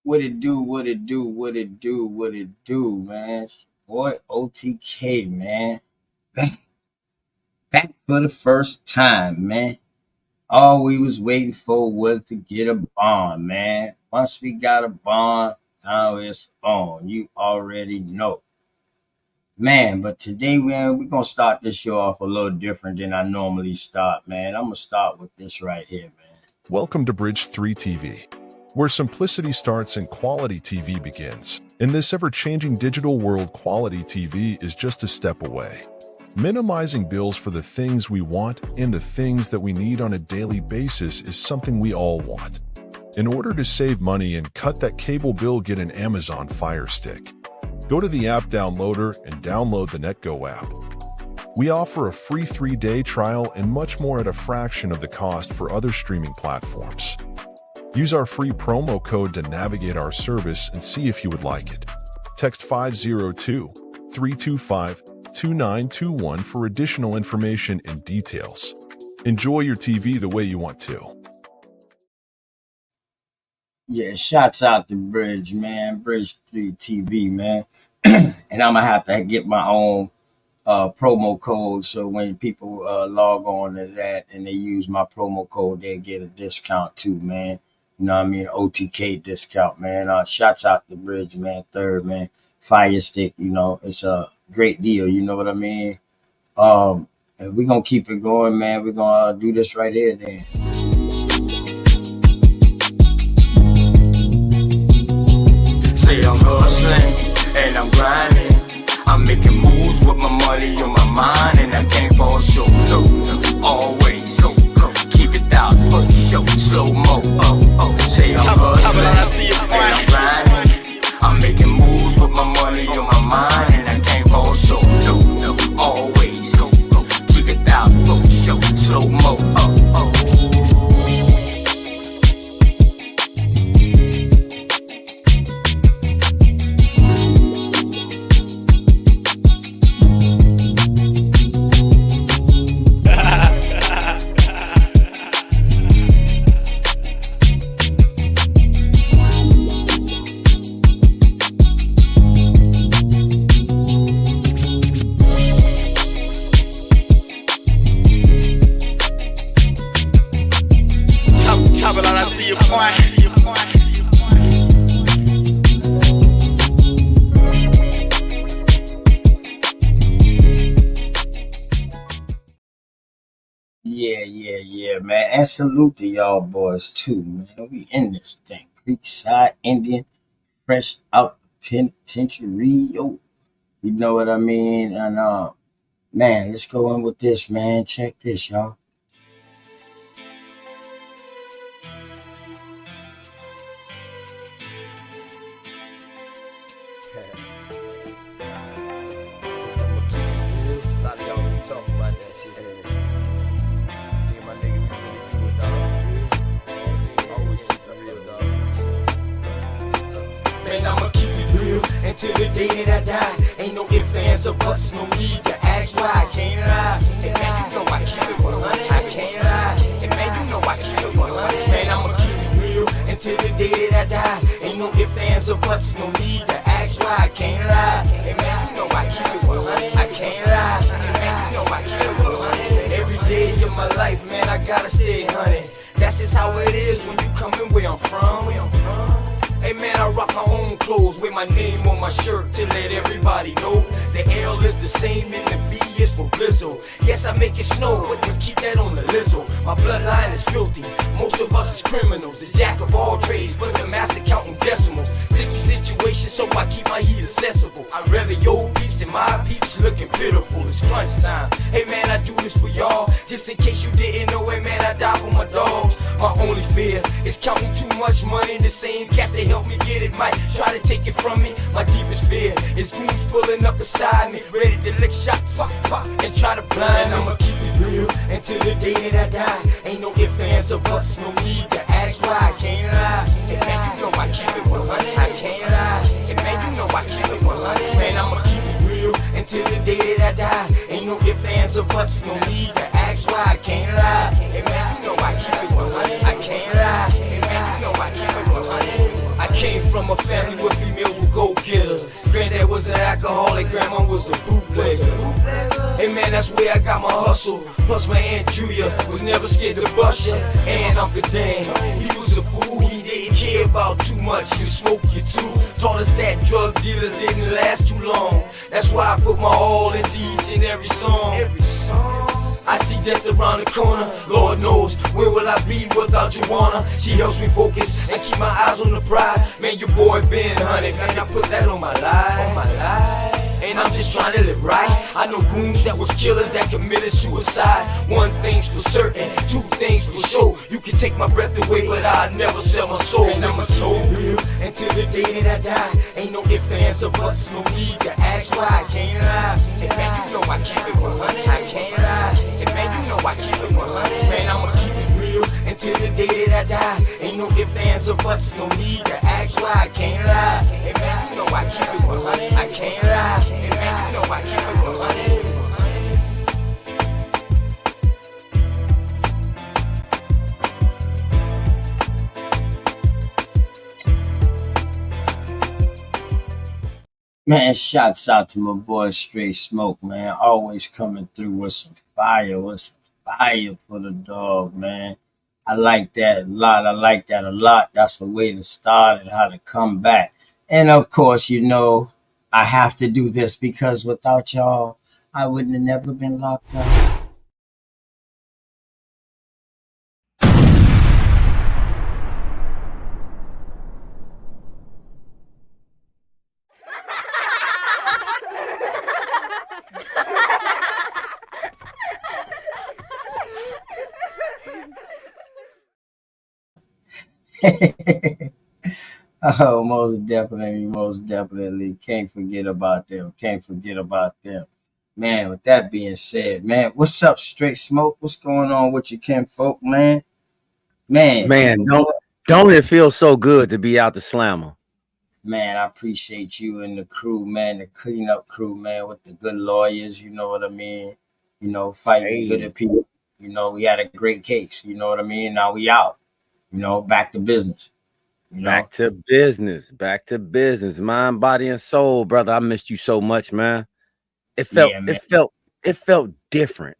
What it do, what it do, what it do, what it do, man. It's your boy OTK, man. Back, back for the first time, man. All we was waiting for was to get a bond, man. Once we got a bond, now it's on. You already know. Man, but today, man, we're gonna start this show off a little different than I normally start, man. I'm gonna start with this right here, man. Welcome to Bridge 3 TV, where simplicity starts and quality TV begins. In this ever-changing digital world, quality TV is just a step away. Minimizing bills for the things we want and the things that we need on a daily basis is something we all want. In order to save money and cut that cable bill, get an Amazon Fire Stick. Go to the app downloader and download the NetGo app. We offer a free 3-day trial and much more at a fraction of the cost for other streaming platforms. Use our free promo code to navigate our service and see if you would like it. Text 502-325-2921 for additional information and details. Enjoy your TV the way you want to. Yeah, shouts out to Bridge, man. Bridge 3 TV, man. And I'm gonna have to get my own promo code, so when people log on to that and they use my promo code, they get a discount too, man. You know what I mean? OTK discount, man. Shouts out to Bridge, man. Third, man. Fire Stick, it's a great deal. You know what I mean? And we're going to keep it going, man. We're going to do this right here, then. Say I'm hustling and I'm grinding. I'm making moves with my money on my mind, and I can't fall short. No, always keep it out, slow mo. Say I'm hustling and I'm grinding. I'm making moves with my money on my mind, and I can't fall short. No, always keep it out, slow mo. Yeah, man. And salute to y'all boys too, man. We in this thing. Creekside Indian, fresh out the penitentiary, yo. You know what I mean? And man, let's go in with this, man. Check this, y'all. I'ma keep it real until the day that I die. Ain't no ifs, ands, or buts, no need to ask why. I can't lie, and man, you know I keep it 100. I can't lie, and man, you know I keep it 100. Man, I'ma keep it real until the day that I die. Ain't no ifs, ands, or buts, no need to ask why. I can't lie, and man, you know I keep it 100. I can't lie, and man, you know I keep it 100. Every day of my life, man, I gotta stay 100. That's just how it is when you coming where I'm from. Hey man, I rock my own clothes with my name on my shirt to let everybody know the L is the same and the B is for Blizzle. Yes, I make it snow, but just keep that on the lizzle. My bloodline is filthy, most of us is criminals. The jack of all trades, but the master counting decimals. Sticky situation, so I keep my heat accessible. I'd rather your peeps than my peeps looking pitiful. It's crunch time. Hey man, I do this for y'all. Just in case you didn't know it, man, I die for my dogs. My only fear is counting too much money. The same cats that help me get it might try to take it from me. My deepest fear is goons pulling up beside me, ready to lick shots, and try to blind me. I'ma keep it real until the day that I die. Ain't no ifs, ands, or buts, no need to ask why. I can't lie, and man, you know I keep it 100. I can't lie, and man, you know I keep it 100. Man, I'ma keep it real until the day that I die. Ain't no ifs, ands, or buts, no need to ask why. I can't lie, and man, you know I keep it 100. I can't lie, and man, you know I keep it 100. I came from from a family where females were go-getters. Granddad was an alcoholic, grandma was a bootlegger. Hey man, that's where I got my hustle. Plus my Aunt Julia was never scared to bust ya. And Uncle Dan, he was a fool, he didn't care about too much. You smoke, you too. Taught us that drug dealers didn't last too long. That's why I put my all into each and every song. I see death around the corner. Lord knows, where will I be without Joanna? She helps me focus and keep my eyes on the prize. Man, your boy been hunted, man, I put that on my life. And I'm just trying to live right. I know goons that was killers that committed suicide. One thing's for certain, two things for sure. You can take my breath away, but I'll never sell my soul. And I'ma keep it real until the day that I die. Ain't no ifs, ands, or buts, no need to ask why. I can't lie. And man, you know I keep it 100. I can't lie. And man, you know I keep it 100. Man, I'ma keep it real until the day that I die. Ain't no ifs, ands, or buts, no need to ask why. I can't lie. And man, you know I keep it 100. I can't lie. And man, you know I keep it 100. Man, shouts out to my boy Straight Smoke, man. Always coming through with some fire for the dog, man. I like that a lot. I like that a lot. That's the way to start and how to come back. And of course, I have to do this because without y'all, I wouldn't have never been locked up. Oh, most definitely. Can't forget about them. Can't forget about them. Man, with that being said, man, what's up, Straight Smoke? What's going on with your kinfolk, man? Man, Man, my boy, don't it feel so good to be out the slammer? man, I appreciate you and the crew, man, the cleanup crew, man, with the good lawyers, you know what I mean? Fighting good Hey, at people. We had a great case, you know what I mean? Now we out, back to business, you know? back to business. Back to business. Mind, body, and soul, brother. I missed you so much, man. It felt Yeah, it man. felt it felt different.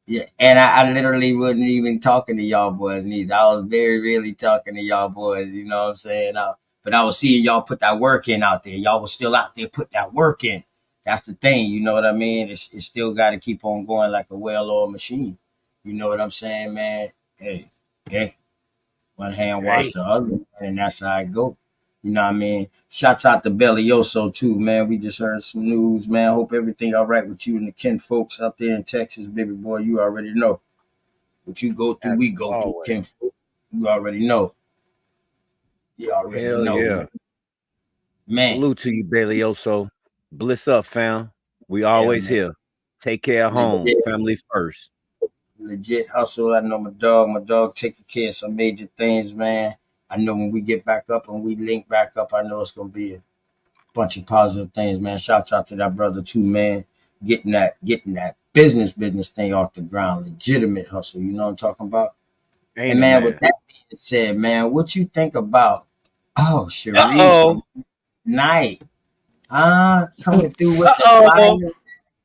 Yeah, and I literally wasn't even talking to y'all boys neither. I was very really talking to y'all boys, you know what I'm saying? But I was seeing y'all put that work in out there. Y'all was still out there put that work in. That's the thing, you know what I mean? It's still got to keep on going like a well-oiled machine. You know what I'm saying, man? Hey, hey, one hand wash Hey, the other, and that's how I go. You know what I mean? Shouts out to Bellioso too, man. We just heard some news, man. Hope everything all right with you and the kin folks out there in Texas, baby boy. You already know what you go through. as We go through, always. kin folk. You already know. You already Hell know, yeah. man. Salute to you, Baileyoso. Bliss up, fam. We Yeah, always man. here. Take care of home. Legit, Family first. legit hustle. I know my dog taking care of some major things, man. I know when we get back up and we link back up, I know it's gonna be a bunch of positive things, man. Shouts out to that brother too, man. Getting that business thing off the ground, legitimate hustle. You know what I'm talking about? And Ain't it, man, with man? that being said, man, what you think about Sharice Uh-oh. from night? Coming through with the Uh-oh. fire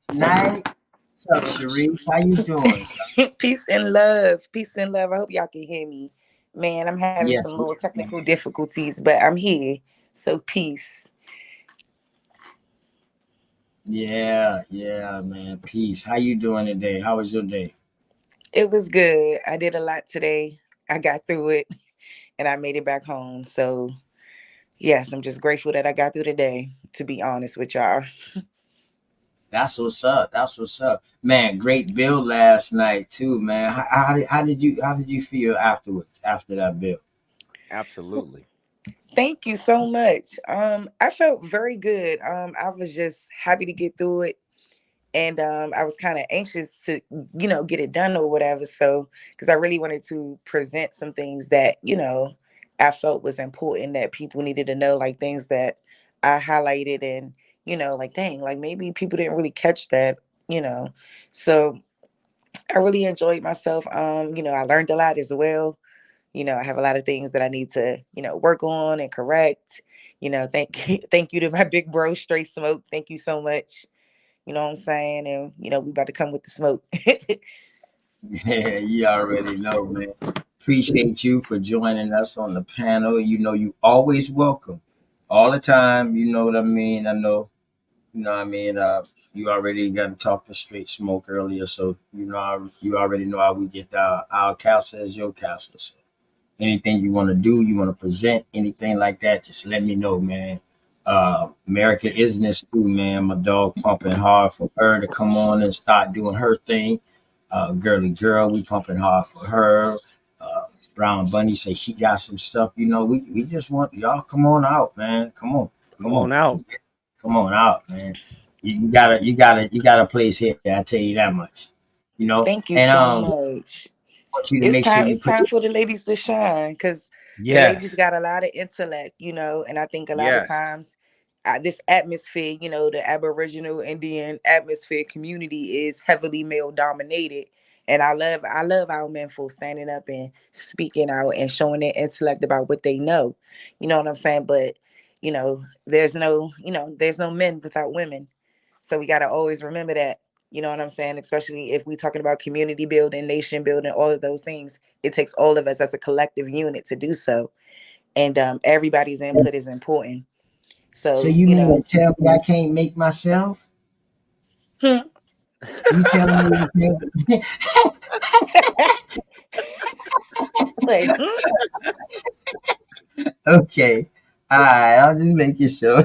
tonight. What's up, Sharice? How you doing? Peace and love. Peace and love. I hope y'all can hear me. Man, I'm having some Yes, little we technical difficulties, but I'm here. So peace. yeah, man. Peace. How you doing today? How was your day? It was good. I did a lot today. I got through it and I made it back home. So yes, I'm just grateful that I got through the day, to be honest with y'all. That's what's up. That's what's up, man. Great build last night too, man. How did you feel afterwards after that build? Absolutely. Thank you so much. I felt very good. I was just happy to get through it. And I was kind of anxious to, get it done or whatever. So, because I really wanted to present some things that I felt was important that people needed to know, like things that I highlighted, and like dang, like maybe people didn't really catch that, you know. So I really enjoyed myself. I learned a lot as well. I have a lot of things that I need to, work on and correct. Thank you to my big bro, Straight Smoke. Thank you so much. You know what I'm saying? And, we about to come with the smoke. Yeah, you already know, man. Appreciate you for joining us on the panel. You know, you always welcome all the time. You know what I mean? I know, you know what I mean? You already got to talk to Straight Smoke earlier. So, you already know how we get our castle as your castle. So anything you want to do, you want to present, anything like that, just let me know, man. America Isness too, man. My dog pumping hard for her to come on and start doing her thing. Girly girl, we pumping hard for her. Uh, Brown Bunny say she got some stuff. We just want y'all come on out, man. Come Come on, on out. come on out, man. You got a place here. I tell you that much. Thank you And so much. want you to It's make sure time. you It's put time your for the ladies to shine, because the ladies Yes. got a lot of intellect, and I think a lot of Yes. times this atmosphere, the Aboriginal Indian atmosphere community is heavily male dominated, and I love our men for standing up and speaking out and showing their intellect about what they know. You know what I'm saying? But there's no men without women, so we got to always remember that. You know what I'm saying? Especially if we're talking about community building, nation building, all of those things. It takes all of us as a collective unit to do so. And everybody's input is important. So So, you mean to tell me I can't make myself? hmm. You telling me you can't? Like, hmm? Okay. All right, I'll just make it sure.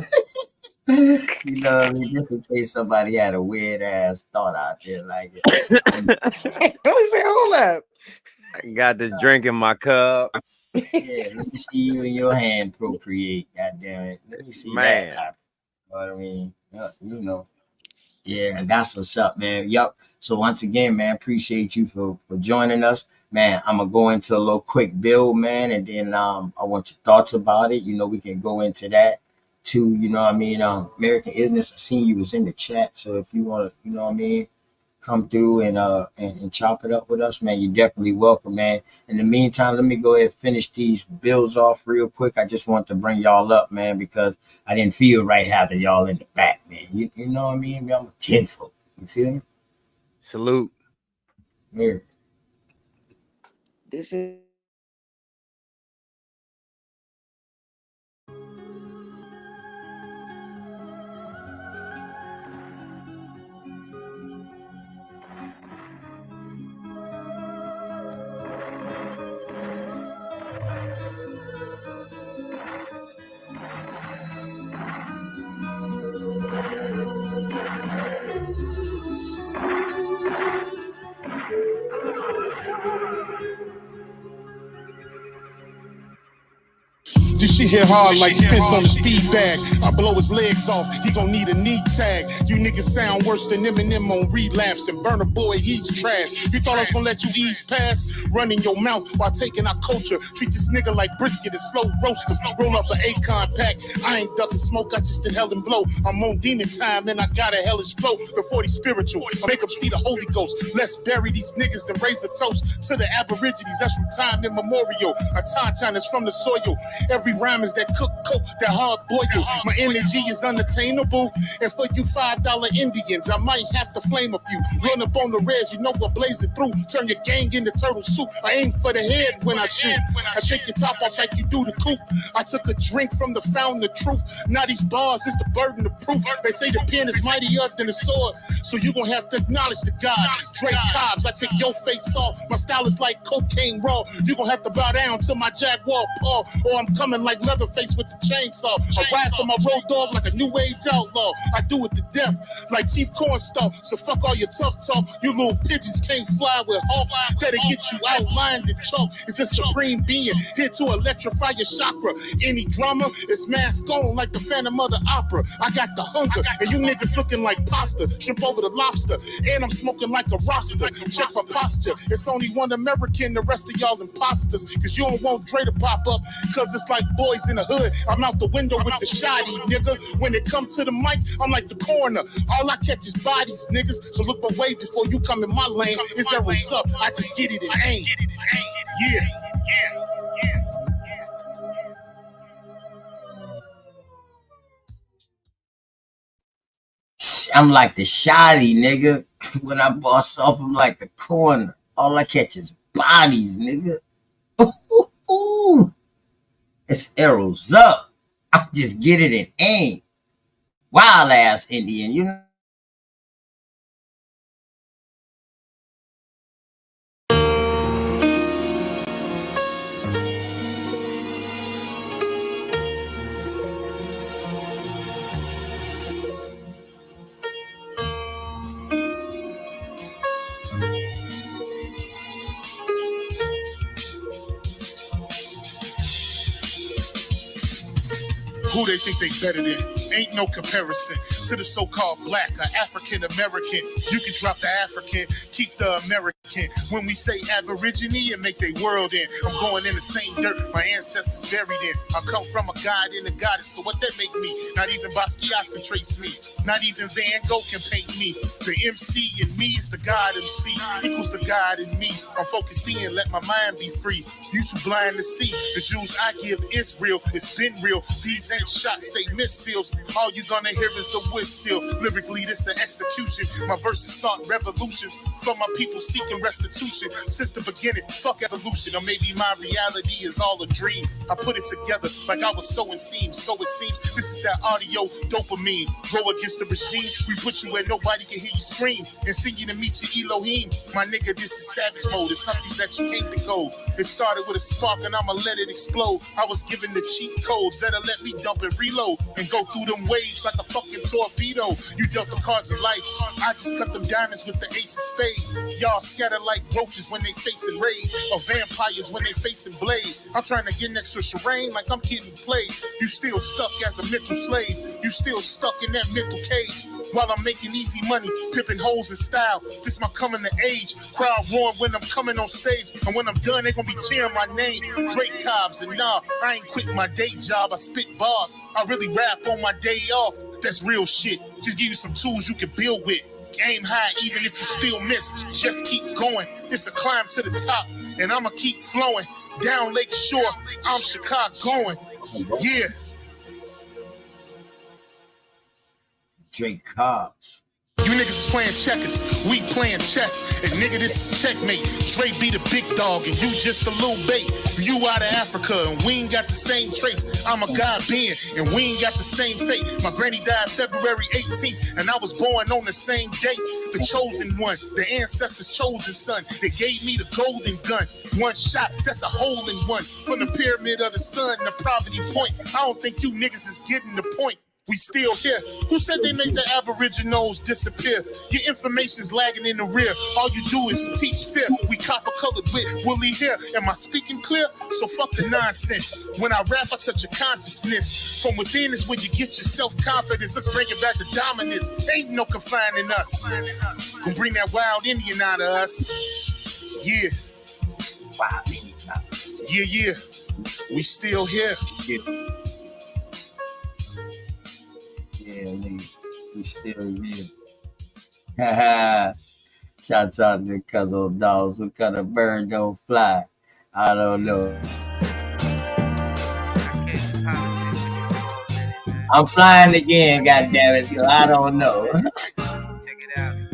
What I mean? Just in case somebody had a weird ass thought out there like it. So Let me say, hold up. I got this drink in my cup. yeah, let me see you and your hand procreate. God damn it. Let me see that Man. happen. You know what I mean? Yeah, Yeah, that's what's up, man. Yup. So once again, man, appreciate you for joining us. Man, I'm gonna go into a little quick build, man, and then I want your thoughts about it. We can go into that too, you know what I mean? American Isness, I seen you was in the chat. So if you wanna, you know what I mean, come through and chop it up with us, man, you're definitely welcome, man. In the meantime, let me go ahead and finish these bills off real quick. I just want to bring y'all up, man, because I didn't feel right having y'all in the back, man. You know what I mean? I'm a kinfolk. You feel me? Salute. Yeah. This is This shit hit hard like Spence on the speed bag. I blow his legs off, he gon' need a knee tag. You niggas sound worse than Eminem on relapse. And Burna Boy, he's trash. You thought I was gonna let you ease past? Running your mouth while taking our culture. Treat this nigga like brisket and slow roast him. Roll up the Akon pack. I ain't ducking smoke, I just inhale and blow. I'm on demon time and I got a hellish flow. Before the spiritual, make them see the Holy Ghost. Let's bury these niggas and raise a toast to the Aborigines. That's from time immemorial. A tauntaun is from the soil. Every rhyme is that cook coke, that hard boil. My energy is unattainable. And for you $5 Indians, I might have to flame a few. Run up on the reds, you know what blazing through. Turn your gang into turtle soup. I aim for the head when I shoot. I take your top off like you do the coop. I took a drink from the fountain of truth. Now these bars is the burden of proof. They say the pen is mightier than the sword. So you gon' have to acknowledge the God. Drake Cobbs, I take your face off. My style is like cocaine raw. You gon' have to bow down to my Jaguar paw. Or I'm coming like Leatherface with the chainsaw. I ride for my road dog like a new age outlaw. I do it to death like Chief Cornstalk. So fuck all your tough talk. You little pigeons can't fly with hawks. That'll get you outlined and chalk. It's the supreme being here to electrify your chakra. Any drama is mask on like the Phantom of the Opera. I got the hunger and you niggas looking like pasta. Shrimp over the lobster and I'm smoking like a roster. Check my posture. It's only one American, the rest of y'all imposters. Cause you don't want Dre to pop up. Cause it's like boys in the hood. I'm out the window with the shoddy, nigga. When it comes to the mic, I'm like the coroner. All I catch is bodies, niggas. So look away before you come in my lane. It's arrows up. I just get it and aim. Yeah. I'm like the shoddy, nigga. When I boss off, I'm like the corner. All I catch is bodies, nigga. Ooh. It's arrows up. I just get it and aim. Wild ass Indian, you know. Who they think they better than? Ain't no comparison to the so-called black or African American. You can drop the African, keep the American. When we say Aborigine, it make they world in. I'm going in the same dirt my ancestors buried in. I come from a god and a goddess, so what that make me? Not even Basquiat can trace me. Not even Van Gogh can paint me. The MC in me is the God MC, equals the God in me. I'm focused in, let my mind be free. You too blind to see. The Jews I give is real, it's been real. These ain't shots, they missiles. All you gonna hear is the whistle. Lyrically, this an execution. My verses start revolutions for my people seeking restitution. Since the beginning, fuck evolution. Or maybe my reality is all a dream. I put it together like I was sewing seams. So it seems this is that audio dopamine. Go against the regime, we put you where nobody can hear you scream. And sing you to meet your Elohim. My nigga, this is savage mode. It's something that you can't decode. It started with a spark and I'ma let it explode. I was given the cheat codes that'll let me dump and reload and go through them waves like a fucking torpedo. You dealt the cards of life, I just cut them diamonds with the ace of spades. Y'all scatter like roaches when they facing raid, or vampires when they facing blade. I'm trying to get next to Shireen like I'm getting played. You still stuck as a mental slave. You still stuck in that mental cage. While I'm making easy money, pipping hoes in style. This my coming to age. Crowd roaring when I'm coming on stage. And when I'm done, they gonna be cheering my name. Drake Cobbs, and nah, I ain't quit my day job. I spit bars. I really rap on my day off. That's real shit. Just give you some tools you can build with. Aim high even if you still miss. Just keep going. It's a climb to the top. And I'ma keep flowing. Down Lake Shore, I'm Chicagoan. Yeah. Drake Cobbs. You niggas is playing checkers, we playing chess. And nigga, this is checkmate. Dre be the big dog and you just a little bait. You out of Africa and we ain't got the same traits. I'm a God being and we ain't got the same fate. My granny died February 18th and I was born on the same date. The chosen one, the ancestors' chosen son. They gave me the golden gun. One shot, that's a hole in one. From the pyramid of the sun to Poverty Point. I don't think you niggas is getting the point. We still here. Who said they made the Aboriginals disappear? Your information's lagging in the rear. All you do is teach fear. We copper-colored with woolly hair. Am I speaking clear? So fuck the nonsense. When I rap, I touch your consciousness. From within is where you get your self-confidence. Let's bring it back to dominance. Ain't no confining us. Gonna bring that wild Indian out of us. Yeah. Wow. Yeah. We still here. Yeah, nigga. We still here. Haha. Shouts out to Cuzzle Dogs. What kind of bird don't fly? I don't know. I'm flying again, goddammit. So I don't know.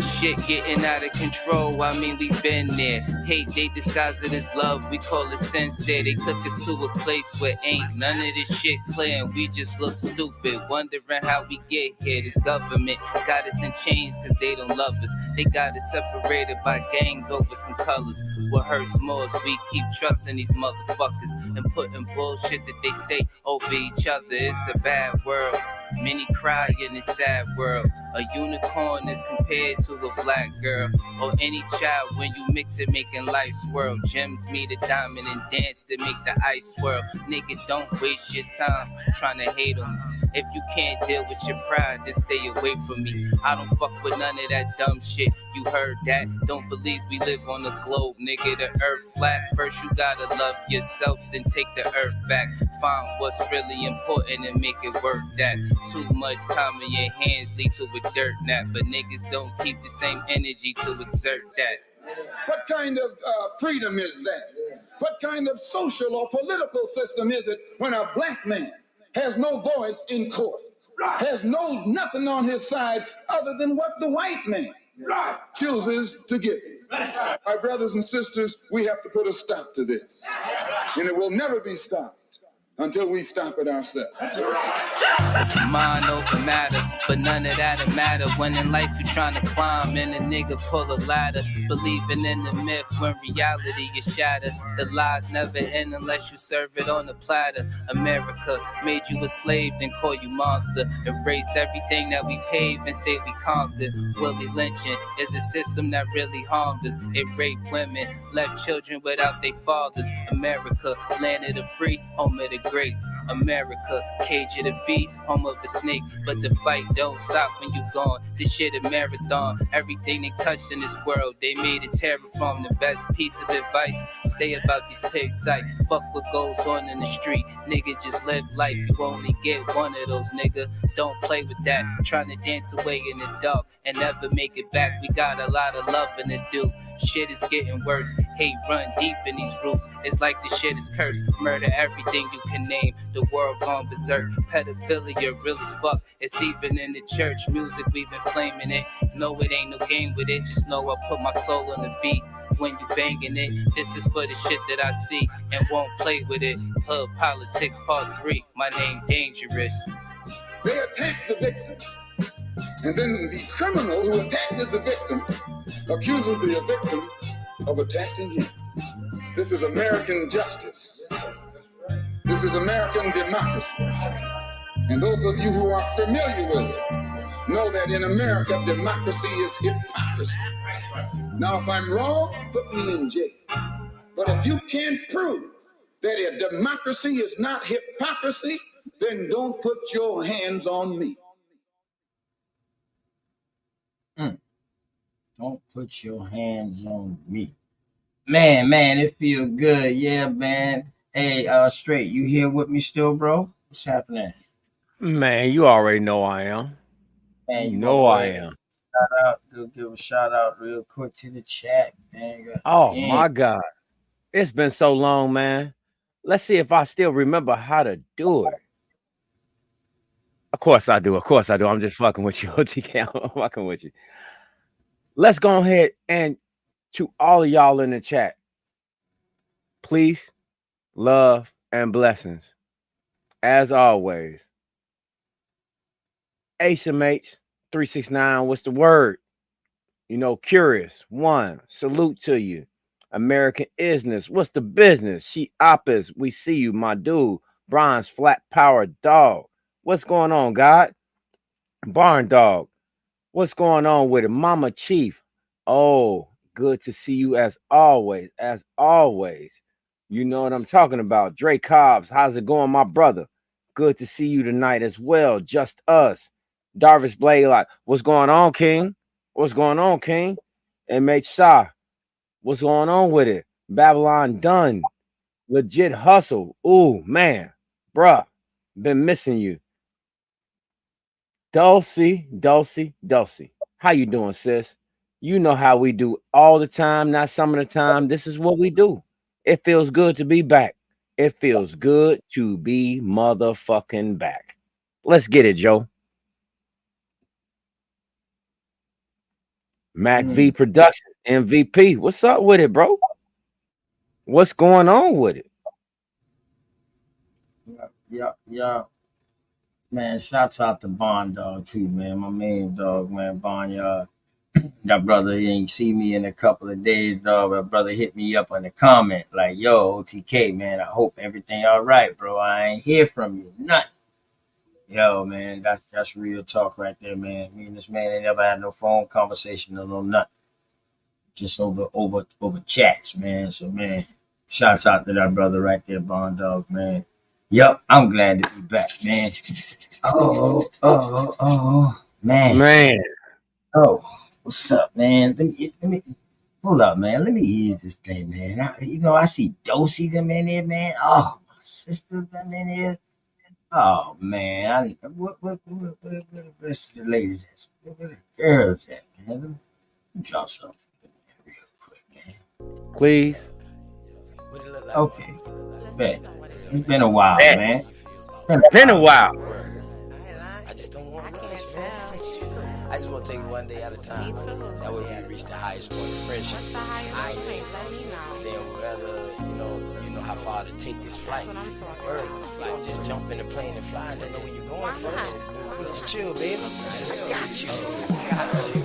Shit getting out of control, I mean we been there. Hate, they disguise it as love, we call it sincere. They took us to a place where ain't none of this shit clear, and we just look stupid, wondering how we get here. This government got us in chains cause they don't love us. They got us separated by gangs over some colors. What hurts more is we keep trusting these motherfuckers and putting bullshit that they say over each other. It's a bad world, many cry in this sad world. A unicorn is compared to a black girl, or any child when you mix it, making life swirl. Gems meet a diamond and dance to make the ice swirl. Nigga, don't waste your time trying to hate on me. If you can't deal with your pride, then stay away from me. I don't fuck with none of that dumb shit. You heard that? Don't believe we live on a globe, nigga. The earth flat. First you gotta love yourself, then take the earth back. Find what's really important and make it worth that. Too much time in your hands lead to a dirt nap, but niggas don't keep the same energy to exert that. What kind of freedom is that? What kind of social or political system is it when a black man has no voice in court? has nothing on his side other than what the white man chooses to give him. My brothers and sisters, we have to put a stop to this. And it will never be stopped until we stop it ourselves. Mind over matter, but none of that'll matter. When in life you're trying to climb and a nigga pull a ladder. Believing in the myth when reality is shattered. The lies never end unless you serve it on a platter. America made you a slave, then call you monster. Erase everything that we paved and say we conquered. Willie lynching is a system that really harmed us. It raped women, left children without their fathers. America, land of the free, home of the great. America, cage of the beast, home of the snake. But the fight don't stop when you gone. This shit a marathon. Everything they touched in this world, they made it terraform. The best piece of advice, stay about these pigs sight. Fuck what goes on in the street. Nigga, just live life. You only get one of those, nigga. Don't play with that. Trying to dance away in the dark and never make it back. We got a lot of loving to do. Shit is getting worse. Hate run deep in these roots. It's like the shit is cursed. Murder everything you can name. The world gone berserk. Pedophilia real as fuck. It's even in the church music. We've been flaming it. No, it ain't no game with it. Just know I put my soul on the beat. When you banging it, this is for the shit that I see and won't play with it. Hood Politics Part 3. My name Dangerous. They attack the victim. And then the criminal who attacked the victim accuses the victim of attacking him. This is American justice. This is American democracy. And those of you who are familiar with it know that in America, democracy is hypocrisy. Now, if I'm wrong, put me in jail. But if you can't prove that a democracy is not hypocrisy, then don't put your hands on me. Don't put your hands on me. Man, it feel good. Yeah, man. Hey, Straight, you here with me still, bro? What's happening? Man, you already know I am. Man, you know I am. Shout out, give a shout out real quick to the chat, man. Oh my God. It's been so long, man. Let's see if I still remember how to do it. Of course I do. I'm just fucking with you, OTK. I'm fucking with you. Let's go ahead and to all of y'all in the chat, please, love, and blessings. As always, HMH 369, what's the word? You know, Curious, 1, salute to you. American Isness, what's the business? She Oppas, we see you, my dude. Bronze Flat Power Dog, what's going on, God? Barn Dog, what's going on with it? Mama Chief, oh, good to see you as always. You know what I'm talking about. Dre Cobbs, how's it going, my brother? Good to see you tonight as well. Just us. Darvis Blaylock, what's going on, King? What's going on, King? MH Shah, what's going on with it? Babylon Dunn, legit hustle. Ooh, man, bruh, been missing you. Dulcie. How you doing, sis? You know how we do all the time, not some of the time. This is what we do. It feels good to be back. It feels good to be motherfucking back. Let's get it, Joe. Mac V Productions, MVP. What's up with it, bro? What's going on with it? Yeah. Man, shouts out to Bond Dog too, man. My main dog, man, Barnyard. That brother, he ain't see me in a couple of days, dog. That brother hit me up on the comment like, yo, OTK, man, I hope everything all right, bro. I ain't hear from you, nothing. Yo, man, that's real talk right there, man. Me and this man ain't never had no phone conversation or no nothing. Just over chats, man. So, man, shouts out to that brother right there, Bond Dog, man. Yup, I'm glad to be back, man. Oh, man. Oh, what's up, man? Let me hold up, man. Let me ease this thing, man. I see Dosey them in there, man. Oh, my sisters them in here. Oh man, what the rest of the ladies at? Where the girls at, man? Let me drop something real quick, man. Please. Okay. Bet. It's been a while, man. Been a while. I just want to take it one day at a time. Me too. That way we reach the highest point of friendship. What's the highest point? Let me know. Then whether you know how far to take this flight. That's what I'm talking Earth. about. You don't just jump in the plane and fly and don't know where you're going Why first. not? Just chill, baby. Just got you.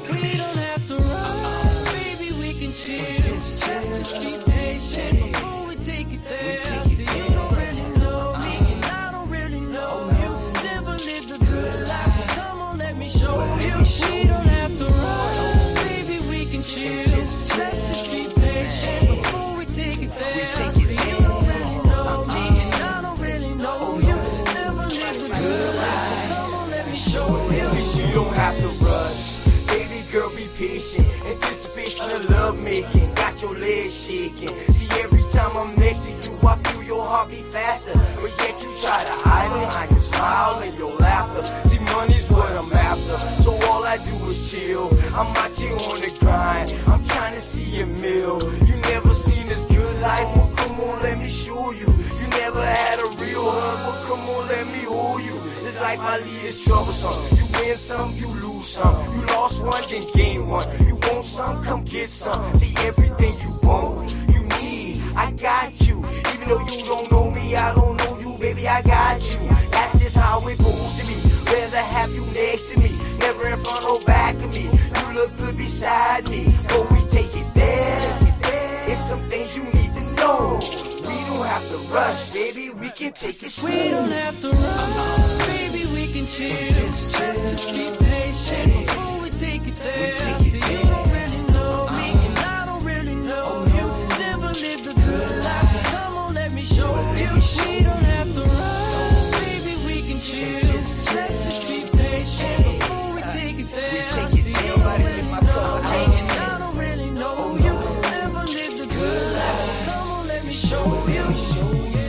We don't have to run, baby, we can chill. Just be patient before we take it there. See, you don't really know me, and I don't really know you. Never lived a good life, come on, let me show you. We don't have to run, baby, we can chill. Let's just be patient before we take it there. See, you don't really know me, and I don't really know you. Never lived a good life, come on, let me show you. See, you don't have to rush. Baby girl, be patient. Anticipation of love making. Got your legs shaking. See, every time I'm next to you, I feel your heart beat faster. But yet you try to hide behind your smile and your laughter. See, money's what I'm after. So all I do is chill. I'm out here on the grind. I'm trying to see a meal. You never seen this good life. Well, come on, let me show you. You never had a real hug. Well, come on, let me hold you. This life I lead is troublesome. You win some, you lose some. You lost one, then gain one. You want some, come get some. See, everything you want, you need, I got you. Even though you don't know me, I don't know you, baby, I got you. That's just how it goes to me. Rather have you next to me, never in front or back of me. You look good beside me, but we take it there. It's some things you need to know. We don't have to rush, baby, we can take it slow. We don't have to run, baby, we can chill. Just be patient before we take it there. See, you don't really know me, and I don't really know you. Never lived a good life, come on, let me show you. We don't have to run, baby, we can chill. Just be patient before we take it there. See, you don't really know me, and I don't really know you. Never lived a good life, come on, let me show you.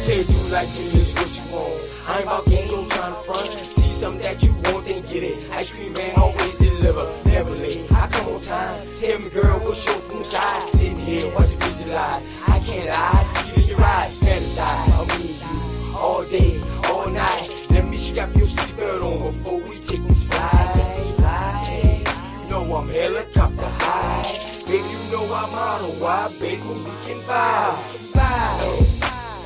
Say you like me, is what you want. I ain't about games, I'm trying to front. See something that you want, then get it. Ice cream man always deliver, never late. I come on time. Tell me, girl, what's your room size? Sitting here, watch you visualize. I can't lie, see it in your eyes. Fantasize, I need you all day, all night. Let me strap your seatbelt on before we take this flight. Hey, you know I'm helicopter high. Baby, you know I'm on a wide, baby, we can vibe.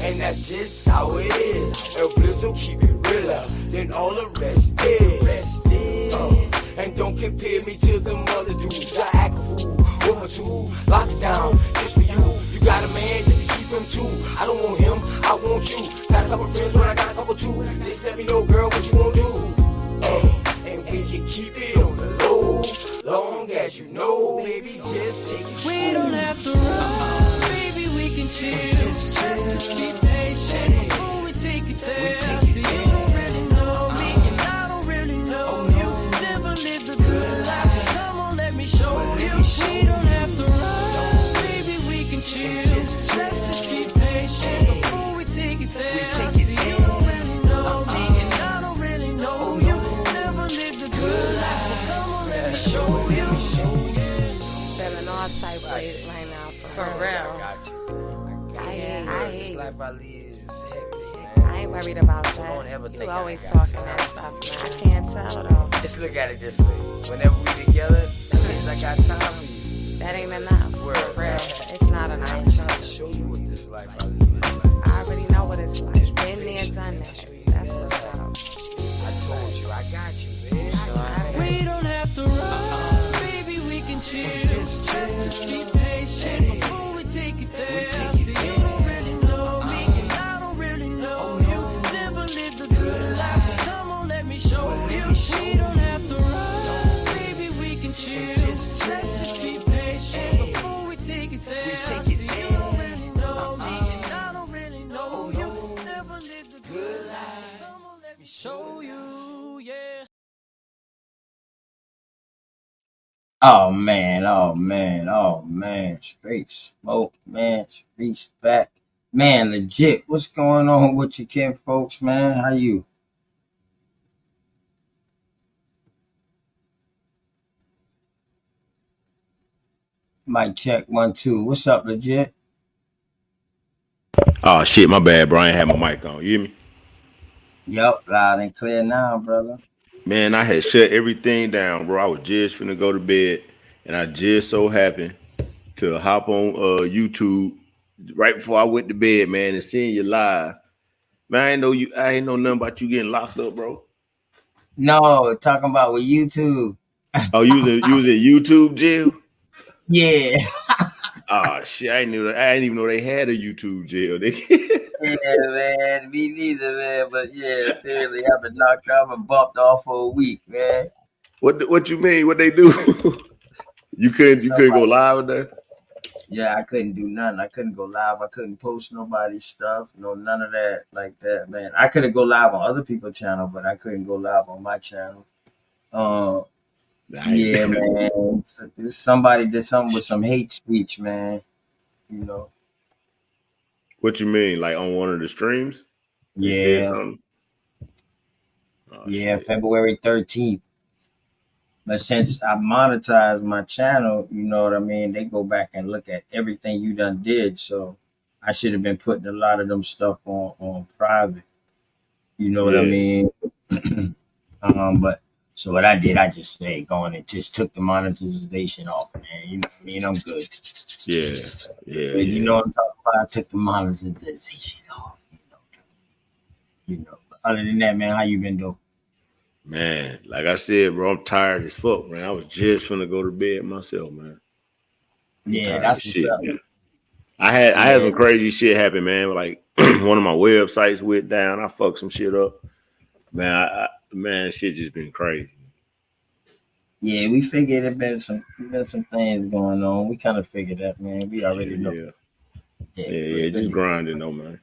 And that's just how it is. El Blizzo keep it realer than all the rest is. And don't compare me to them other dudes. I act a fool with my tool. Lock it down just for you. You got a man, you can keep him too. I don't want him, I want you. Got a couple friends, but I got a couple too. Just let me know, girl, what you wanna do. And we can keep it on the low. Long as you know, baby, just take it. We don't have to run, baby, we can chill. Just be patient before we take it there. See, you don't really know me, and I don't really know you. Never lived a good life, come on, let me show you. We don't have to run, baby, we can chill. Just be patient before we take it there. See, you don't really know me, and I don't really know you. Never lived a good life, come on, let me show you. Feeling all type ways right now, for real. I got you. This life I live is heavy, man. I ain't worried about Don't ever that. think You I always ain't got talking time. that stuff, man. I can't tell though. Just look at it this way. Whenever we together, that means I got time for you. That ain't enough. Word, For real. man. It's not I enough. ain't trying to show you what this life I live is like. I already know what it's like. Been there, done that. That's what's up. I told you, I got you, man. We don't have to run, baby, we can chill. Just be patient before we take it there. See, you don't really know me, and I don't really know you. Never lived a good life, come on, let me show you. We don't have to run, baby, we can chill. Just be patient before we take it there. See, you don't really know me, and I don't really know you. Never lived a good life, come on, let me show you, yeah. Oh man, oh man, oh man. Straight smoke, man. Streets back. Man, legit. What's going on with you, Ken folks, man? How you? Mic check 1 2. What's up, legit? Oh shit, my bad, bro. I ain't had my mic on. You hear me? Yup, loud and clear now, brother. Man, I had shut everything down, bro. I was just finna go to bed, and I just so happened to hop on YouTube right before I went to bed, man, and seeing you live. Man, I ain't know you. I ain't know nothing about you getting locked up, bro. No, talking about with YouTube. Oh, you was in YouTube jail. Yeah, Oh shit, I knew that. I didn't even know they had a YouTube jail. yeah, man. Me neither, man. But yeah, apparently I've been knocked out and bumped off for a week, man. What you mean? What they do? you couldn't go Somebody, live with that? yeah, I couldn't do nothing. I couldn't go live. I couldn't post nobody's stuff. No, none of that like that, man. I could go live on other people's channel, but I couldn't go live on my channel. Uh, I ain't, yeah, man. Somebody did something with some hate speech, man. You know. what you mean? Like on one of the streams, they said Yeah, something. Oh yeah. shit. February 13th. But since I monetized my channel, you know what I mean, they go back and look at everything you done did. So I should have been putting a lot of them stuff on private. You know what I Yeah, mean? But so what I did, I just say going and just took the monetization off, man. You know what I mean? I'm good. yeah, yeah, But you yeah. know what I'm talking about? I took the monetization off. But other than that, man, how you been doing? Man, like I said, bro, I'm tired as fuck, man. I was just finna go to bed myself, man. I'm Yeah, tired as that's what's shit, up. man. I had Yeah, some crazy shit happen, man. Like one of my websites went down. I fucked some shit up, man. Man, shit just been crazy. yeah, we figured it been some things going on. We kind of figured that, man. We Yeah, already know. yeah, Yeah, yeah, we're yeah. good Just to go. grinding though, man.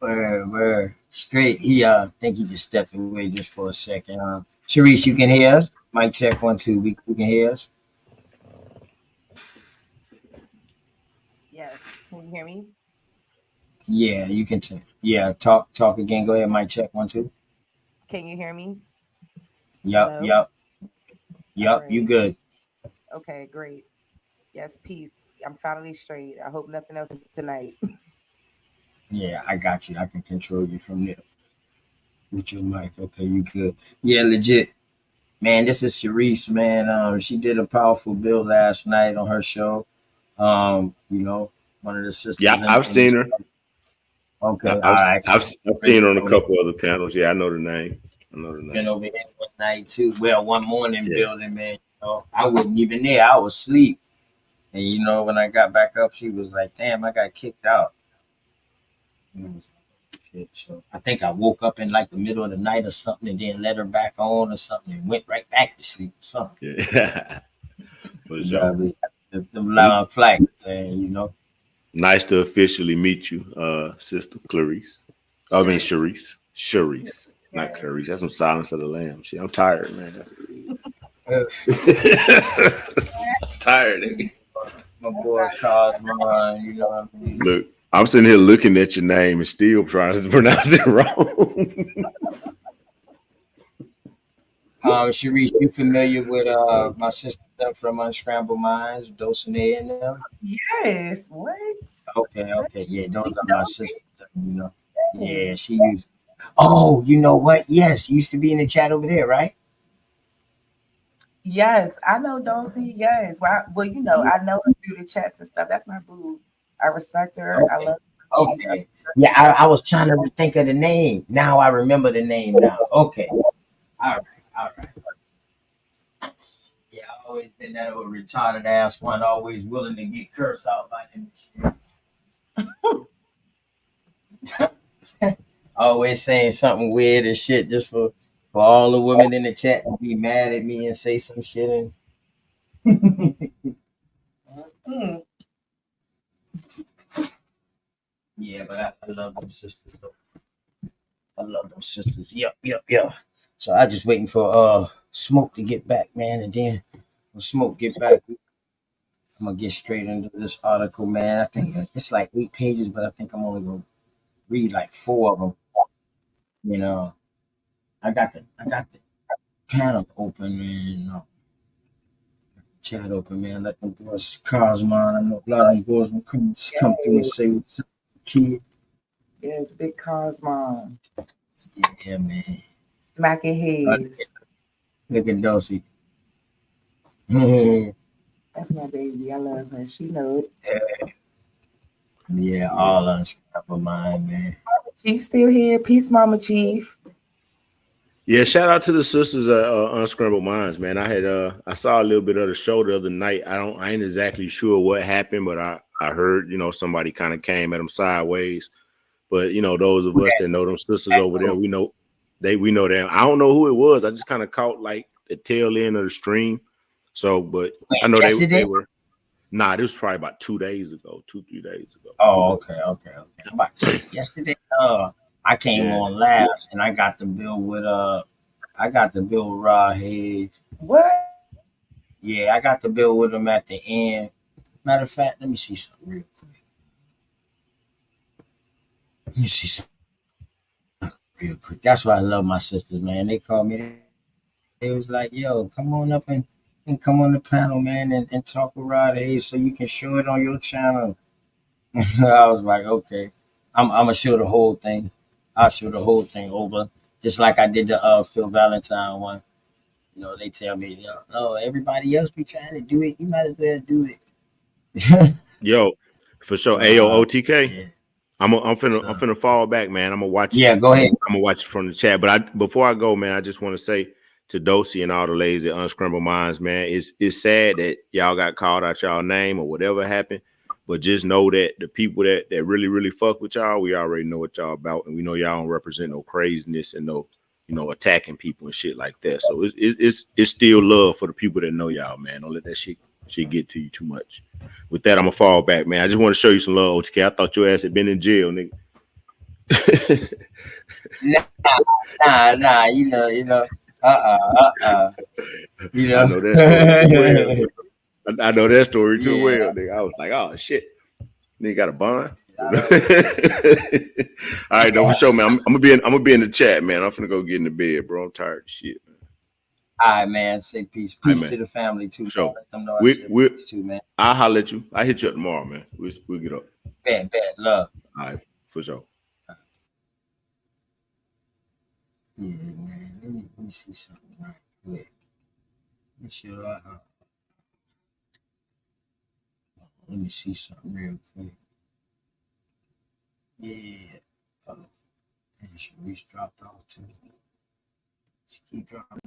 We're straight. I think he just stepped away just for a second. Sharice, you can hear us? Mic check 1 2. We can hear us. Yes. Can you hear me? Yeah, you can. Yeah, talk again. Go ahead. Mic check 1 2. Can you hear me? Yup, Hello? yup, All yup. You right. good? Okay, great. Yes, peace. I'm finally straight. I hope nothing else is tonight. Yeah, I got you. I can control you from there with your mic. Okay, you good? Yeah, legit. Man, this is Sharice, man. She did a powerful build last night on her show. One of the Yeah, sisters I've in this. seen her. Okay, all I've right. So I've been seen her on a over there, couple other panels. Yeah, I know the name. I know the been name. over there one night too. Well, one morning Yeah, building, man. I wasn't even there. I was asleep, and when I got back up, she was like, "Damn, I got kicked out." And I was like, "Shit." So I think I woke up in like the middle of the night or something, and then let her back on or something, and went right back to sleep or something. yeah, for You know sure. what I mean? The Well, long flight, man. nice to officially meet you, Sister Clarice. I mean, Sure. Sharice. Sharice, not Yes. Clarice. That's some Silence of the Lamb. Shit, I'm tired, man. Uh, Tired. Nigga. my That's boy Cosmo, you know what I mean? Look, I'm sitting here looking at your name and still trying to pronounce it wrong. Sharice, you familiar with my sister from Unscrambled Minds, Dulcinea and them? Yes. What? Okay, yeah, those are my sisters, Yeah, Yes. she used. Oh, you know what? Yes, used to be in the chat over there, right? Yes, I know Dulcie. Yes. Well, Yeah. I know her through the chats and stuff. That's my boo. I respect her. I Okay, love her. She does okay. Yeah, and I, stuff. I was trying to think of the name. Now I remember the name now. Okay, all right, all right. Yeah, I always been that old retarded ass one, always willing to get cursed out by them shit. Always saying something weird and shit just for all the women in the chat to be mad at me and say some shit and Mm, yeah, but I love them sisters though. I love them sisters. Yep, yep, yep. So I just waiting for Smoke to get back, man, and then when Smoke get back, I'm gonna get straight into this article, man. I think it's like 8 pages, but I think I'm only gonna read like four of them. You know, I got the panel open, man. Chat open, man. Let them boys, Cosmo. I know a lot of them boys will come through and say yes. what's up, kid. Yes. Big Cosmo. Yeah, man. Smacking heads. Look at Dulcie. That's my baby. I love her. She know it. Yeah, Yeah. all unscrapable mind, man. Chief still here. Peace, Mama Chief. Yeah, shout out to the sisters at Unscrambled Minds, man. I saw a little bit of the show the other night. I ain't exactly sure what happened, but I heard, somebody kind of came at them sideways. But those of us that know them sisters over there, we know them. I don't know who it was. I just kind of caught like the tail end of the stream. So, but I know Yesterday? they were. Nah, this was probably about 2 days ago, 2-3 days ago. Oh, okay. I'm about to say yesterday. I came Yeah. on last, and I got the bill with Rod Hayes. What? Yeah, I got the bill with him at the end. Matter of fact, let me see something real quick. Let me see something real quick. That's why I love my sisters, man. They called me. They was like, "Yo, come on up and come on the panel, man, and talk with Rod Hayes so you can show it on your channel." I was like, "Okay, I'm gonna show the whole thing. I'll show the whole thing over, just like I did the Phil Valentine one." They tell me, "Yo, no, everybody else be trying to do it. You might as well do it." Yo, for sure. So, Ayo, OTK. yeah. I'm So, finna fall back, man. I'm gonna watch it. yeah, go ahead. I'm gonna watch it from the chat. But before I go, man, I just want to say to Dosey and all the ladies at Unscrambled Minds, man, it's sad that y'all got called out y'all name or whatever happened. But just know that the people that really, really fuck with y'all, we already know what y'all about, and we know y'all don't represent no craziness and no, attacking people and shit like that. So it's still love for the people that know y'all, man. Don't let that shit get to you too much. With that, I'm gonna fall back, man. I just want to show you some love, OTK. I thought your ass had been in jail, nigga. Nah, I know that story too well. I know that story too Yeah, well, nigga. I was like, oh shit, nigga got a bond. I All don't, right, don't for sure, man. I'm gonna be in the chat, man. I'm finna go get in the bed, bro. I'm tired of shit, man. all right, man. Say peace. All right, Peace man. to the family too, For man. sure. Let them know I We said we peace too, man. I'll holler at you. I hit you up tomorrow, man. We'll get up. Bet, love. All right, for sure. Yeah, man. Let me see something right quick. Let me see, let me see something real quick. Yeah. Oh, and Sharice dropped off too. Just keep dropping.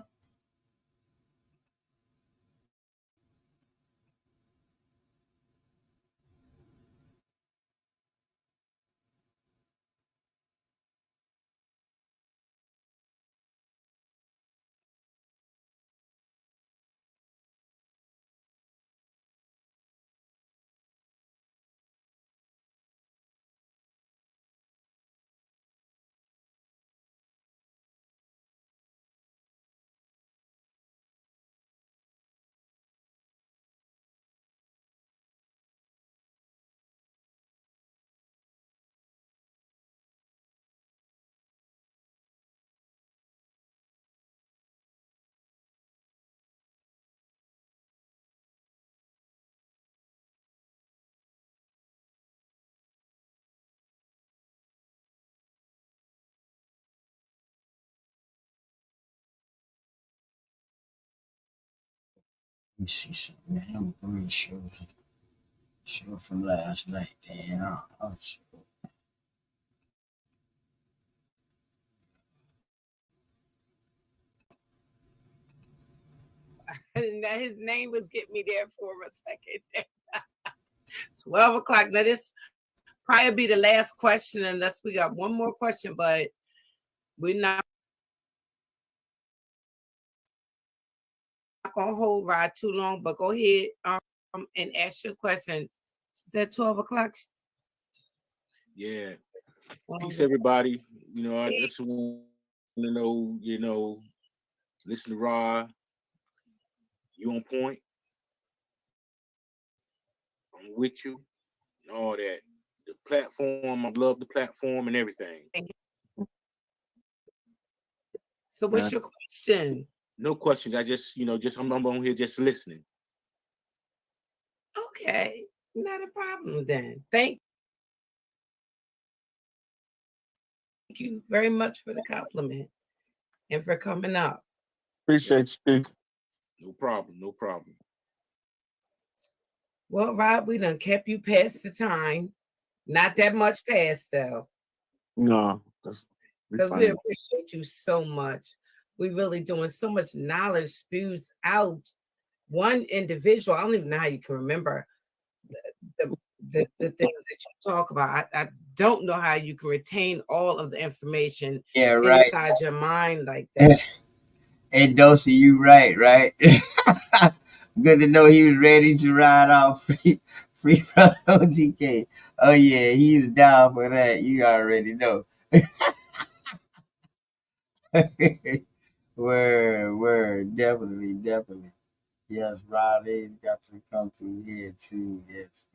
Let me see something, man. I'm going to show from last night, man. I'll show. Now his name was get me there for a second. 12 o'clock. Now this probably be the last question unless we got one more question, but we're not gonna hold Rod too long. But go ahead and ask your question. Is that 12 o'clock? Yeah. Peace, everybody. I just want to know, listen to Rod. You on point. I'm with you and all that. The platform, I love the platform and everything. So what's your question? No questions. I just, I'm on here just listening. Okay, not a problem then. Thank you very much for the compliment. and for coming up. Appreciate you. No problem. No problem. Well, Rob, we done kept you past the time. Not that much past, though. No, that's Because we fine. appreciate you so much. We really doing so much knowledge spews out. One individual, I don't even know how you can remember the, the things that you talk about. I don't know how you can retain all of the information right. inside your mind like that. Hey, Dosey, you right? Good to know he was ready to ride out free from OTK. Oh yeah, he's down for that. You already know. Word, definitely. Yes, Riley's got to come through here too. Yes,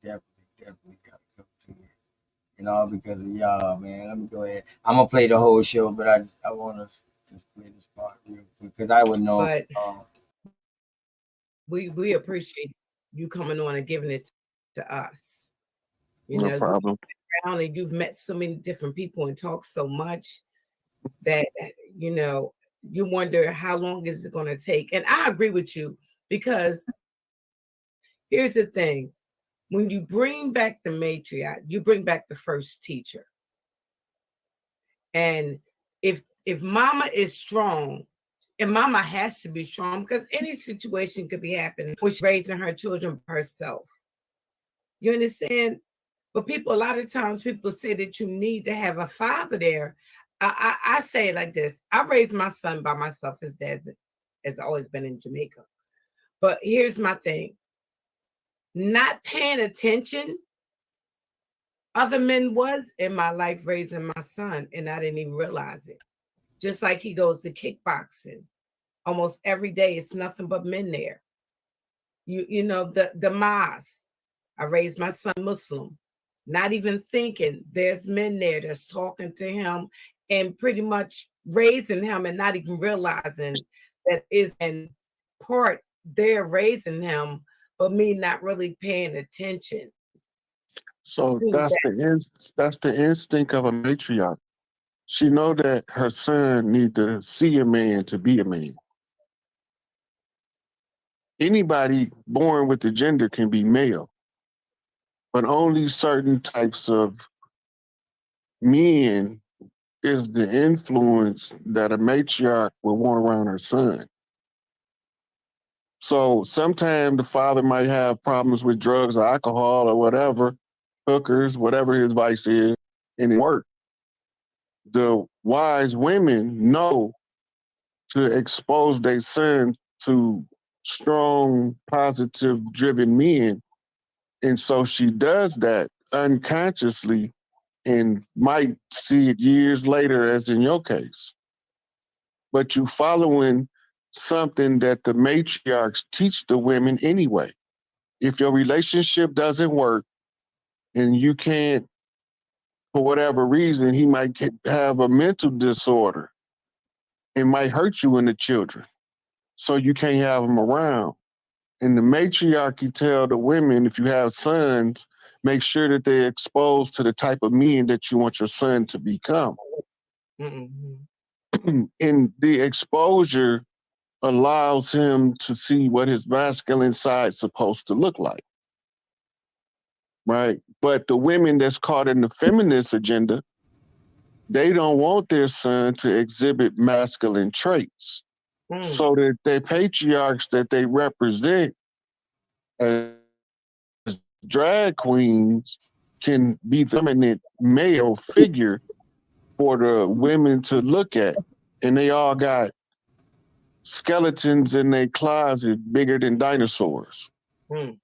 definitely got to come through here. Because of y'all, man. Let me go ahead. I'm gonna play the whole show, but I want to just play this part real quick because I would know. But we appreciate you coming on and giving it to us. No problem. Around and you've met so many different people and talked so much that you wonder how long is it going to take. And I agree with you, because here's the thing: when you bring back the matriarch, you bring back the first teacher. And if mama is strong, and mama has to be strong, because any situation could be happening when she's raising her children herself. You understand? But a lot of times people say that you need to have a father there. I say it like this: I raised my son by myself. His dad has always been in Jamaica. But here's my thing: not paying attention. Other men was in my life raising my son, and I didn't even realize it. Just like he goes to kickboxing almost every day, it's nothing but men there. You know the mosque. I raised my son Muslim, not even thinking there's men there that's talking to him and pretty much raising him, and not even realizing that is in part they're raising him, but me not really paying attention. So that's the instinct of a matriarch. She know that her son need to see a man to be a man. Anybody born with the gender can be male, but only certain types of men is the influence that a matriarch will want around her son. So sometimes the father might have problems with drugs or alcohol or whatever, hookers, whatever his vice is, and it work. The wise women know to expose their son to strong, positive, driven men. And so she does that unconsciously and might see it years later, as in your case. But you following something that the matriarchs teach the women anyway. If your relationship doesn't work and you can't, for whatever reason, he might have a mental disorder. It might hurt you and the children. So you can't have them around. And the matriarchy tell the women, if you have sons, make sure that they're exposed to the type of men that you want your son to become. Mm-hmm. And the exposure allows him to see what his masculine side's supposed to look like. Right? But the women that's caught in the feminist agenda, they don't want their son to exhibit masculine traits. So that the patriarchs that they represent as drag queens can be the dominant male figure for the women to look at. And they all got skeletons in their closet bigger than dinosaurs. And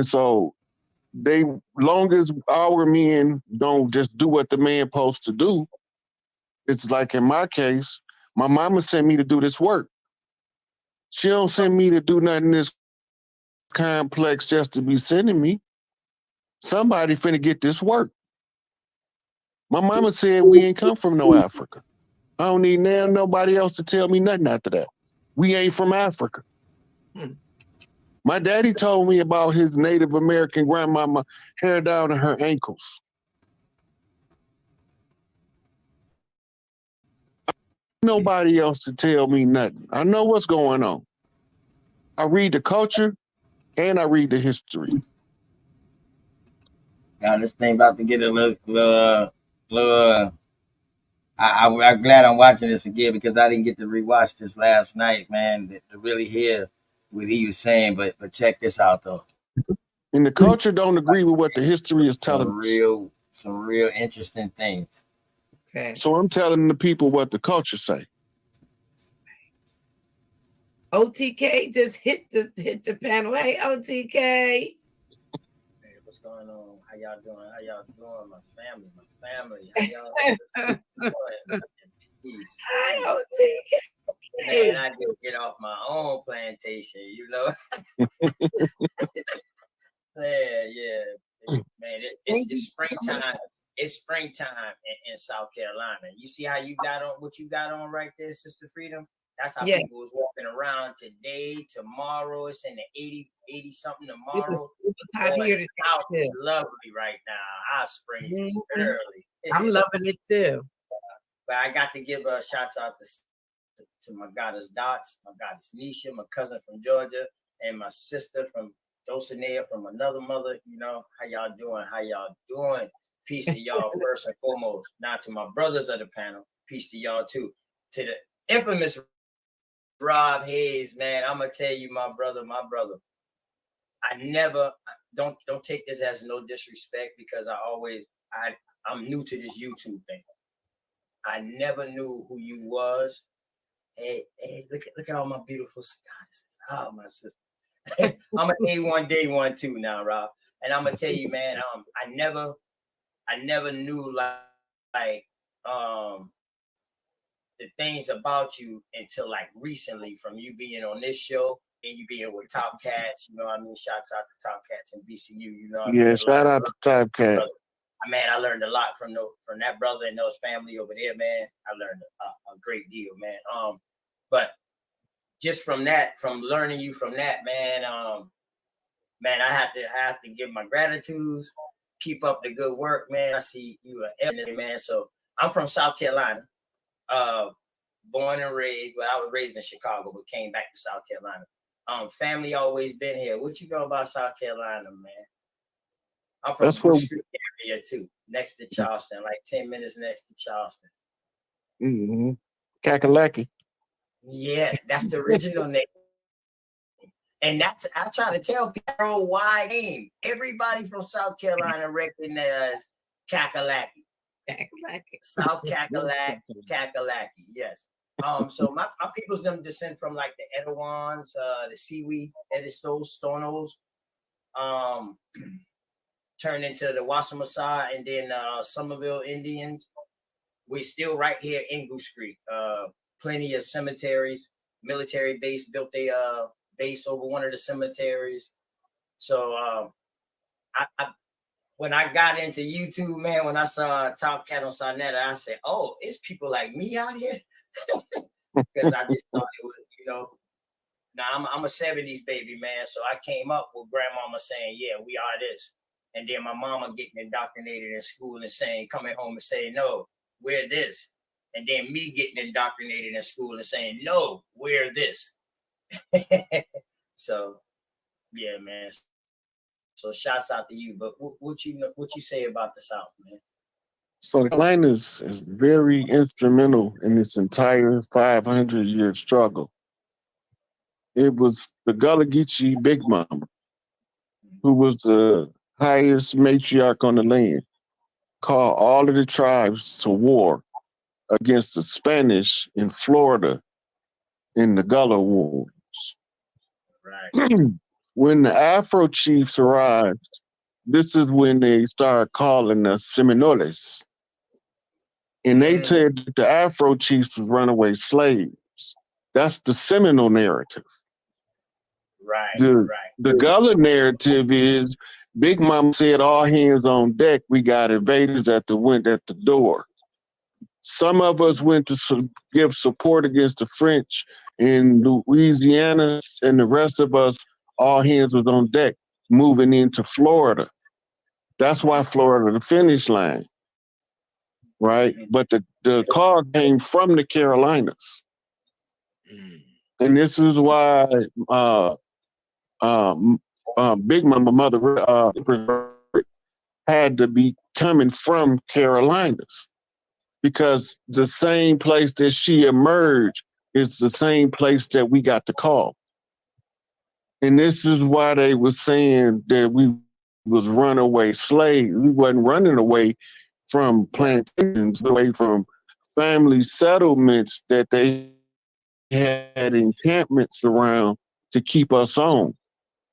so long as our men don't just do what the man supposed to do, it's like in my case, my mama sent me to do this work. She don't send me to do nothing this complex just to be sending me. Somebody finna get this work. My mama said we ain't come from no Africa. I don't need nobody else to tell me nothing after that. We ain't from Africa. My daddy told me about his Native American grandmama hair down to her ankles. nobody else to tell me nothing. I know what's going on. I read the culture and I read the history. Now this thing about to get a little. I'm glad I'm watching this again because I didn't get to rewatch this last night, man, to really hear what he was saying. But check this out though. And the culture don't agree with what the history is telling us. Some real interesting things. Okay. So I'm telling the people what the culture say. OTK just hit the panel. Hey, OTK. Hey, what's going on? How y'all doing? How y'all doing? My family. How y'all doing? Peace. Hi, OTK. Man, I just get off my own plantation, you know. yeah. Man, it's springtime. It's springtime in South Carolina. You see how you got on what you got on right there, Sister Freedom? That's how people was walking around today, tomorrow. It's in the 80 something tomorrow. It was hot here. South is lovely right now. Our spring is early. I'm loving it too. But I got to give shouts out to my goddess Dots, my goddess Nisha, my cousin from Georgia, and my sister from Dulcinea from another mother. You know, how y'all doing? How y'all doing? Peace to y'all first and foremost. Now to my brothers of the panel, peace to y'all too. To the infamous Rob Hayes, man, I'm gonna tell you, my brother. I never don't take this as no disrespect because I'm new to this YouTube thing. I never knew who you was. Hey, look at all my beautiful goddesses. Oh, my sister. I'm an A1 day one too now, Rob. And I'm gonna tell you, man, I never knew like the things about you until like recently, from you being on this show and you being with Top Cats. You know what I mean? Shouts out to Top Cats and BCU. You know what I mean? Shout out to Top Cats. Man, I learned a lot from that brother and those family over there, man. I learned a great deal, man. But just from learning you from that, man, man, I have to give my gratitude. Keep up the good work, man. I see you are evident, man. So I'm from South Carolina, born and raised. Well, I was raised in Chicago, but came back to South Carolina. Family always been here. What you know about South Carolina, man? I'm from Bush Creek area too, next to Charleston, like 10 minutes next to Charleston. Mm-hmm. Kakalaki. Yeah, that's the original name. And I try to tell people why name. Everybody from South Carolina recognize Kakalaki. South Kakalaki, yes. So my people's them descend from like the Edawans, the Seaweed, Stonos, turned into the Wassamasai and then Somerville Indians. We're still right here in Goose Creek. Plenty of cemeteries, military base, built a base over one of the cemeteries. So when I got into YouTube, man, when I saw Top Cat on Sonetta, I said, oh, it's people like me out here. Because I just thought it was, you know. Now I'm a 70s baby, man. So I came up with grandmama saying, yeah, we are this. And then my mama getting indoctrinated in school and saying, coming home and saying, no, we're this. And then me getting indoctrinated in school and saying, no, we're this. So, yeah, man. So shouts out to you. But what you say about the South, man? So Carolina is very instrumental in this entire 500-year struggle. It was the Gullah Geechee Big Mama, who was the highest matriarch on the land, called all of the tribes to war against the Spanish in Florida in the Gullah Wars. Right. When the Afro chiefs arrived, this is when they started calling us Seminoles. And they said that the Afro chiefs was runaway slaves. That's the Seminole narrative. Right. The Gullah narrative is Big Mama said, all hands on deck. We got invaders at the door. Some of us went to give support against the French in Louisiana, and the rest of us, all hands was on deck, moving into Florida. That's why Florida, the finish line. right? But the call came from the Carolinas. And this is why Big Mama Mother had to be coming from Carolinas, because the same place that she emerged is the same place that we got the call. And this is why they were saying that we was runaway slaves. We wasn't running away from plantations, away from family settlements that they had encampments around to keep us on.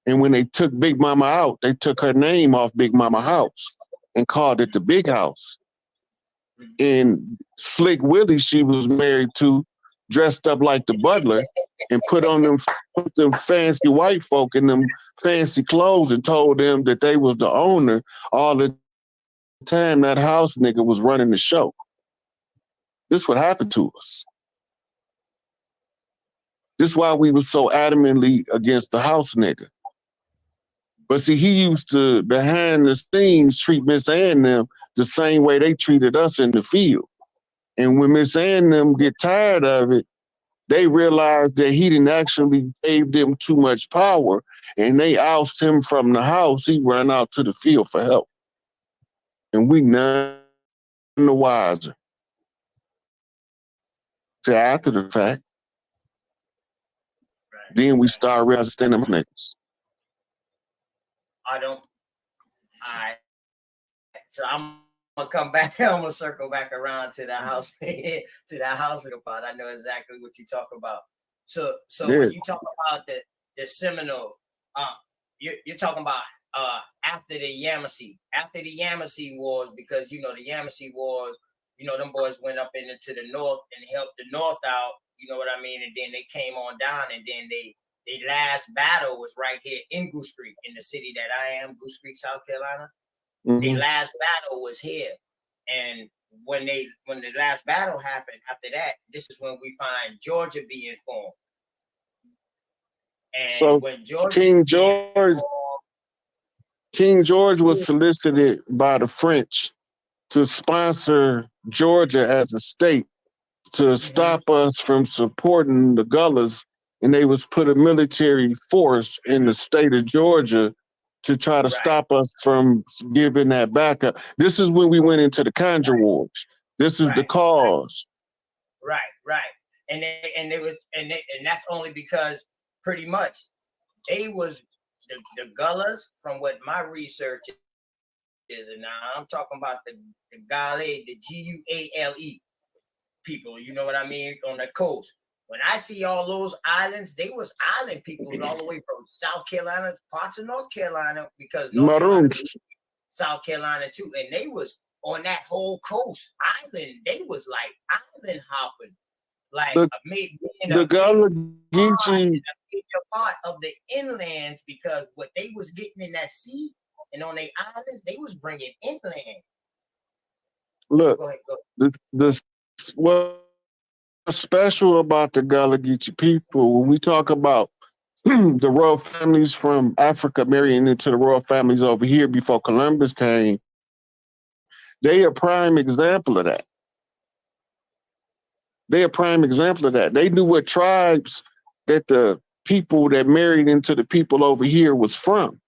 And when they took Big Mama out, they took her name off Big Mama House and called it the Big House. And Slick Willie, she was married to, dressed up like the butler and put them fancy white folk in them fancy clothes and told them that they was the owner all the time that house nigga was running the show. This what happened to us. This is why we were so adamantly against the house nigga. But see, he used to, behind the scenes, treat Miss Ann them the same way they treated us in the field. And when Miss Ann them get tired of it, they realized that he didn't actually gave them too much power, and they ousted him from the house. He ran out to the field for help. And we none the wiser. To after the fact, then we start realizing them niggas. I don't. I. So I'm gonna come back. I'm gonna circle back around to the house, to that house part. I know exactly what you talk about. So when you talk about the Seminole, you're talking about after the Yamasee Wars, because the Yamasee Wars, them boys went up into the north and helped the north out. You know what I mean? And then they came on down, and then their last battle was right here in Goose Creek, in the city that I am, Goose Creek, South Carolina. Mm-hmm. The last battle was here, and when the last battle happened, after that, this is when we find Georgia being formed. And so when King George was solicited by the French to sponsor Georgia as a state to stop us from supporting the Gullahs, and they was put a military force in the state of Georgia to try to stop us from giving that back up. This is when we went into the Conjure Wars. This is the cause. Right. And that's only because pretty much they was the Gullahs, from what my research is, and now I'm talking about the Gale, the Guale people, you know what I mean, on the coast. When I see all those islands, they was island people all the way from South Carolina, parts of North Carolina, because North Carolina, South Carolina too, and they was on that whole coast island. They was like island hopping, like a major part of the inlands, because what they was getting in that sea and on their islands, they was bringing inland. Look, go ahead. What's special about the Gullah Geechee people, when we talk about the royal families from Africa marrying into the royal families over here before Columbus came, they a prime example of that. They knew what tribes that the people that married into the people over here was from.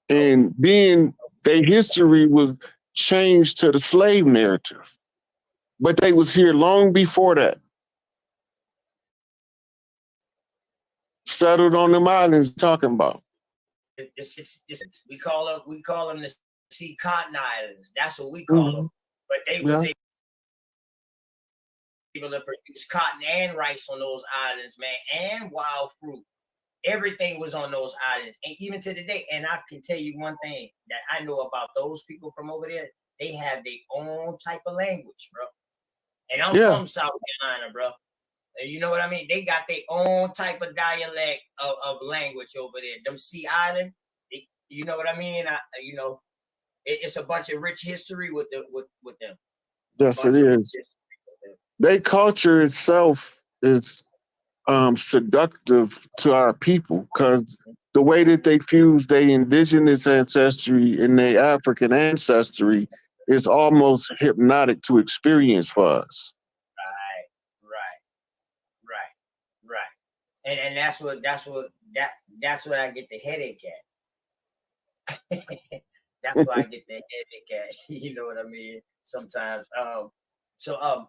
And then their history was changed to the slave narrative. But they was here long before that. Settled on them islands talking about. We call them the Sea Cotton Islands. That's what we call them. But they was able to produce cotton and rice on those islands, man, and wild fruit. Everything was on those islands, and even to the day. And I can tell you one thing that I know about those people from over there: they have their own type of language, bro. And I'm from South Carolina, bro. You know what I mean? They got their own type of dialect of language over there. Them Sea Island, you know what I mean? It's a bunch of rich history with them. Yes, it is. Their culture itself is seductive to our people, because the way that they fuse their indigenous ancestry and their African ancestry It's almost hypnotic to experience for us. Right, right, right, right. And that's what I get the headache at. That's why I get the headache at. You know what I mean? Sometimes. So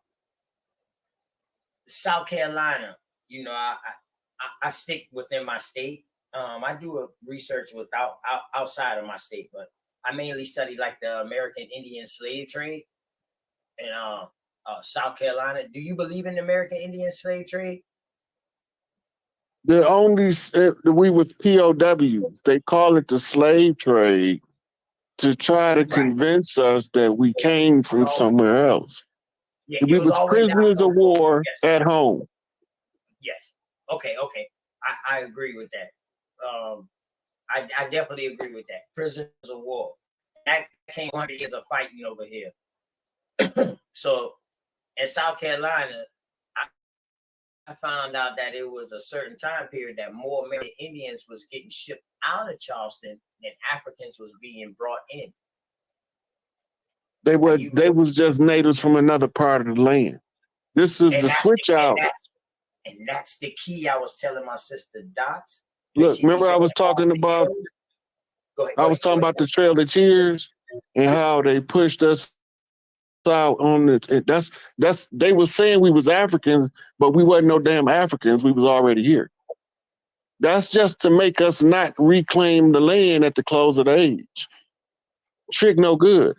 South Carolina, I stick within my state. I do a research outside of my state, but I mainly study like the American Indian slave trade in South Carolina. Do you believe in the American Indian slave trade? The only we was POWs. They call it the slave trade to try to Right. convince us that we came from somewhere else. Yeah, it We was was always down prisoners of south. war Yes, at home. yes. Okay, okay. I agree with that. I definitely agree with that. Prisoners of war. And that came 100 years of fighting over here. So in South Carolina, I found out that it was a certain time period that more American Indians was getting shipped out of Charleston than Africans was being brought in. They Have were you they was just natives from another part of the land. This is and the that's the switch and out. that's and that's the key I was telling my sister Dots when Look, she be remember I saying was talking about videos. Go ahead, I go was ahead, go talking ahead. about the Trail of Tears and how they pushed us out on the that's they were saying we was Africans, but we wasn't no damn Africans. We was already here. That's just to make us not reclaim the land at the close of the age. Trick no good.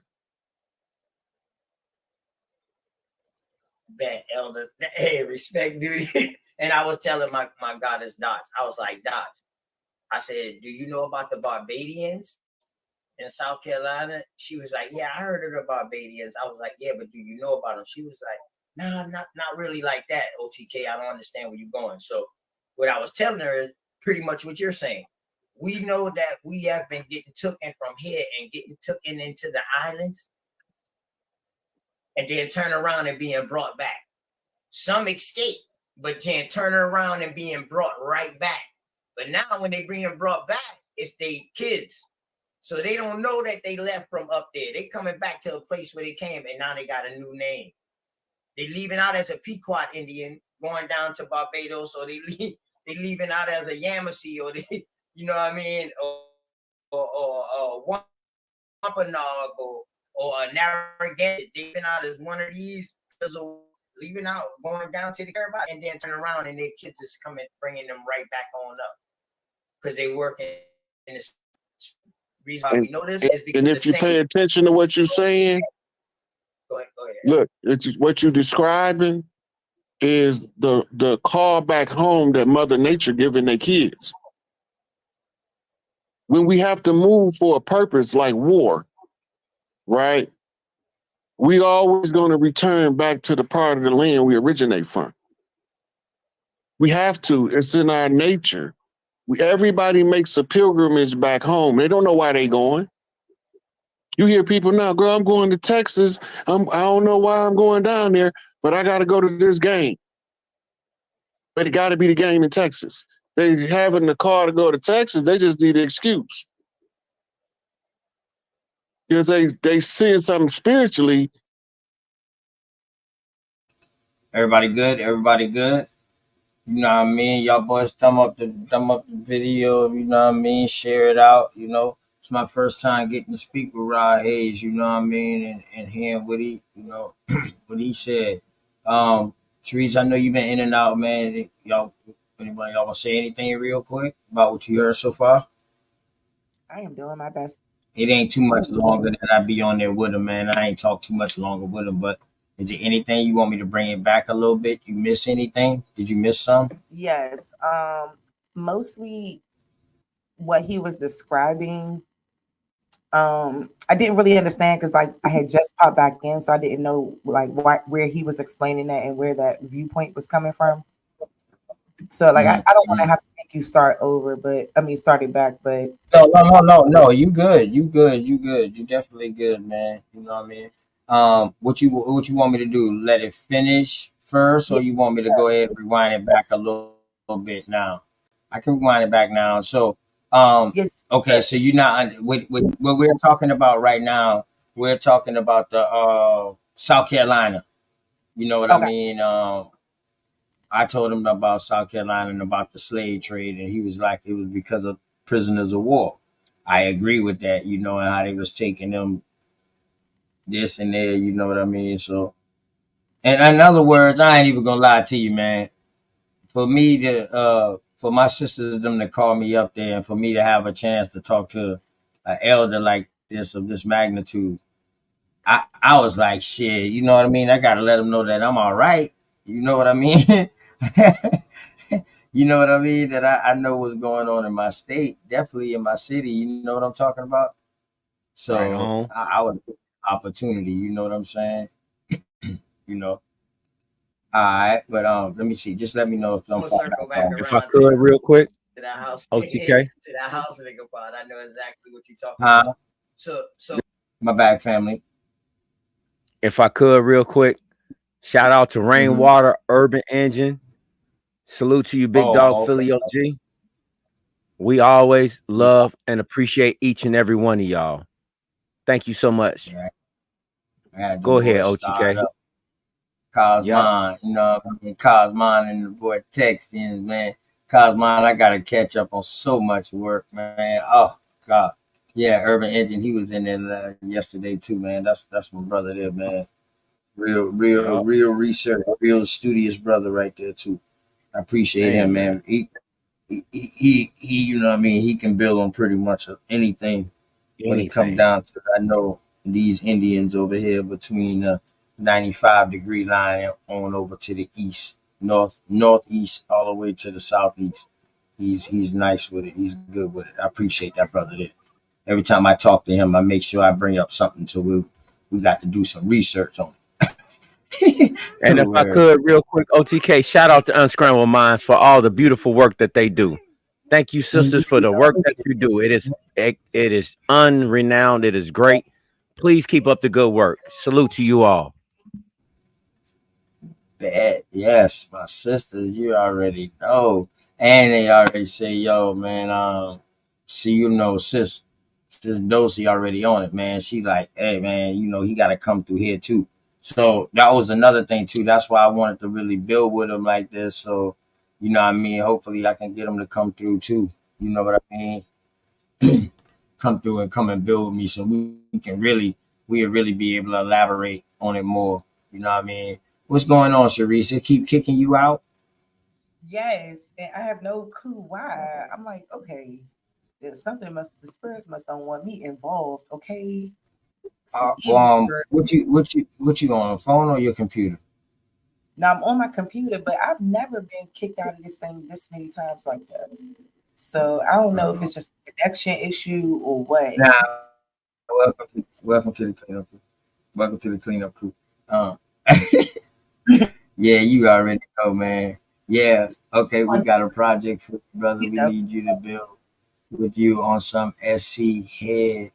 Bad elder. Hey, respect, dude. And I was telling my goddess Dots, I was like, Dots, I said, do you know about the Barbadians in South Carolina? She was like, yeah, I heard of the Barbadians. I was like, yeah, but do you know about them? She was like, no, not really like that, OTK. I don't understand where you're going. So what I was telling her is pretty much what you're saying. We know that we have been getting taken from here and getting taken into the islands and then turn around and being brought back. Some escape, but then turn around and being brought right back. But now when they being brought back, it's they kids. So they don't know that they left from up there. They coming back to a place where they came, and now they got a new name. They leaving out as a Pequot Indian, going down to Barbados, or they leaving out as a Yamasee, or they, you know what I mean, or Wampanoag, or a Narragansett. They leaving out as one of these, leaving out, going down to the Caribbean, and then turn around and their kids is coming, bringing them right back on up because they working in this. Reason why we know this is because And the if you same. pay attention to what you're saying, Go ahead, go ahead. look, it's what you're describing is the call back home that Mother Nature giving their kids. When we have to move for a purpose like war, right? We always going to return back to the part of the land we originate from. We have to. It's in our nature. Everybody makes a pilgrimage back home. They don't know why they going. You hear people now, girl, I'm going to Texas. I don't know why I'm going down there, but I got to go to this game. But it got to be the game in Texas. They having the car to go to Texas. They just need an excuse because they seeing something spiritually. Everybody good? Everybody good? You know what I mean? Y'all boys thumb up the video, you know what I mean? Share it out, you know. It's my first time getting to speak with Rod Hayes, you know what I mean, and hearing what he, what he said. Therese, I know you've been in and out, man. Anybody y'all wanna say anything real quick about what you heard so far? I am doing my best. It ain't too much longer that I be on there with him, man. I ain't talk too much longer with him, but is there anything you want me to bring it back a little bit? You miss anything? Did you miss some? Yes. Mostly what he was describing. I didn't really understand because like I had just popped back in, so I didn't know like where he was explaining that and where that viewpoint was coming from. So like I don't want to have to make you start over, but I mean start it back, but No. You good. You good. You good. You definitely good, man. You know what I mean? What you want me to do? Let it finish first, or yeah, you want me to go ahead and rewind it back a little bit now? I can rewind it back now. So, yes, okay. So you're not what we're talking about right now. we're talking about the South Carolina. You know what I Okay. mean? I told him about South Carolina and about the slave trade, and he was like, it was because of prisoners of war. I agree with that, you know, and how they was taking them this and there, you know what I mean? So, and in other words, I ain't even gonna lie to you, man. For me to, for my sisters them to call me up there, and for me to have a chance to talk to an elder like this of this magnitude, I was like, shit, you know what I mean? I gotta let them know that I'm all right. You know what I mean? You know what I mean? That I know what's going on in my state, definitely in my city. You know what I'm talking about? Right So on. I was opportunity. You know what I'm saying? You know. All right, but let me see. Just let me know if I'm I'm gonna far circle back back on. If I around could, real quick, to that house, OTK. to that house nigga pod. I know exactly what you're talking Huh? about. So My back family. If I could, real quick, shout out to Mm-hmm. Rainwater Urban Engine. Salute to you, Big Dog Oh, okay. Philly OG. We always Yeah, love and appreciate each and every one of y'all. Thank you so much. yeah. I had them Go ahead, boys start OTK. up. Yep. Cosmon, you know what I mean? Cosmon and the boy Texians, man. Cosmon, I gotta catch up on so much work, man. Oh God. Yeah, Urban Engine, he was in there yesterday too, man. That's my brother there, man. Yep. Real research, real studious brother right there too. I appreciate Hey, him, man. man. He you know what I mean? He can build on pretty much anything when it come Anything. down to I know these Indians over here between the 95-degree line on over to the east, northeast, all the way to the southeast. He's nice with it. He's good with it. I appreciate that brother there. Every time I talk to him, I make sure I bring up something so we got to do some research on it. And if I Word. could, real quick, OTK, shout out to Unscrambled Minds for all the beautiful work that they do. Thank you, sisters, for the work that you do. It is unrenowned. It is great. Please keep up the good work. Salute to you all. Bad. Yes, my sisters, you already know. And they already say, yo, man, see, you know, sis Dosey already on it, man. She like, hey, man, you know, he got to come through here too. So that was another thing too. That's why I wanted to really build with him like this. So, you know what I mean? Hopefully I can get him to come through too. You know what I mean? Come through and come and build with me so we can we'll really be able to elaborate on it more. You know what I mean? What's going on, Sharice? It keep kicking you out? Yes, and I have no clue why. I'm like, okay, there's something the spirits must don't want me involved. Okay, some evil spirits. What you on a phone or your computer? Now I'm on my computer, but I've never been kicked out of this thing this many times like that. So I don't know if it's just a connection issue or what. Nah, welcome to the cleanup crew. Welcome to the cleanup crew. Um, yeah, you already know, man. Yeah, okay, we got a project for you, brother. You We know, need you to build with you on some SC head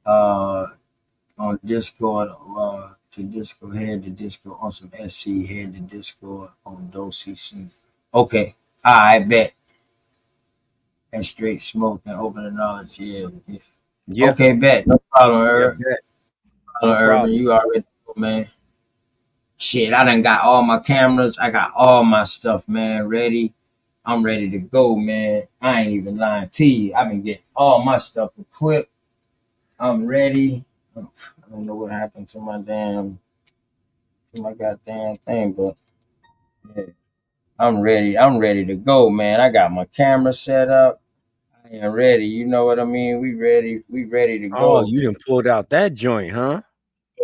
uh on Discord to Discord head to Discord on some SC head to Discord on DoCC. Okay, I bet. And straight smoke and open the knowledge. Yeah. Yeah. Okay, bet. No problem, Yeah. Herb. No Urban, problem. you already know, man. Shit, I done got all my cameras. I got all my stuff, man, ready. I'm ready to go, man. I ain't even lying to you. I've been getting all my stuff equipped. I'm ready. I don't know what happened to my goddamn thing, but yeah, I'm ready. I'm ready to go, man. I got my camera set up. I am ready. You know what I mean? We ready. We ready to Oh, go. you done pulled out that joint, huh?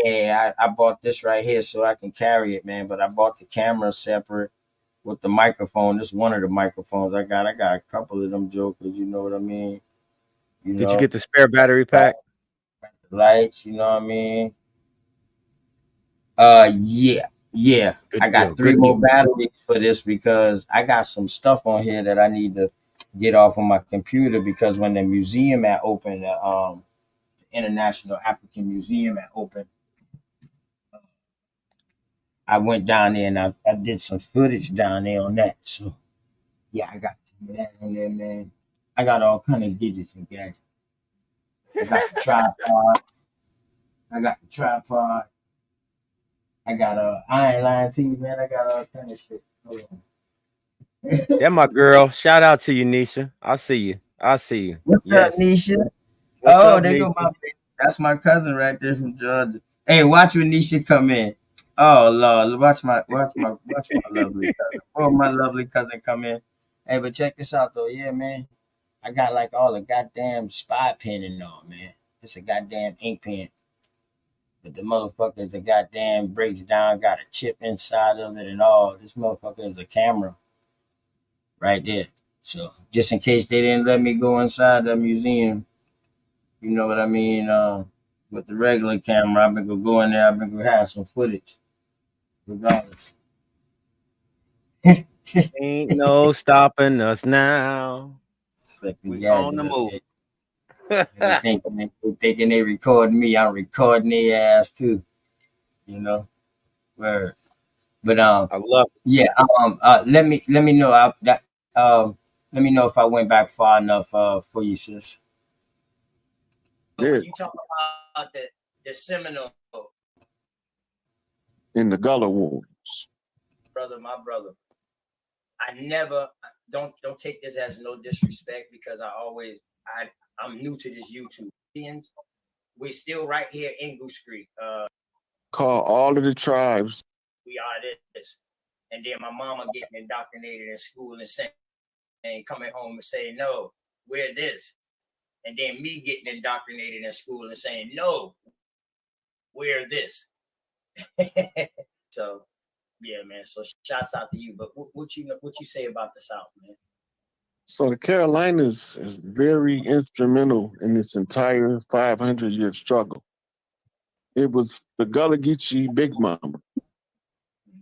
Yeah, I bought this right here so I can carry it, man. But I bought the camera separate with the microphone. This is one of the microphones I got. I got a couple of them jokers. You know what I mean? You Did you know, get the spare battery pack? the lights. You know what I mean? Yeah. I Good got deal. three Good more deal. batteries for this because I got some stuff on here that I need to get off of my computer because when the museum had opened, International African Museum had opened, I went down there and I did some footage down there on that. So yeah, I got some of that on there, man. I got all kind of gadgets and gadgets. I got the tripod. I got the tripod. I got I ain't lying to you, man. I got all kind of shit. Hold on. Yeah, my girl. Shout out to you, Nisha. I see you. I see you. What's up, Yes. Nisha? What's Oh, up, there go Nisha? my that's my cousin right there from Georgia. Hey, watch when Nisha come in. Oh Lord, watch my lovely cousin. Oh, my lovely cousin come in. Hey, but check this out though. Yeah, man. I got like all the goddamn spy pen and all, man. It's a goddamn ink pen. But the motherfucker is a goddamn breaks down, got a chip inside of it and all. This motherfucker is a camera right there. So just in case they didn't let me go inside the museum, you know what I mean? With the regular camera, I've been gonna go in there, I've been gonna have some footage, regardless. Ain't no stopping us now. Expecting We on gadget the up move. there. They thinking they recording me. I'm recording their ass too, you know. Word. But I love it. yeah. Let me know let me know if I went back far enough for you, sis. But when Yeah, you talk about the Seminole, in the Gullah Wars. brother, my brother, I never don't take this as no disrespect because I'm new to this YouTube. We're still right here in Goose Creek. Call all of the tribes. We are this. And then my mama getting indoctrinated in school and saying, coming home and saying, no, we're this. And then me getting indoctrinated in school and saying, no, we're this. So yeah, man. So shouts out to you. But what you say about the South, man? So the Carolinas is very instrumental in this entire 500-year struggle. It was the Gullah Geechee Big Mama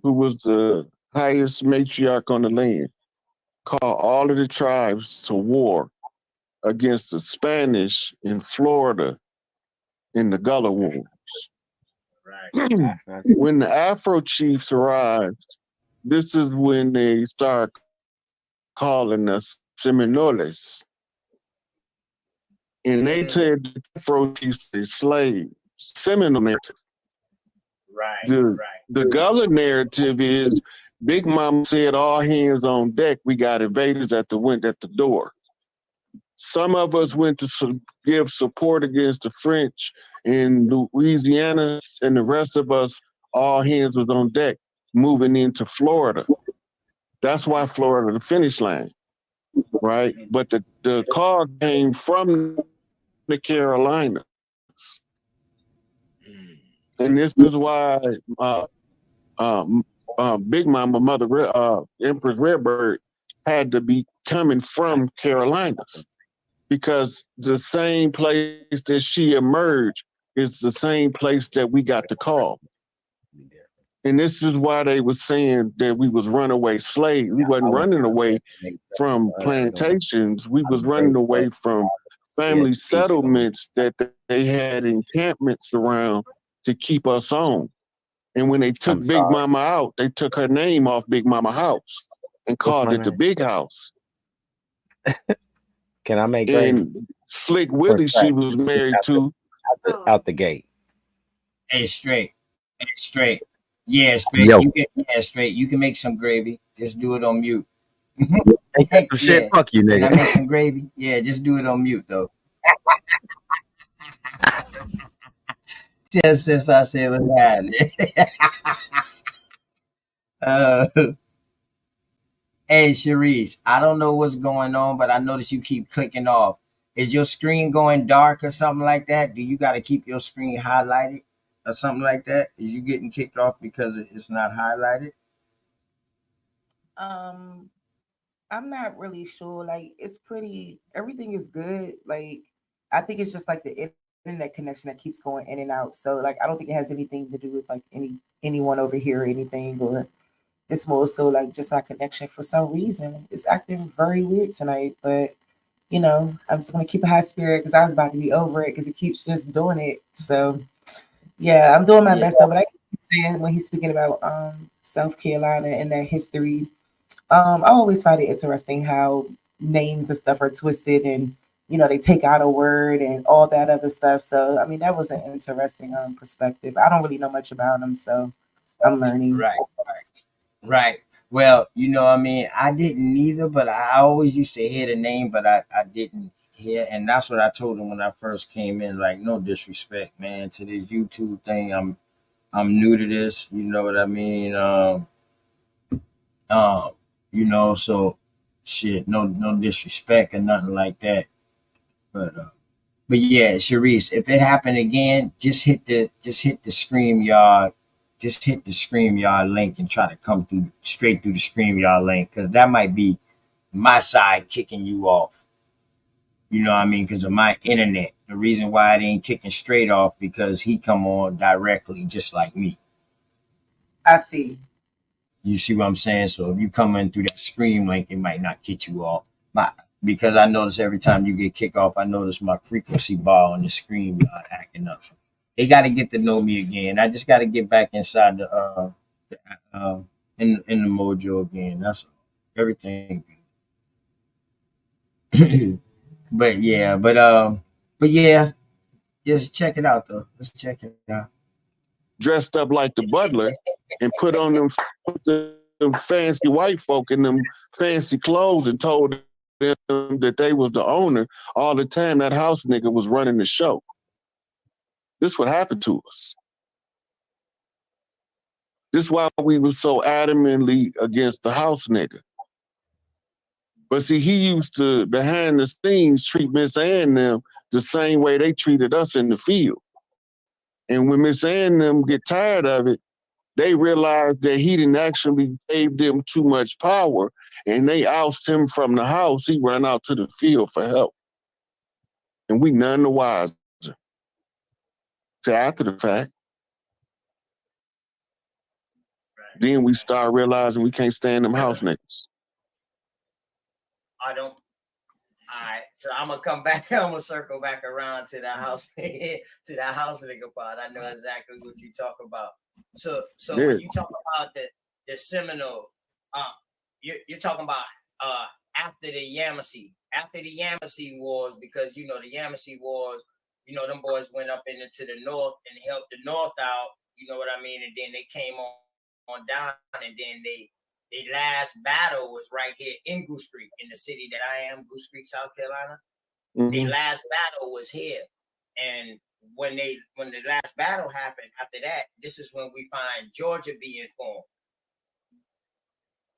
who was the highest matriarch on the land, called all of the tribes to war against the Spanish in Florida in the Gullah Wars. Right. When the Afro chiefs arrived, this is when they start calling us Seminoles. And they said the Afro chiefs were slaves. Seminole narrative. Right. The, the Gullah narrative is Big Mama said, all hands on deck. We got invaders at the door. Some of us went to give support against the French in Louisiana, and the rest of us, all hands was on deck, moving into Florida. That's why Florida, the finish line, right? But the call came from the Carolinas. And this is why Big Mama, Empress Redbird, had to be coming from Carolinas, because the same place that she emerged is the same place that we got the call. And this is why they were saying that we was runaway slaves. We wasn't running away from plantations. We was running away from family settlements that they had encampments around to keep us on. And when they took Big Mama out, they took her name off Big Mama House and called it the Big House. Can I make gravy? And Slick Willie, she was married to. Out the gate. Hey, straight. Hey, straight. Yeah, straight. Yo. Straight. You can make some gravy. Just do it on mute. Ain't that some shit? Yeah. Fuck you, Can I nigga. make some gravy? Yeah, just do it on mute though. Just since I said what's happening. uh, hey, Sharice, I don't know what's going on, but I notice you keep clicking off. Is your screen going dark or something like that? Do you got to keep your screen highlighted or something like that? Is you getting kicked off because it's not highlighted? I'm not really sure. Like, it's pretty, everything is good. Like, I think it's just like the internet connection that keeps going in and out. So, like, I don't think it has anything to do with like anyone over here or anything, or it's more so like just our connection. For some reason, it's acting very weird tonight. But I'm just gonna keep a high spirit because I was about to be over it because it keeps just doing it. So yeah, I'm doing my Yeah. best though. But I keep saying when he's speaking about South Carolina and that history, I always find it interesting how names and stuff are twisted and they take out a word and all that other stuff. So I mean, that was an interesting perspective. I don't really know much about him, so I'm learning. Right, right. Well, I mean, I didn't either, but I always used to hear the name, but I didn't hear, and that's what I told him when I first came in. Like, no disrespect, man, to this YouTube thing. I'm new to this. You know what I mean? Um, so shit, no disrespect or nothing like that. But yeah, Sharice, if it happened again, just hit the StreamYard, just hit the StreamYard link and try to come through straight through the StreamYard link, because that might be my side kicking you off. You know what I mean? Because of my internet. The reason why it ain't kicking straight off because he come on directly just like me. I see. You see what I'm saying? So if you come in through that Scream link, it might not get you off. But because I notice every time you get kicked off, I notice my frequency bar on the screen acting up. They got to get to know me again. I just got to get back inside in the mojo again. That's everything. but yeah, but yeah, just check it out though. Let's check it out. Dressed up like the butler and them fancy white folk in them fancy clothes and told them that they was the owner all the time. That house nigga was running the show. This what happened to us. This is why we were so adamantly against the house nigga. But see, he used to, behind the scenes, treat Miss Ann them the same way they treated us in the field. And when Miss Ann them get tired of it, they realized that he didn't actually gave them too much power, and they ousted him from the house. He ran out to the field for help. And we none the wiser. So after the fact, then we start realizing we can't stand them house niggas. I don't. All right, so I'm gonna come back. I'm gonna circle back around to that house, to that house nigga part. I know exactly what you talk about. So Yeah. when you talk about the Seminole, you're talking about after the Yamasee Wars, because the Yamasee Wars, them boys went up into the north and helped the north out. You know what I mean? And then they came on down, and then they last battle was right here in Goose Creek, in the city that I am, Goose Creek, South Carolina. Mm-hmm. The last battle was here. And when the last battle happened, after that, this is when we find Georgia being formed.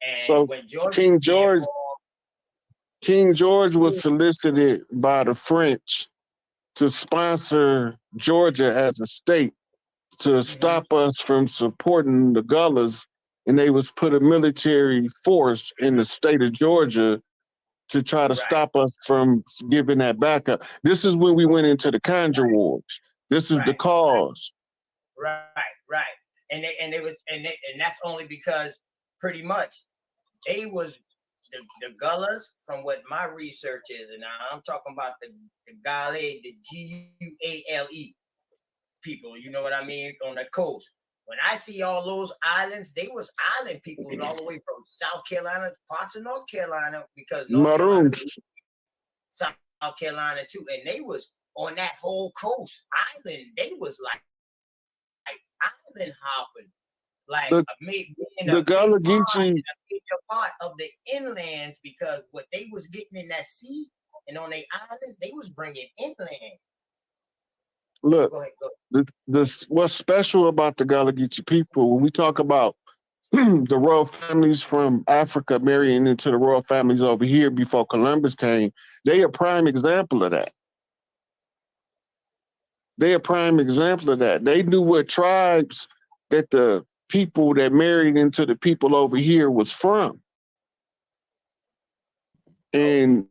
And so when King George was solicited by the French to sponsor Georgia as a state to stop us from supporting the Gullahs, and they was put a military force in the state of Georgia to try to stop us from giving that back up. This is when we went into the Conjure Wars. This is the cause. Right. And that's only because pretty much they was the Gullahs, from what my research is, and I'm talking about the Gale, the Guale people, you know what I mean, on the coast. When I see all those islands, they was island people all the way from South Carolina, parts of North Carolina, because North Carolina, South Carolina too, and they was on that whole coast island. They was like island hopping, like the Gullah Geechee, a major part of the inlands, because what they was getting in that sea and on their islands, they was bringing inland. Look, what's special about the Gullah Geechee people, when we talk about the royal families from Africa marrying into the royal families over here before Columbus came, they a prime example of that. They a prime example of that. They knew what tribes that the people that married into the people over here was from. And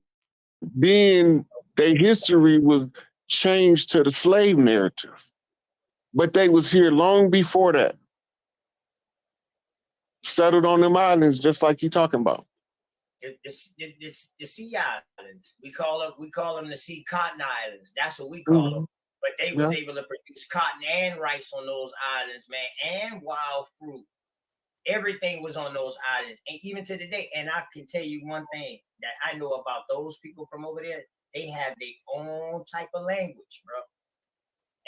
then their history was changed to the slave narrative. But they was here long before that. Settled on them islands, just like you talking about. The sea islands. We call them the sea cotton islands. That's what we call them. But they was able to produce cotton and rice on those islands, man, and wild fruit. Everything was on those islands, and even to the day. And I can tell you one thing that I know about those people from over there. they have their own type of language, bro.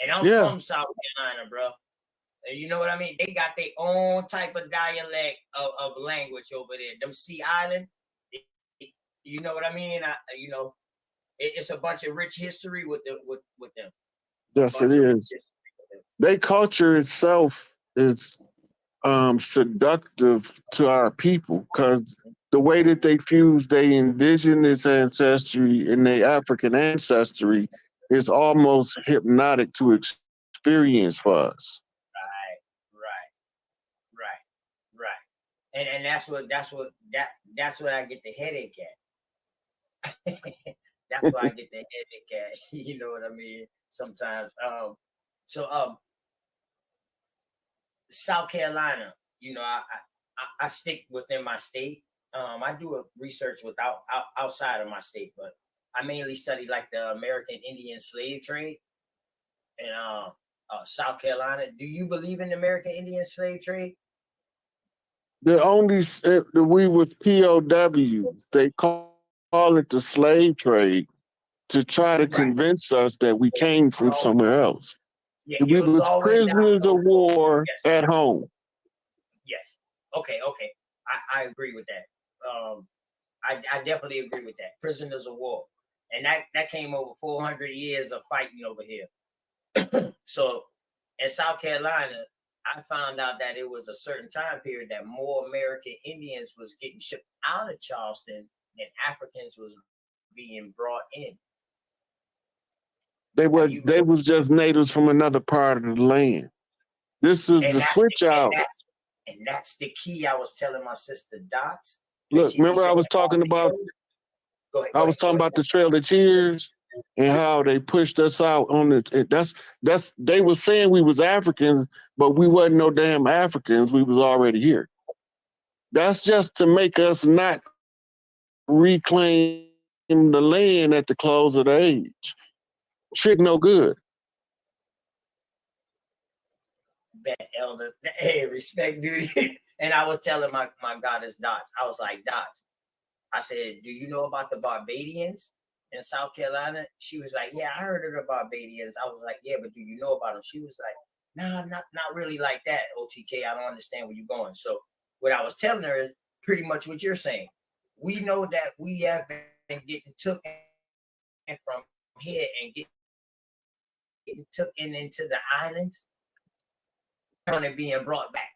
And I'm Yeah, from South Carolina, bro. You know what I mean? They got their own type of dialect of language over there. Them Sea Island, you know what I mean? It's a bunch of rich history with them. A yes, it bunch of rich is. history with them. Their culture itself is seductive to our people because the way that they fuse their indigenous ancestry and their African ancestry is almost hypnotic to experience for us. Right, right. And that's what I get the headache at. That's why I get the headache at. You know what I mean? Sometimes. So South Carolina, I stick within my state. I do a research outside of my state, but I mainly study like the American Indian slave trade in South Carolina. Do you believe in the American Indian slave trade? The only we was POWs. They call it the slave trade to try to Right. convince us that we came from somewhere else. Yeah, it We was was always down prisoners of low. war Yes. at home. Yes. Okay. I agree with that. I definitely agree with that. Prisoners of war, and that came over 400 years of fighting over here. So in South Carolina, I found out that it was a certain time period that more American Indians was getting shipped out of Charleston than Africans was being brought in. They was just natives from another part of the land. This is And the that's switch out. that's the key. I was telling my sister Dots. Look, remember I was talking about the Trail of Tears and how they pushed us out on the. That's they were saying we was Africans, but we wasn't no damn Africans. We was already here. That's just to make us not reclaim the land at the close of the age. Trick no good. Bet elder. Hey, respect duty. And I was telling my goddess Dots, I was like, Dots, I said, do you know about the Barbadians in South Carolina? She was like, yeah, I heard of the Barbadians. I was like, yeah, but do you know about them? She was like, nah, not really like that, OTK. I don't understand where you're going. So what I was telling her is pretty much what you're saying. We know that we have been getting taken from here and getting taken into the islands and being brought back.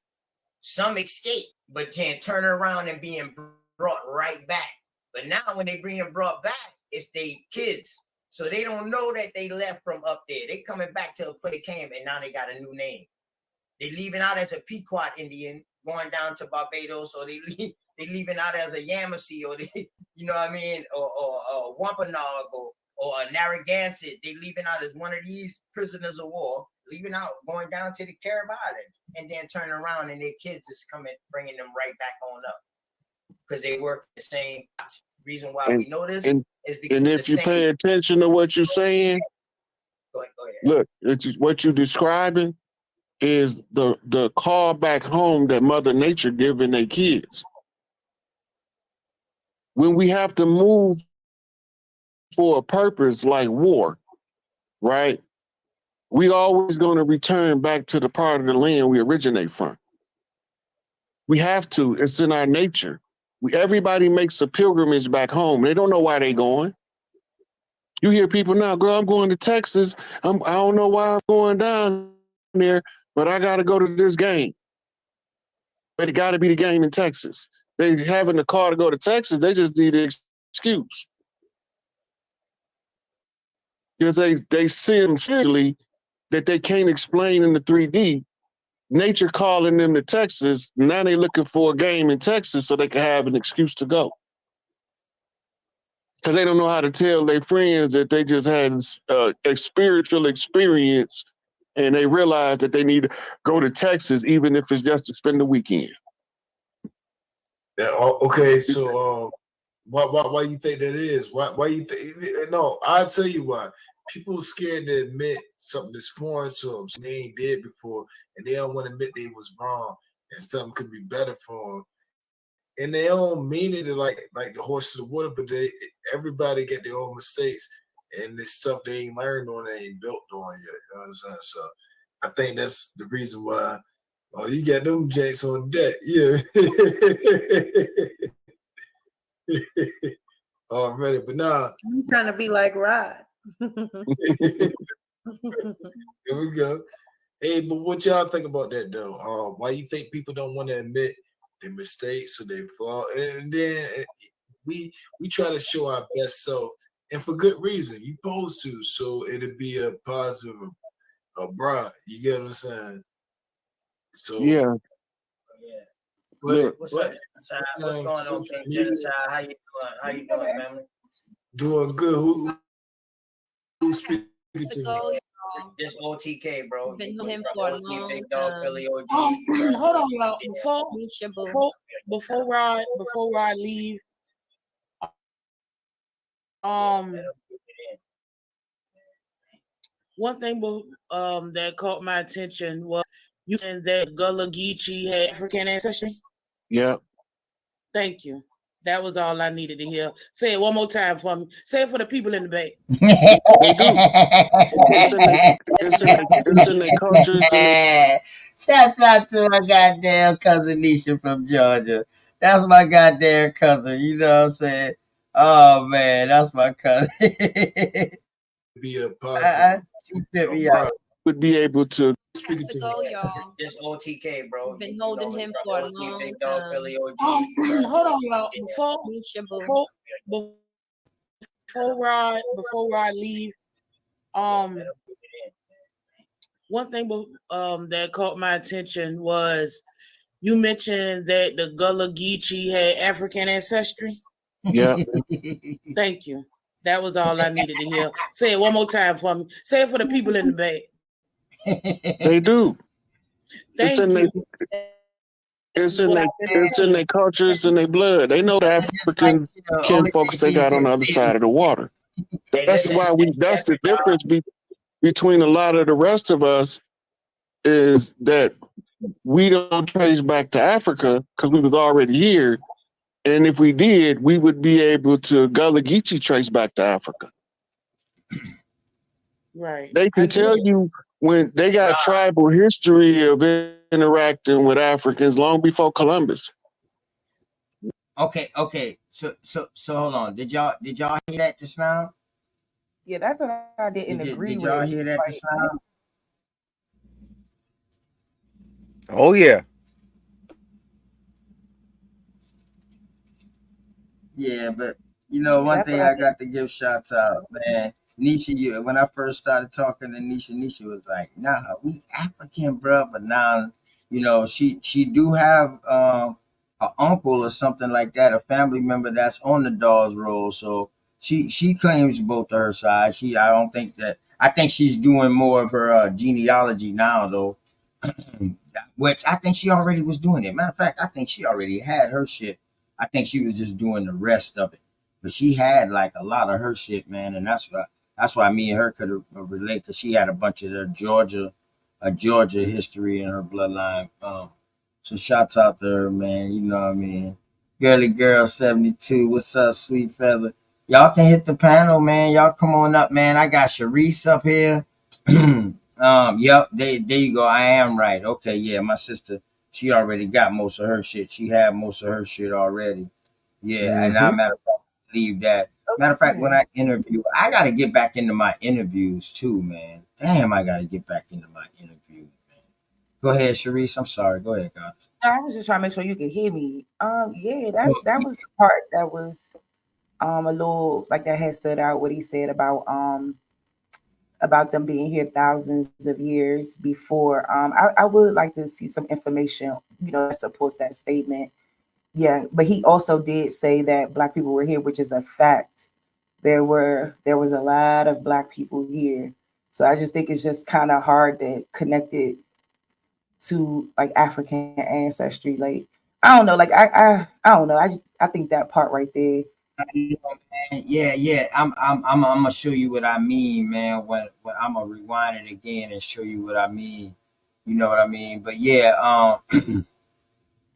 Some escape, but then turn around and being brought right back. But now when they bring them brought back, it's they kids. So they don't know that they left from up there. They coming back to a place they came, and now they got a new name. They leaving out as a Pequot Indian, going down to Barbados, or they leaving out as a Yamasee, or they, you know what I mean, or Wampanoag, or a Narragansett. They leaving out as one of these prisoners of war, leaving out, going down to the Carib Islands, and then turning around and their kids is coming, bringing them right back on up because they work the same. Reason why we know this is because if you pay attention to what you're saying, go ahead. Look, what you're describing is the call back home that Mother Nature giving their kids. When we have to move for a purpose like war, right? We always going to return back to the part of the land we originate from. We have to. It's in our nature. Everybody makes a pilgrimage back home. They don't know why they going. You hear people now, girl, I'm going to Texas. I don't know why I'm going down there, but I got to go to this game. But it got to be the game in Texas. They having a car to go to Texas. They just need an excuse. Because they see them seriously that they can't explain in the 3D. Nature calling them to Texas. Now they looking for a game in Texas so they can have an excuse to go. Because they don't know how to tell their friends that they just had a spiritual experience and they realize that they need to go to Texas, even if it's just to spend the weekend. Yeah, okay, so why you think that is? Why you think? No, I'll tell you why. People are scared to admit something that's foreign to them, something they ain't did before, and they don't want to admit they was wrong, and something could be better for them. and they don't mean it like the horse to the water, but everybody get their own mistakes, and this stuff they ain't learned on, they ain't built on yet. You know what I'm saying? So I think that's the reason why. Oh, you got them jakes on deck, yeah. Already, but nah. I'm trying to be like Rod. Here we go. Hey, but what y'all think about that though? Why you think people don't want to admit their mistakes or their fault? And then we try to show our best self, and for good reason. You supposed to, so it'll be a positive, a bright. You get what I'm saying? So Yeah. But What's up, Genocide? What's going on, King Genocide? How you doing? How you doing, family? Doing good. Who's speaking to me? This OTK, bro. Been From him for a OT, long Big Dog, time. Philly OG. Hold on, y'all. Before Rod leave, one thing that caught my attention was you said that Gullah Geechee had African ancestry. Yeah. Thank you. That was all I needed to hear. Say it one more time for me. Say it for the people in the back. They do. It's in their culture. Shouts out to my goddamn cousin Nisha from Georgia. That's my goddamn cousin. You know what I'm saying? Oh man, that's my cousin. Be a positive. She fit me out. Would be able to. Y'all. This OTK, bro. Been holding him for a long Big Dog, time. Philly OG. Hold on, y'all. Before Rod leave, one thing that caught my attention was you mentioned that the Gullah Geechee had African ancestry. Yeah. Thank you. That was all I needed to hear. Say it one more time for me. Say it for the people in the back. They do. Thank you. It's in their cultures and their blood. They know the African kin folks they got on the other side of the water. That's why that's the difference between a lot of the rest of us is that we don't trace back to Africa because we was already here. And if we did, we would be able to Gullah Geechee trace back to Africa. Right. They can tell you when they got tribal history of interacting with Africans long before Columbus. Okay. So hold on. Did y'all hear that just now? Yeah, that's what I didn't agree Did with. y'all hear that just now? Oh yeah. Yeah, but you know, one thing I got to give shots out, man. Nisha, when I first started talking to Nisha was like, "Nah, we African, bro." But now, you know, she do have an uncle or something like that, a family member that's on the Dawes roll. So she claims both of her sides. I think she's doing more of her genealogy now, though. Which I think she already was doing it. Matter of fact, I think she already had her shit. I think she was just doing the rest of it. But she had like a lot of her shit, man, and that's why me and her could relate, because she had a bunch of Georgia history in her bloodline. So shouts out to her, man. You know what I mean? Girly Girl 72. What's up, sweet feather? Y'all can hit the panel, man. Y'all come on up, man. I got Sharice up here. Yep, there you go. I am right. Okay, yeah, my sister, she already got most of her shit. She had most of her shit already. Yeah, and I matter of fact, believe that. Matter of fact, when I interview, I gotta get back into my interviews too, man. Damn, I gotta get back into my interviews, man. Go ahead, Sharice. I'm sorry. Go ahead, guys. I was just trying to make sure you could hear me. Yeah, that was the part that was a little like that had stood out. What he said about them being here thousands of years before. I would like to see some information, that supports that statement. Yeah, but he also did say that Black people were here, which is a fact. There was a lot of Black people here. So I just think it's just kind of hard to connect it to like African ancestry. Like I don't know, like I don't know. I think that part right there. Yeah. I'm gonna show you what I mean, man. When I'm gonna rewind it again and show you what I mean. You know what I mean? But yeah,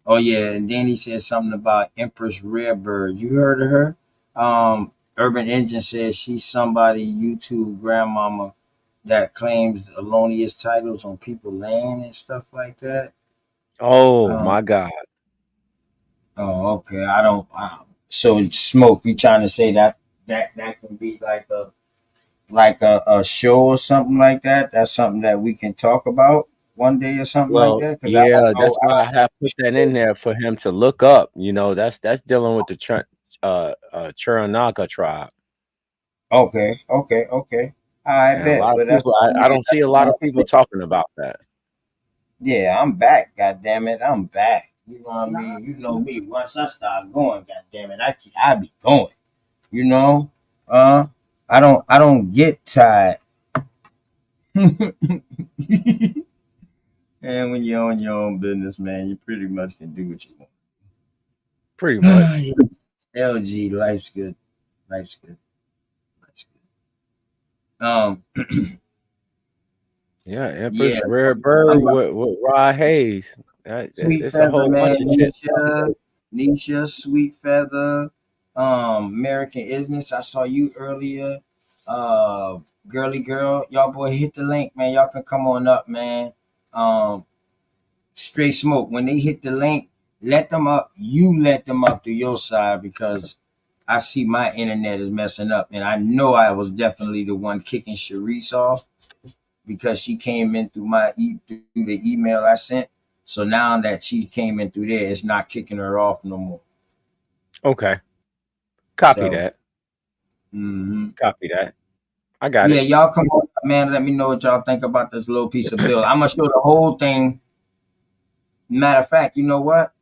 Oh yeah, and then he said something about Empress Redbird. You heard of her? Urban Engine says she's somebody YouTube grandmama that claims erroneous titles on people land and stuff like that. Oh Um, my God. oh, okay. I don't. So smoke. You trying to say that that can be like a show or something like that? That's something that we can talk about one day or something like Well, that. Because I don't yeah, know. that's I why I have put that in there for him to look up. That's dealing with the Churanaka tribe. Okay, okay, okay. I And a bet, lot of but that's people, what I I mean. don't see a lot of people talking about that. Yeah, I'm back. God damn it, I'm back. You know what I Nah, mean? You know me. Once I start going, god damn it, I be going. You know, uh, I don't get tired. And when you're on your own business, man, you pretty much can do what you Pretty much. want. LG, life's good. Life's good. Life's good. Yeah, Yeah. Empress Rare Bird I'm with Rod Hayes. Sweet It's a Feather, whole bunch man. of shit. Nisha, Sweet Feather, American Isness. I saw you earlier. Girly Girl, y'all boy hit the link, man. Y'all can come on up, man. Um, Straight Smoke. When they hit the link, let them up. You let them up to your side because I see my internet is messing up, and I know I was definitely the one kicking Sharice off because she came in through through the email I sent. So now that she came in through there, it's not kicking her off no more. Okay. Copy So, that. mhm. Copy that. I got Yeah, it. y'all come on, man. Let me know what y'all think about this little piece of bill. I'm gonna show the whole thing. Matter of fact, you know what?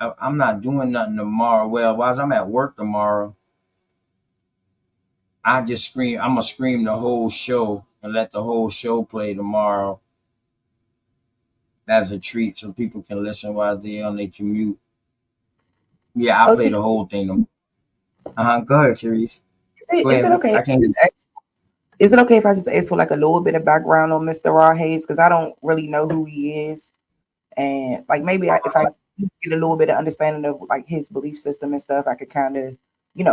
I'm not doing nothing tomorrow. Well, while I'm at work tomorrow, I just scream. I'm gonna scream the whole show and let the whole show play tomorrow as a treat, so people can listen while they on their commute. Yeah, I play OTK, the whole thing tomorrow. Go ahead, Therese. Go is ahead. it okay? I can't. Is it okay if I just ask for like a little bit of background on Mr. Raw Hayes? Because I don't really know who he is. And like maybe if I get a little bit of understanding of like his belief system and stuff, I could kind of,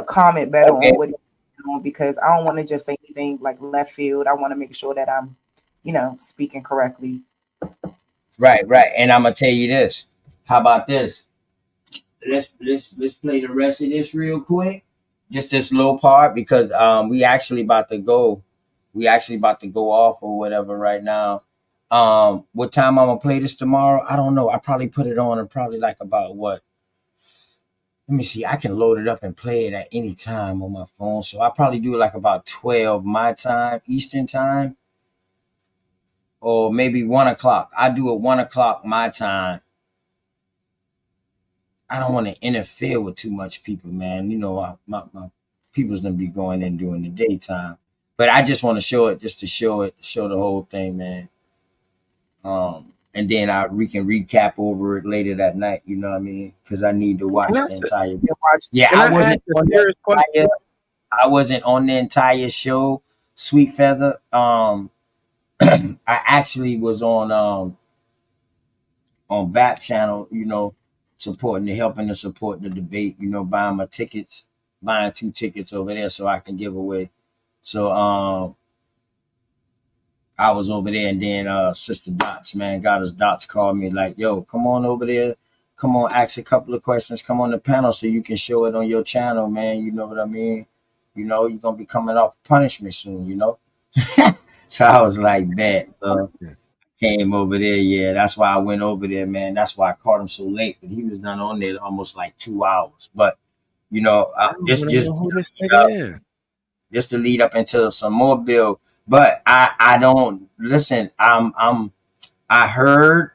comment better Okay. on what he's doing because I don't want to just say anything like left field. I want to make sure that I'm, speaking correctly. Right, right. And I'm gonna tell you this. How about this? Let's play the rest of this real quick. Just this little part because we actually about to go off or whatever right now. What time I'm gonna play this tomorrow? I don't know. I probably put it on and probably like about what? Let me see. I can load it up and play it at any time on my phone. So I probably do it like about 12 my time, Eastern time, or maybe 1 o'clock. I do it 1 o'clock my time. I don't want to interfere with too much people, man. You know, my people's gonna be going in during the daytime, but I just want to show it, just to show it, show the whole thing, man. And then we can recap over it later that night. You know what I mean? Because I need to Can watch I, the entire. watch, Yeah, can I ask a serious question? I wasn't on the entire show. Sweet Feather. I actually was on BAP channel, supporting helping to support the debate, buying my tickets, buying 2 tickets over there so I can give away. So I was over there and then Sister Dots, man, Goddess Dots called me like, yo, come on over there. Come on, ask a couple of questions. Come on the panel so you can show it on your channel, man. You know what I mean? You're gonna be coming off punishment soon. So I was like, bet. So came over there. Yeah, that's why I went over there, man. That's why I caught him so late. But he was done on there almost like 2 hours. But I don't this want to just know who this to lead up, nigga is. just to lead up into some more bill. But I don't listen. I heard.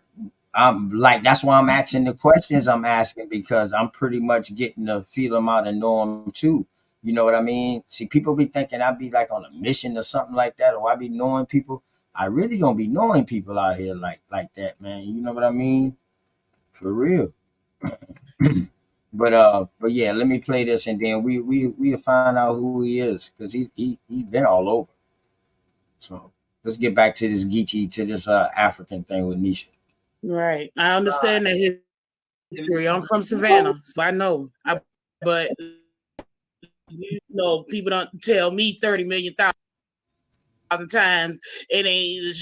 I'm like that's why I'm asking the questions I'm asking because I'm pretty much getting to feel them out and know them too. You know what I mean? See, people be thinking I be like on a mission or something like that, or I be knowing people. I really don't be knowing people out here like that, man. You know what I mean? For real. But yeah, let me play this and then we'll find out who he is because he been all over. So let's get back to this Geechee to this African thing with Nisha. Right. I understand that his history. I'm from Savannah, so I know. But people don't tell me 30 million thousand times. It ain't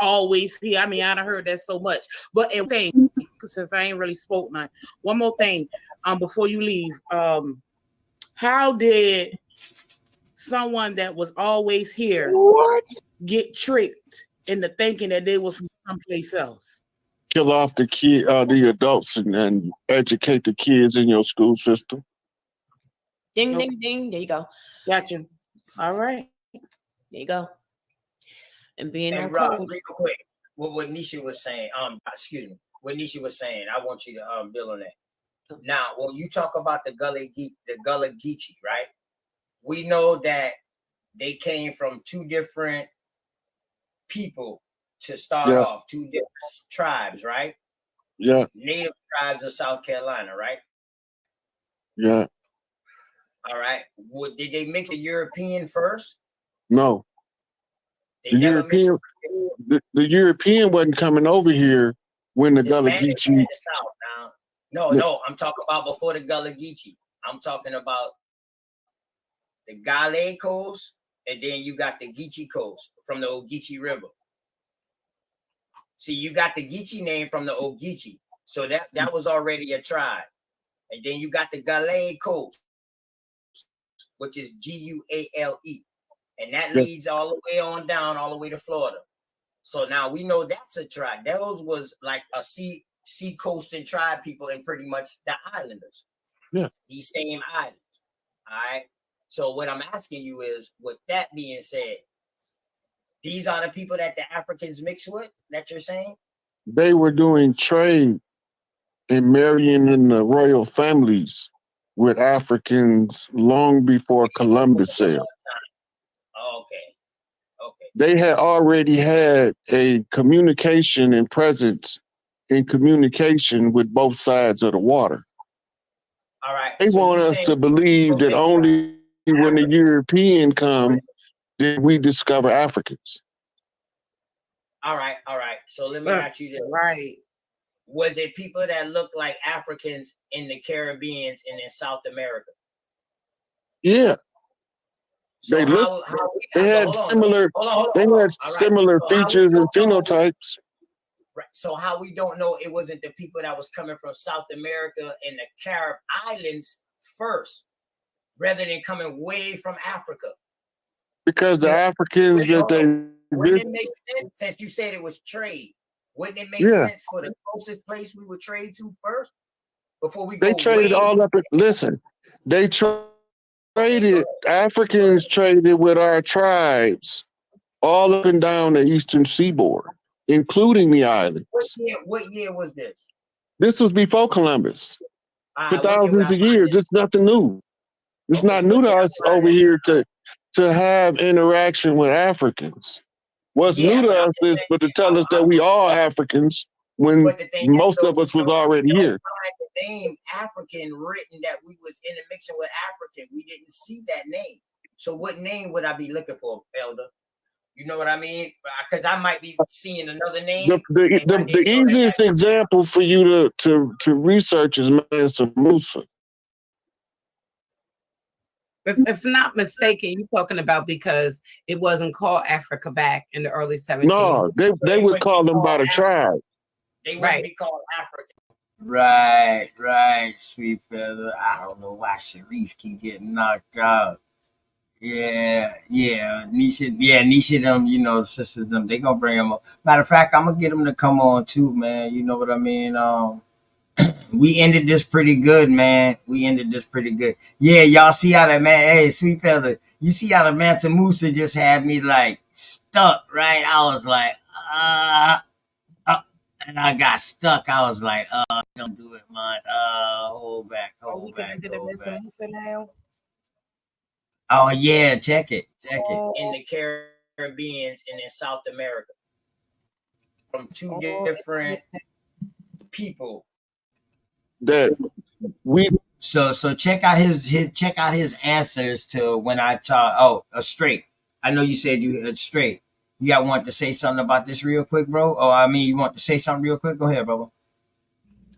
always here. I mean, I done heard that so much. But since I ain't really spoke none, one more thing, before you leave, how did someone that was always here get tricked into thinking that they was from someplace else? Kill off the adults and educate the kids in your school system. Ding, ding, ding. There you go. Gotcha. All right. There you go. And being and on Rob, code. real quick, what Nisha was saying, excuse me, what Nisha was saying, I want you to build on that. Now, when you talk about the Gullah Geechee, right? We know that they came from two different people to start off, two different tribes, right? Yeah. Native tribes of South Carolina, right? Yeah. All right. Did they mix the European first? No. They never mixed. The European wasn't coming over here when the Gullah Geechee. No, I'm talking about before the Gullah Geechee. I'm talking about the Gale Coast, and then you got the Geechee Coast from the Ogeechee River. See, you got the Geechee name from the Ogeechee, so that was already a tribe. And then you got the Gale Coast, which is Guale, and that leads all the way on down, all the way to Florida. So now we know that's a tribe. Those was like a sea coasting tribe people, and pretty much the islanders. Yeah. These same islands. All right. So what I'm asking you is, with that being said, these are the people that the Africans mix with, that you're saying? They were doing trade and marrying in the royal families with Africans long before Columbus sailed. Okay. They had already had a communication and presence in communication with both sides of the water. All right. They want us to believe that only when the European come did we discover Africans. All right. So let me ask you this. Right. Was it people that looked like Africans in the Caribbean and in South America? Yeah. So they had similar features and phenotypes. Right. So how we don't know it wasn't the people that was coming from South America and the Carib Islands first, rather than coming way from Africa? Because the Africans wouldn't it make sense, since you said it was trade? Wouldn't it make sense for the closest place we would trade to first before we go? They traded all up. Listen, they traded. Africans traded with our tribes all up and down the eastern seaboard, including the islands. What year was this? This was before Columbus. For thousands of years. It's nothing new. It's not new to us over here to have interaction with Africans. What's new to us is to tell us that we are Africans when most of us was already here. The name African written that we was intermixing with African, we didn't see that name. So what name would I be looking for, Elder? You know what I mean? Because I might be seeing another name. The easiest example for you to research is Mansa Musa. If not mistaken, you're talking about because it wasn't called Africa back in the early 1700s. No, they would call them by the tribe. They wouldn't be called African. Right, sweet fella. I don't know why Sharice keep getting knocked out. Yeah, Nisha them, sisters them, they gonna bring them up. Matter of fact, I'm gonna get them to come on too, man. You know what I mean? We ended this pretty good, man. Yeah, y'all see how that man, hey, sweet fella, you see how the Mansa Musa just had me like stuck, right? I was like, and I got stuck. I was like, don't do it, man. Hold back. Now? Oh yeah, check it. In the Caribbean and in South America, from two different people. That we so check out his answers to when I talk. Straight. I know you said you straight. You got want to say something about this real quick, bro? You want to say something real quick? Go ahead, brother.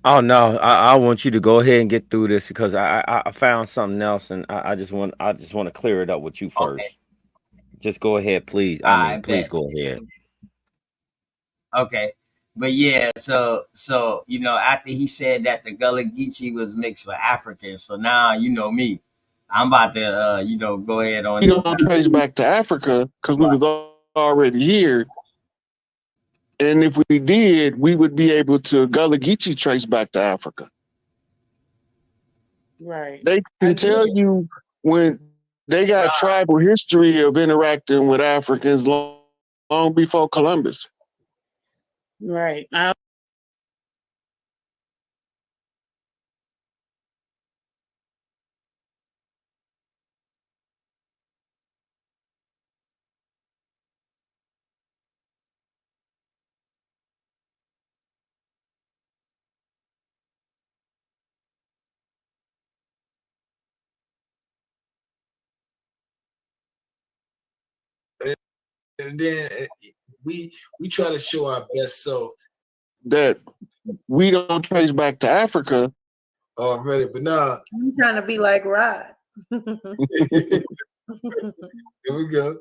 Oh no, I want you to go ahead and get through this because I found something else and I just want to clear it up with you first. Okay. Just go ahead, please. I I mean, please bet. go ahead. Okay. But yeah, so after he said that the Gullah Geechee was mixed with Africans, so now you know me. I'm about to go ahead We on. don't trace back to Africa because we was already here. And if we did, we would be able to Gullah Geechee trace back to Africa. Right. They can tell you when they got tribal history of interacting with Africans long before Columbus. Right. And then we try to show our best self that we don't trace back to Africa already, but now I'm trying to be like Rod. here we go.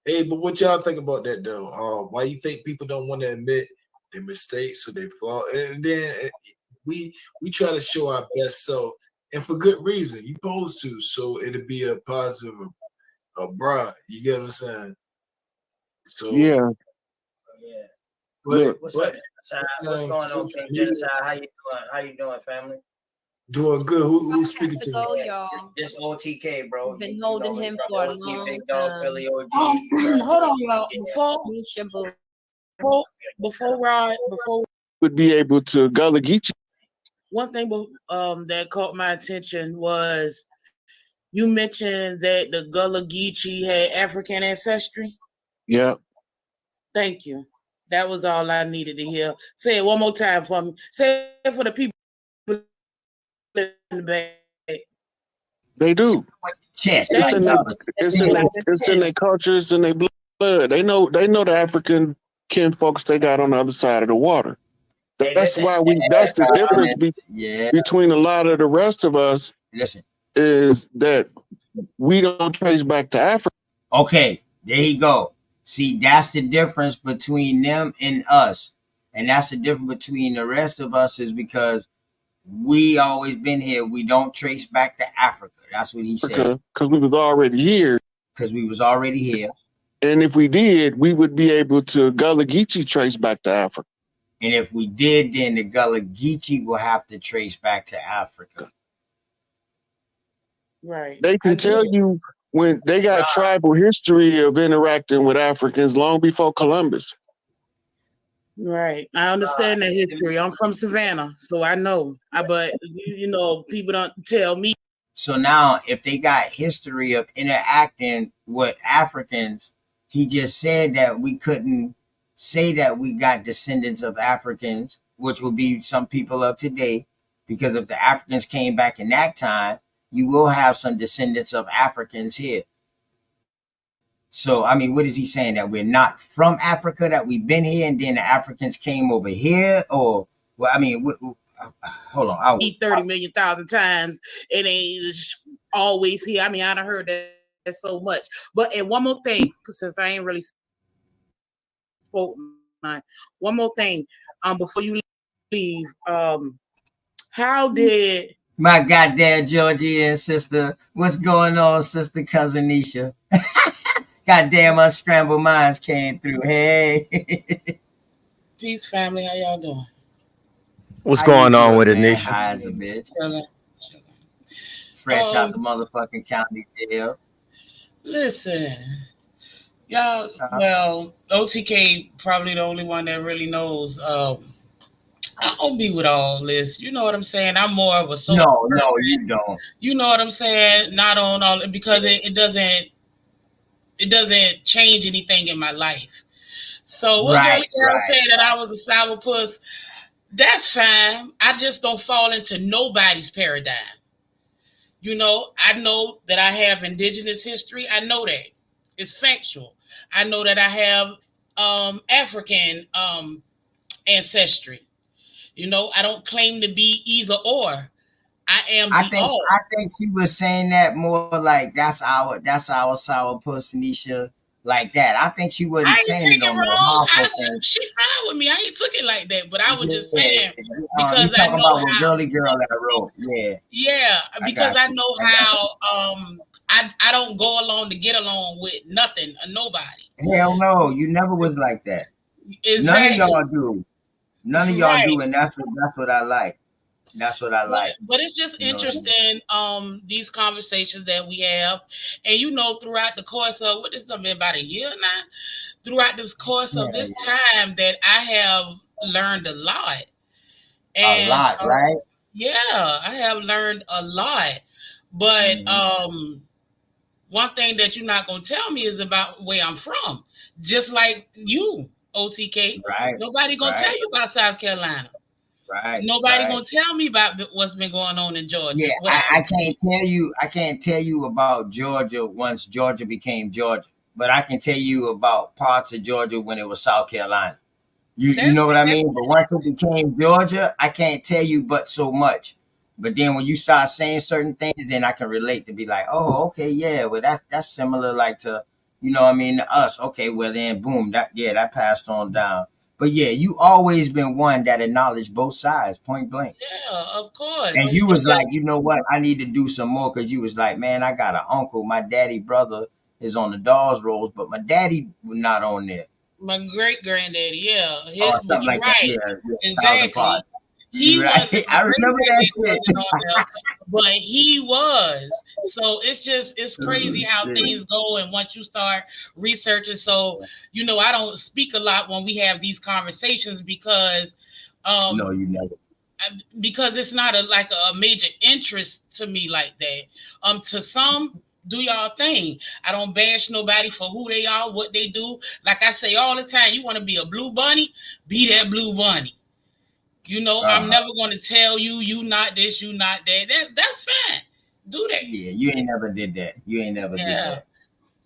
Hey, but what y'all think about that though? Why you think people don't want to admit their mistakes or they fall? And then we try to show our best self, and for good reason. You supposed to, so it'll be a positive, a bright. You get what I'm saying? So yeah. Yeah. Look, What's up, Genocide? What's going on, King Genocide? How you doing? How you doing, family? Doing good. Who's speaking To to go, me? y'all. This OTK, bro. Been You holding know, him from for a OG, long Big Dog, time. Philly OG. Hold on, y'all. Misha Boo. Before Rod, before would be able to Gullah Geechee. one thing that caught my attention was you mentioned that the Gullah Geechee had African ancestry. Yeah. Thank you. That was all I needed to hear. Say it one more time for me. Say it for the people in the back. They do. Chest. It's in their It's culture, it's in their blood. They know the African kin folks they got on the other side of the water. Hey, That's listen. why that's the difference Yeah. between a lot of the rest of us Listen. is that we don't trace back to Africa. Okay, there you go. See, that's the difference between them and us. And that's the difference between the rest of us is because we always been here. We don't trace back to Africa. That's what he said. Because we was already here. Because we was already here. And if we did, we would be able to Gullah Geechee trace back to Africa. And if we did, then the Gullah Geechee will have to trace back to Africa. Right. They can tell you when they got tribal history of interacting with Africans long before Columbus. Right. I understand that history. I'm from Savannah, so I know. But people don't tell me. So now, if they got history of interacting with Africans, he just said that we couldn't say that we got descendants of Africans, which would be some people of today, because if the Africans came back in that time, you will have some descendants of Africans here. So, I mean, what is he saying? That we're not from Africa, that we've been here and then the Africans came over here? Or, well, I mean, hold on. 30 million thousand times. It ain't always here. I mean, I done heard that so much. But and one more thing, since I ain't really spoken, one more thing. Before you leave, how did my goddamn Georgian sister, what's going on, sister cousin Nisha? Goddamn, unscrambled minds came through. Hey. Peace, family. How y'all doing? What's How going you on with doing, it, man? Nisha? High as a bitch. Chilling. Fresh out the motherfucking county jail. Listen, y'all. Well, OTK probably the only one that really knows. I don't be with all this. You know what I'm saying? I'm more of a No, you don't. You know what I'm saying? Not on all because it doesn't change anything in my life. So what girl said that I was a sourpuss, that's fine. I just don't fall into nobody's paradigm. I know that I have indigenous history. I know that. It's factual. I know that I have African ancestry. You know, I don't claim to be either or. I am I the think all. I think she was saying that more like that's our sour puss Nisha, like that. I think she wasn't I ain't saying take it it on no wrong. harmful thing. She fine with me. I ain't took it like that. But I was just Yeah, saying you because I talking know about what how. girly girl that wrote? Yeah, Yeah, I because got I you. know I got how. I don't go along to get along with nothing or nobody. you. Hell no, you never was like that. None of Exactly. y'all do. None of y'all Right. do, and that's what I like. That's what I like. But it's just You know what I mean? interesting, these conversations that we have. And you know, throughout the course of what this done been about a year now, throughout this course Yeah, of this yeah. time that I have learned a lot. A And lot, right? yeah, I have learned a lot. But Hmm. one thing that you're not gonna tell me is about where I'm from. Just like you, OTK. Right, Nobody gonna tell right, you about South Carolina. right, Nobody right. gonna tell me about what's been going on in Georgia. Yeah, What I I can't tell you. I can't tell you about Georgia once Georgia became Georgia, but I can tell you about parts of Georgia when it was South Carolina. You that's know what I that's mean? But once it became Georgia, I can't tell you but so much. But then when you start saying certain things, then I can relate to be like, oh, okay, yeah, well that's similar like to, what I mean, to us. Okay, well then boom, that passed on down. But yeah, you always been one that acknowledged both sides, point blank. yeah, of course. And you was Because like, you know what, I need to do some more because you was like, man, I got an uncle. My daddy brother is on the Dawes rolls, but my daddy was not on there. my great granddaddy, yeah, Or but something you're like that. right, Yeah, yeah, thousand exactly. parts. He You right. wasn't. My I great remember that granddaddy shit. wasn't on there, but he was. So it's Oh, crazy how shit. things go, and once you start researching, so I don't speak a lot when we have these conversations No, um you never. because it's not like a major interest to me like that. To some, do y'all thing. I don't bash nobody for who they are, what they do. Like I say all the time, you want to be a blue bunny, be that blue bunny. I'm Uh-huh. never going to tell you not this, you not that. That's fine. Do that. Yeah, you ain't never did that. You ain't never did Yeah. that.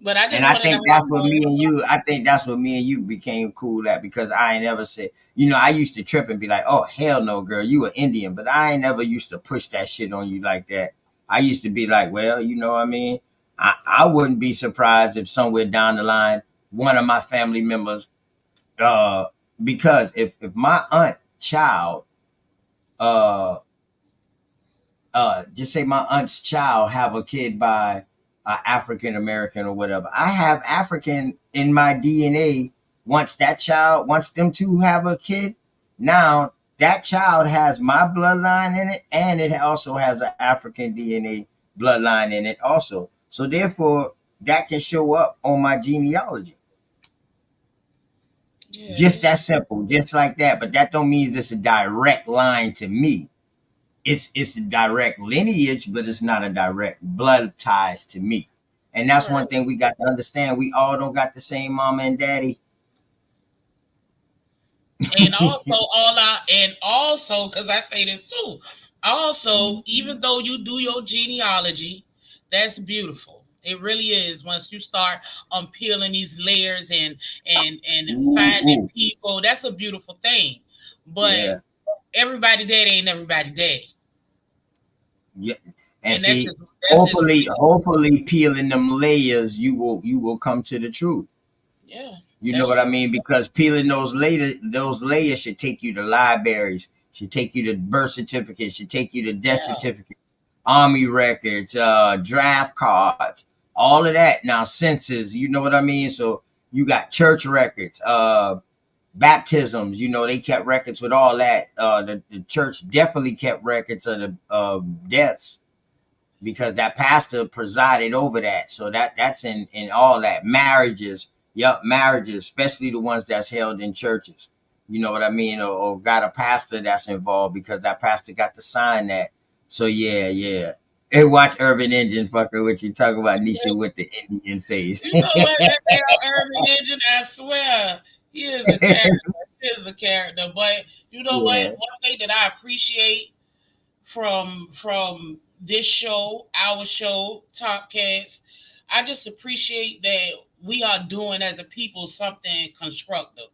But I And just I wanted to think hop that's what on. me and you. I think that's what me and you became cool at because I ain't never said. I used to trip and be like, "Oh hell no, girl, you an Indian," but I ain't never used to push that shit on you like that. I used to be like, "Well, you know what I mean." I wouldn't be surprised if somewhere down the line one of my family members, uh, because if my aunt child, uh, just say my aunt's child have a kid by African American or whatever. I have African in my DNA. Once them two have a kid, now that child has my bloodline in it, and it also has an African DNA bloodline in it also. So therefore, that can show up on my genealogy. Yeah, Just that simple, just like that. But that don't mean it's a direct line to me. It's a direct lineage, but it's not a direct blood ties to me. And that's one right. thing we got to understand. We all don't got the same mama and daddy. And also because I say this too. Also, even though you do your genealogy, that's beautiful. It really is. Once you start unpeeling these layers and Ooh, finding ooh, people, that's a beautiful thing. But yeah, everybody daddy ain't everybody daddy, yeah. And and that's see, just real. hopefully, peeling them layers, you will come to the truth. Yeah, You know that's what I true. mean? Because peeling those layers should take you to libraries, should take you to birth certificates, should take you to death Yeah, certificates, army records, draft cards, all of that. Now census, you know what I mean? So you got church records, baptisms. They kept records with all that. The church definitely kept records of the deaths because that pastor presided over that. So that's in all that marriages. Yup, marriages, especially the ones that's held in churches. You know what I mean? Or got a pastor that's involved because that pastor got to sign that. So yeah, yeah. Hey, watch Urban Engine fucker what you talk about Nisha with the Indian face. you know what? That damn Urban Engine, I swear, he is a character. He is a character. But you know what? Yeah. One thing that I appreciate from this show, our show, Top Cats. I just appreciate that we are doing as a people something constructive.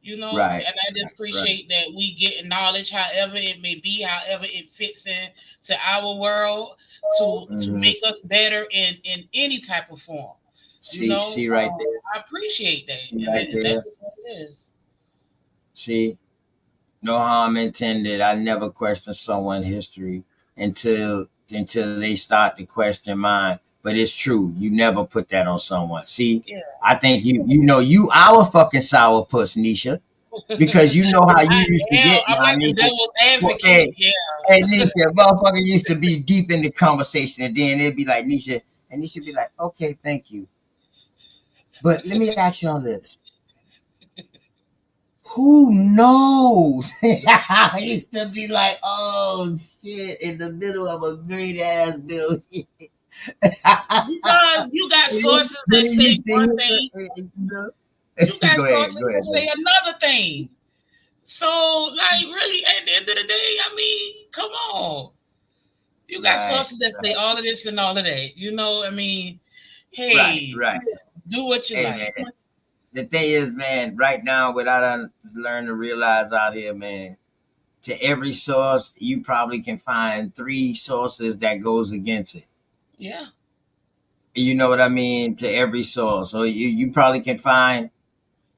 you know, Right. and I just Right. appreciate that we get knowledge, however it may be, however it fits in to our world to Mm-hmm. make us better in any type of form. You know, See right there. I appreciate that, See and right that there. is what it is. See, no harm intended. I never question someone's history until they start to question mine. But it's true. You never put that on someone. See, Yeah. I think you our fucking sourpuss, Nisha, because you know how you I used to am. get I'm now, like the Nisha. devil's Well, advocate. hey, Yeah. hey, Nisha, motherfucker used to be deep in the conversation, and then it'd be like Nisha, and Nisha be like, okay, thank you. But let me ask you on this. Who knows? I used to be like, oh shit, in the middle of a great ass bill. Because you got sources that say one thing, you got sources Go that ahead, say man. another thing. So, like, really, at the end of the day, I mean, come on. You got Right, sources that say right, all of this and all of that. You know, I mean, right, hey, right. do what you Hey, like. man. The thing is, man, right now, what I done learned to realize out here, man, to every source, you probably can find three sources that goes against it. Yeah. You know what I mean? To every source. So you probably can find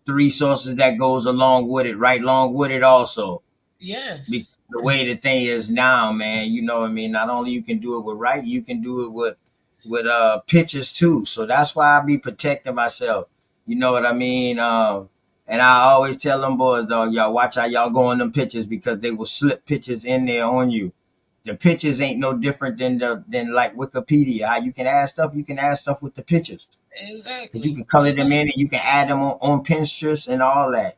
three sources that goes along with it, right along with it also. Yes. The way the thing is now, man, you know what I mean? Not only you can do it with right, you can do it with pictures too. So that's why I be protecting myself. You know what I mean? And I always tell them boys, dog, y'all watch how y'all go in them pictures because they will slip pictures in there on you. The pictures ain't no different than like Wikipedia. How you can add stuff with the pictures. Cause you Exactly. can color them in and you can add them on Pinterest and all that.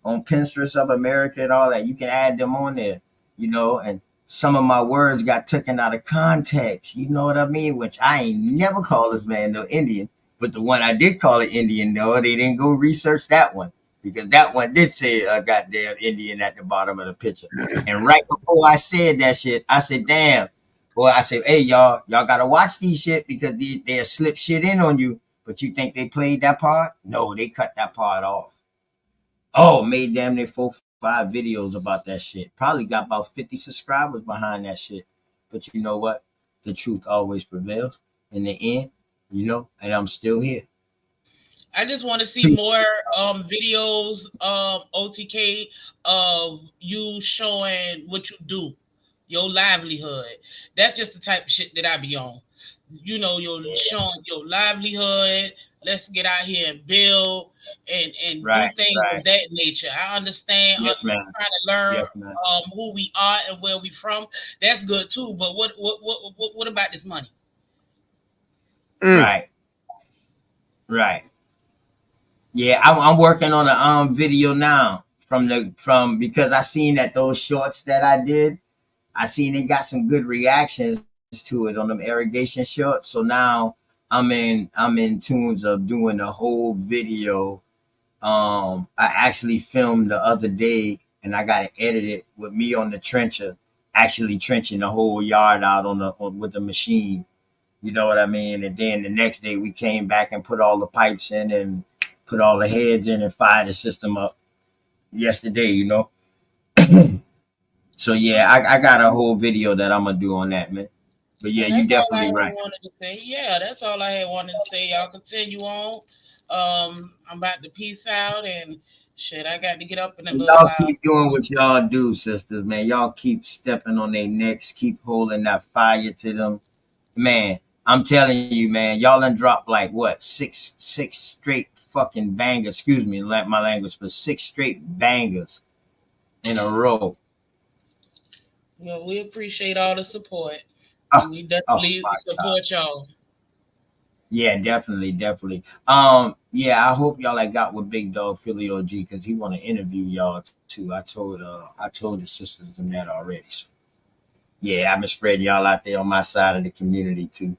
On Pinterest of America and all that. You can add them on there, and some of my words got taken out of context. You know what I mean? Which I ain't never call this man no Indian. But the one I did call it Indian, though, they didn't go research that one. Because that one did say a goddamn Indian at the bottom of the picture. And right before I said that shit, I said, damn. Boy, I said, hey, y'all gotta watch these shit because they'll slip shit in on you. But you think they played that part? No, they cut that part off. Oh, made damn near 4, 5 videos about that shit. Probably got about 50 subscribers behind that shit. But you know what? The truth always prevails in the end, and I'm still here. I just want to see more videos OTK of you showing what you do, your livelihood. That's just the type of shit that I be on. You know, you're Yeah. showing your livelihood. Let's get out here and build and do Right, things of right. that nature. I understand us Yes, ma'am. trying to learn Yes, ma'am. who we are and where we from. That's good too. But what about this money? Right, right. Yeah, I'm working on a video now from because I seen that those shorts that I did, I seen they got some good reactions to it on them irrigation shorts. So now I'm in tunes of doing a whole video. I actually filmed the other day and I got to edit it with me on the trencher, actually trenching the whole yard out with the machine. You know what I mean? And then the next day we came back and put all the pipes in and put all the heads in and fired the system up yesterday. So yeah, I got a whole video that I'm gonna do on that, man. But yeah, And you that's all I definitely had right. wanted to say. Yeah, that's all I had wanted to say. Y'all continue on. I'm about to peace out and shit. I got to get up in a little Y'all while. keep doing what y'all do, sisters, man. Y'all keep stepping on their necks, keep holding that fire to them. Man, I'm telling you, man, y'all done dropped like what, six straight fucking bangers, excuse me, like my language, but 6 straight bangers in a row. Well, we appreciate all the support, Oh, and we oh definitely my God. support y'all. Yeah, definitely, definitely. Yeah, I hope y'all like got with Big Dog Philly OG because he want to interview y'all too. I told the sisters them that already. So yeah, I've been spreading y'all out there on my side of the community too.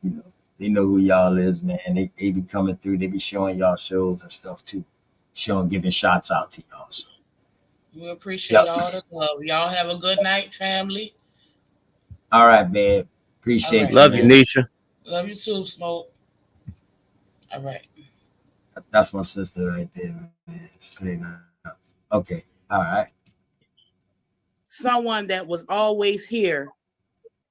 You know, they know who y'all is, man. They be coming through. They be showing y'all shows and stuff too, giving shots out to y'all. So We appreciate yep. all the love. Y'all have a good night, family. All right, man. All Appreciate right. you, Love you, man. Nisha. Love you too, Smoke. All right. That's my sister right there, man. Straight up. Okay. All right. Someone that was always here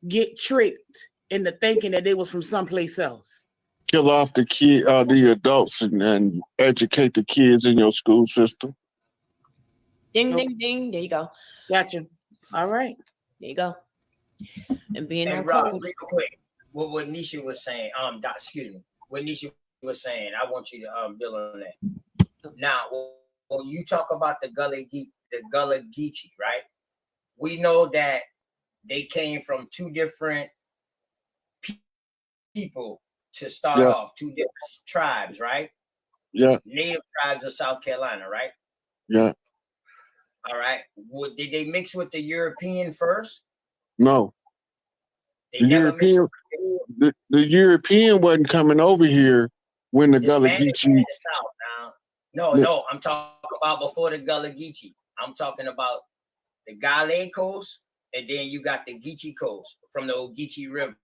get tricked into thinking that they was from someplace else. Kill off the adults and educate the kids in your school system. Ding, ding, ding. There you go. Gotcha. All right. There you go. And being And on Rob, code. real quick, what Nisha was saying, excuse me, what Nisha was saying, I want you to build on that. Now, when you talk about the Gullah Geechee, right? We know that they came from two different people to start off, two different tribes, right? Yeah. Native tribes of South Carolina, right? Yeah. All right. Did they mix with the European first? No. They never mixed with the European wasn't coming over here when the Gullah Geechee. No, I'm talking about before the Gullah Geechee. I'm talking about the Gale Coast, and then you got the Geechee Coast from the Ogeechee River.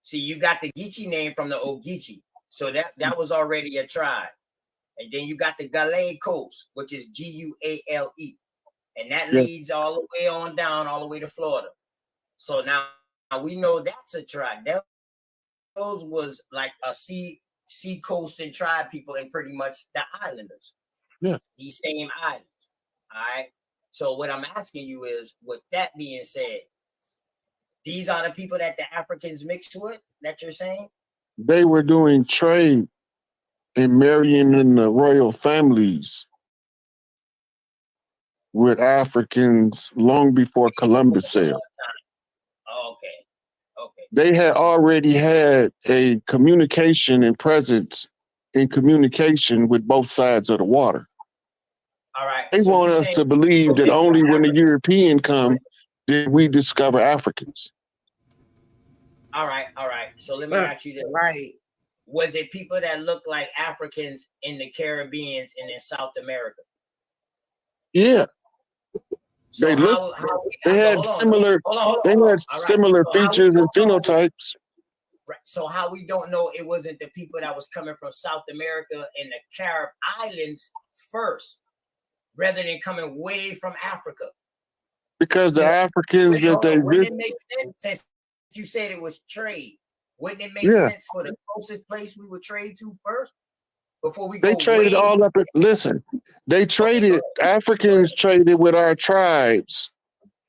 See, you got the Geechee name from the Ogeechee, so that was already a tribe. And then you got the Gale Coast, which is Guale, and that leads all the way on down, all the way to Florida. So now we know that's a tribe. Those was like a sea coasting tribe people, and pretty much the islanders. Yeah. These same islands. All right. So what I'm asking you is, with that being said, these are the people that the Africans mixed with, that you're saying? They were doing trade and marrying in the royal families with Africans long before Columbus sailed. Oh, okay. Okay. They had already had a communication and presence in communication with both sides of the water. All right. They so want us to believe that only when the European come did we discover Africans. All right. So let me ask you this. Right. Was it people that looked like Africans in the Caribbean and in South America? Yeah. So they how they had similar similar features and phenotypes. Right. So how we don't know it wasn't the people that was coming from South America and the Carib Islands first, rather than coming way from Africa? Because the Africans that they wouldn't it make sense, since you said it was trade? Wouldn't it make sense for the closest place we would trade to first before we they go traded all up. Listen, they traded. Africans traded with our tribes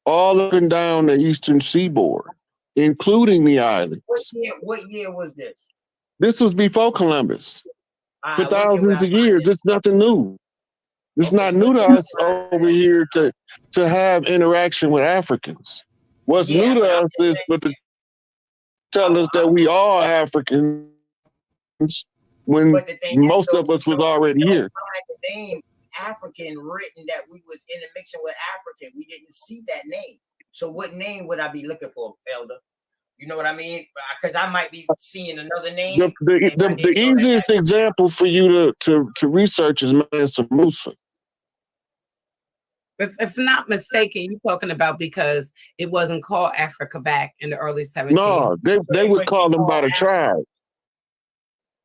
all up and down the eastern seaboard, including the islands. What year was this? This was before Columbus. For thousands of years, it's nothing new. It's not new to us over here to have interaction with Africans. What's new to us is to tell us that we are Africans when most of us was already here. The name African written that we was intermixing with African. We didn't see that name. So what name would I be looking for, Elder? You know what I mean? Because I might be seeing another name. The easiest example for you to research is Mansa Musa. If not mistaken, you're talking about because it wasn't called Africa back in the early 1700s. No, they would call them by the tribe.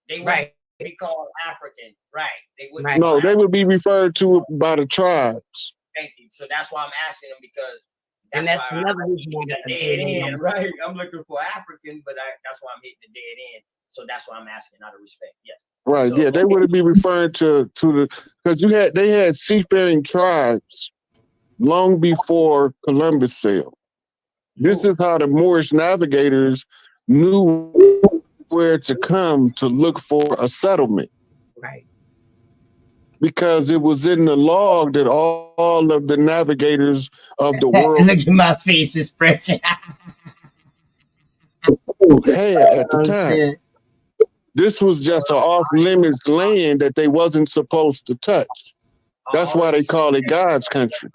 They would be called African, right? They would. No, they would be referred to by the tribes. Thank you. So that's why I'm asking them, because that's another reason why the dead end, right? I'm looking for African, but that's why I'm hitting the dead end. So that's why I'm asking out of respect. Yes. Right. So, yeah, they would be referring to the, because they had seafaring tribes long before Columbus sailed. This is how the Moorish navigators knew where to come to look for a settlement. Right. Because it was in the log that all of the navigators of the world look at my face expression had at the time. This was just an off-limits land that they wasn't supposed to touch. That's why they call it God's country.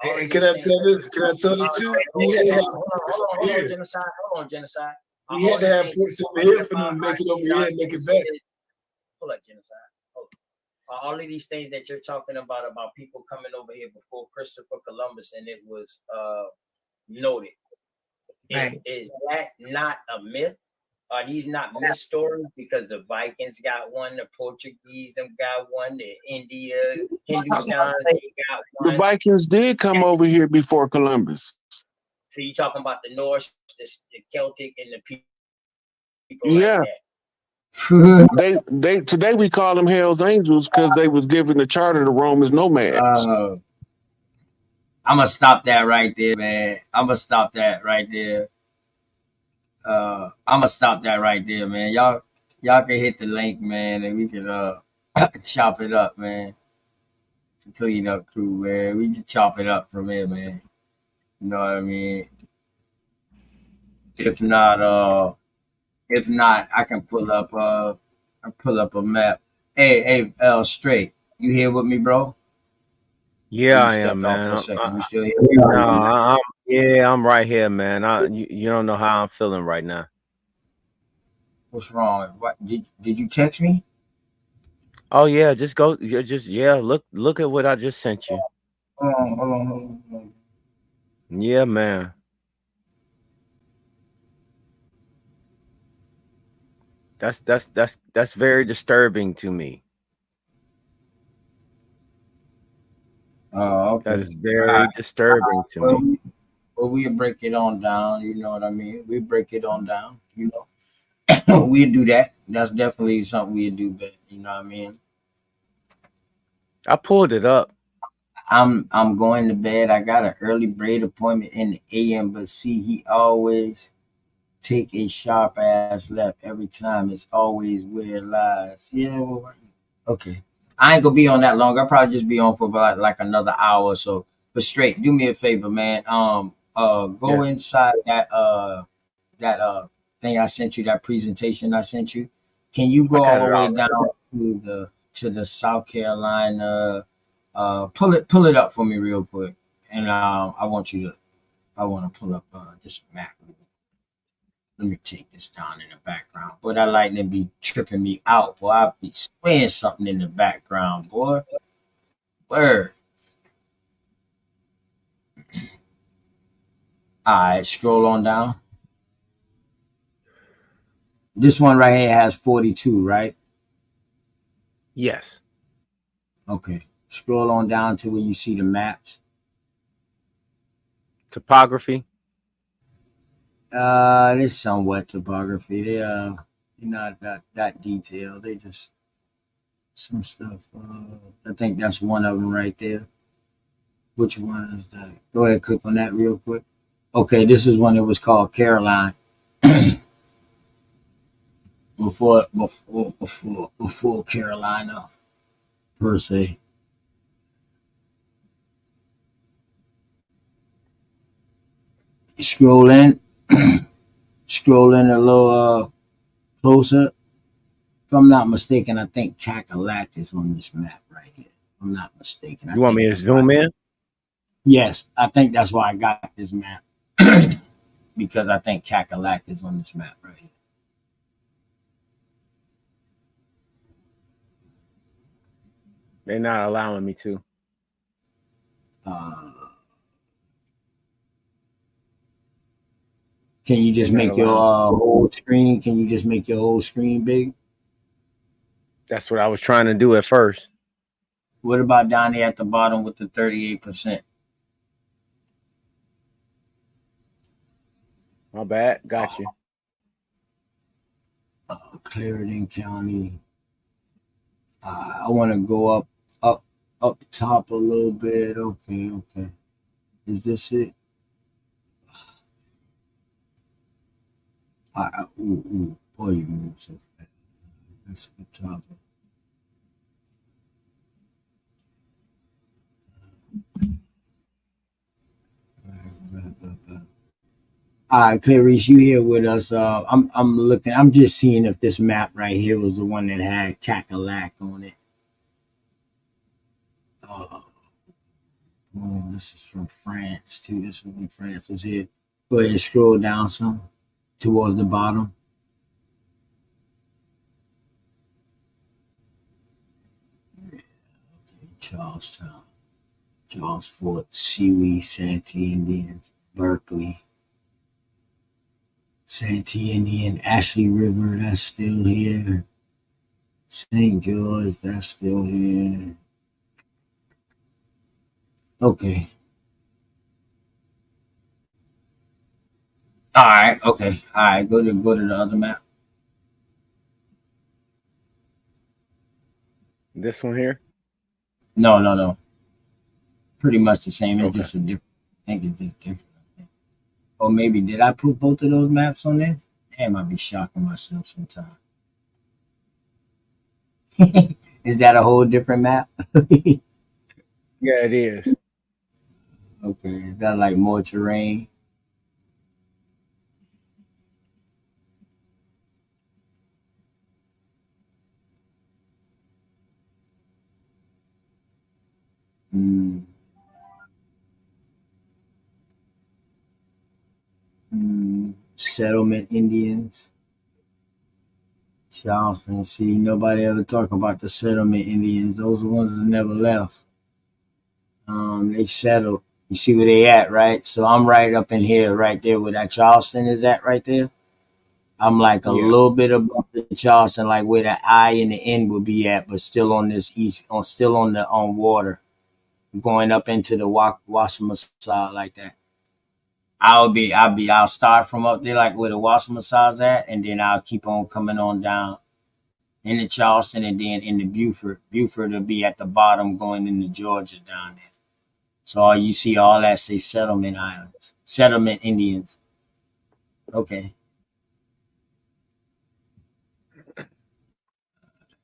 And can I tell this? Can I tell this too? Hold on, genocide. We had to have points over here for them to make it over here and make it back. Hold up, genocide. All of these things that you're talking about people coming over here before Christopher Columbus and it was noted. Right. Is that not a myth Are these not myth stories? Because the Vikings got one, the Portuguese them got one, the India, Hindustan, they got The one. Vikings did come over here before Columbus. So you talking about the Norse, the Celtic, and the people like Yeah. that. They today we call them Hell's Angels because they was given the charter to Rome as nomads. I'm gonna stop that right there, man. I'm gonna stop that right there. I'm gonna stop that right there, man. Y'all can hit the link, man, and we can chop it up, man. To clean up crew, man. We can chop it up from here, man. You know what I mean? If not, I can pull up a map. Hey, L straight. You here with me, bro? Or Yeah, you I am, stepped off for a man. second? You still here? No, I'm right here, man. You don't know how I'm feeling right now. What's wrong? What did you text me? Oh yeah, just go. Look at what I just sent you. Hold on. Yeah, man. That's very disturbing to me. Oh, That okay. is All very right. disturbing to Well, me. we'll break it on down. You know what I mean? We break it on down. You know, we do that. That's definitely something we do. But you know what I mean? I pulled it up. I'm going to bed. I got an early braid appointment in the AM, but see, he always take a sharp ass left every time. It's always where it lies. Yeah, well, okay. I ain't gonna be on that long. I'll probably just be on for about like another hour or so. But straight, do me a favor, man. Go Yes, inside that thing I sent you, that presentation I sent you. Can you I go got all it the way already. down to the South Carolina? Pull it up for me real quick, and I want to pull up just a map. Let me take this down in the background. Boy, that lightning be tripping me out. Boy, I be swaying something in the background, boy. Word. All right, scroll on down. This one right here has 42, right? Yes. Okay. Scroll on down to where you see the maps. Topography. There's somewhat topography. They're not that detailed. They just some stuff. I think that's one of them right there. Which one is that? Go ahead, click on that real quick. Okay, this is one that was called Caroline. Before Carolina per se. Scroll in, scroll in a little closer. If I'm not mistaken, I think Cackalack is on this map right here. If I'm not mistaken. I You want think me to that's why. zoom in? Yes, I think that's why I got this map because I think Cackalack is on this map right here. They're not allowing me to. Uh, can you They're just not make your allowing. whole screen? Can you just make your whole screen big? That's what I was trying to do at first. What about down there at the bottom with the 38%? My bad. Got you. Clarendon County. I want to go up top a little bit. Okay. Is this it? Boy, you move so fast. That's the top. All right, Clarice, you here with us? I'm looking. I'm just seeing if this map right here was the one that had Cackalack on it. Uh, this is from France too. This one from France was here. Go ahead, scroll down some towards the bottom. Charlestown, Charles Fort, Seawee, Santee Indians, Berkeley, Santee Indian, Ashley River, that's still here. St. George, that's still here. Okay. All right. Okay. All right. Go to the other map. This one here? No. Pretty much the same. It's Okay. just a different. I think it's just different. Or maybe did I put both of those maps on there? Damn, I'd be shocking myself sometimes. Is that a whole different map? Yeah, it is. Okay. Is that like more terrain? Mm, settlement Indians. Charleston. See, nobody ever talk about the settlement Indians. Those are the ones that never left. They settled. You see where they at, right? So I'm right up in here, right there where that Charleston is at, right there. I'm like a Yeah. little bit above the Charleston, like where the I and the N would be at, but still on this east, still on the on water, going up into the Wassaman side like that. I'll start from up there, like where the Wassaman side's at, and then I'll keep on coming on down into Charleston, and then into Beaufort. Beaufort will be at the bottom, going into Georgia down there. So all you see, all that say settlement islands, settlement Indians. Okay,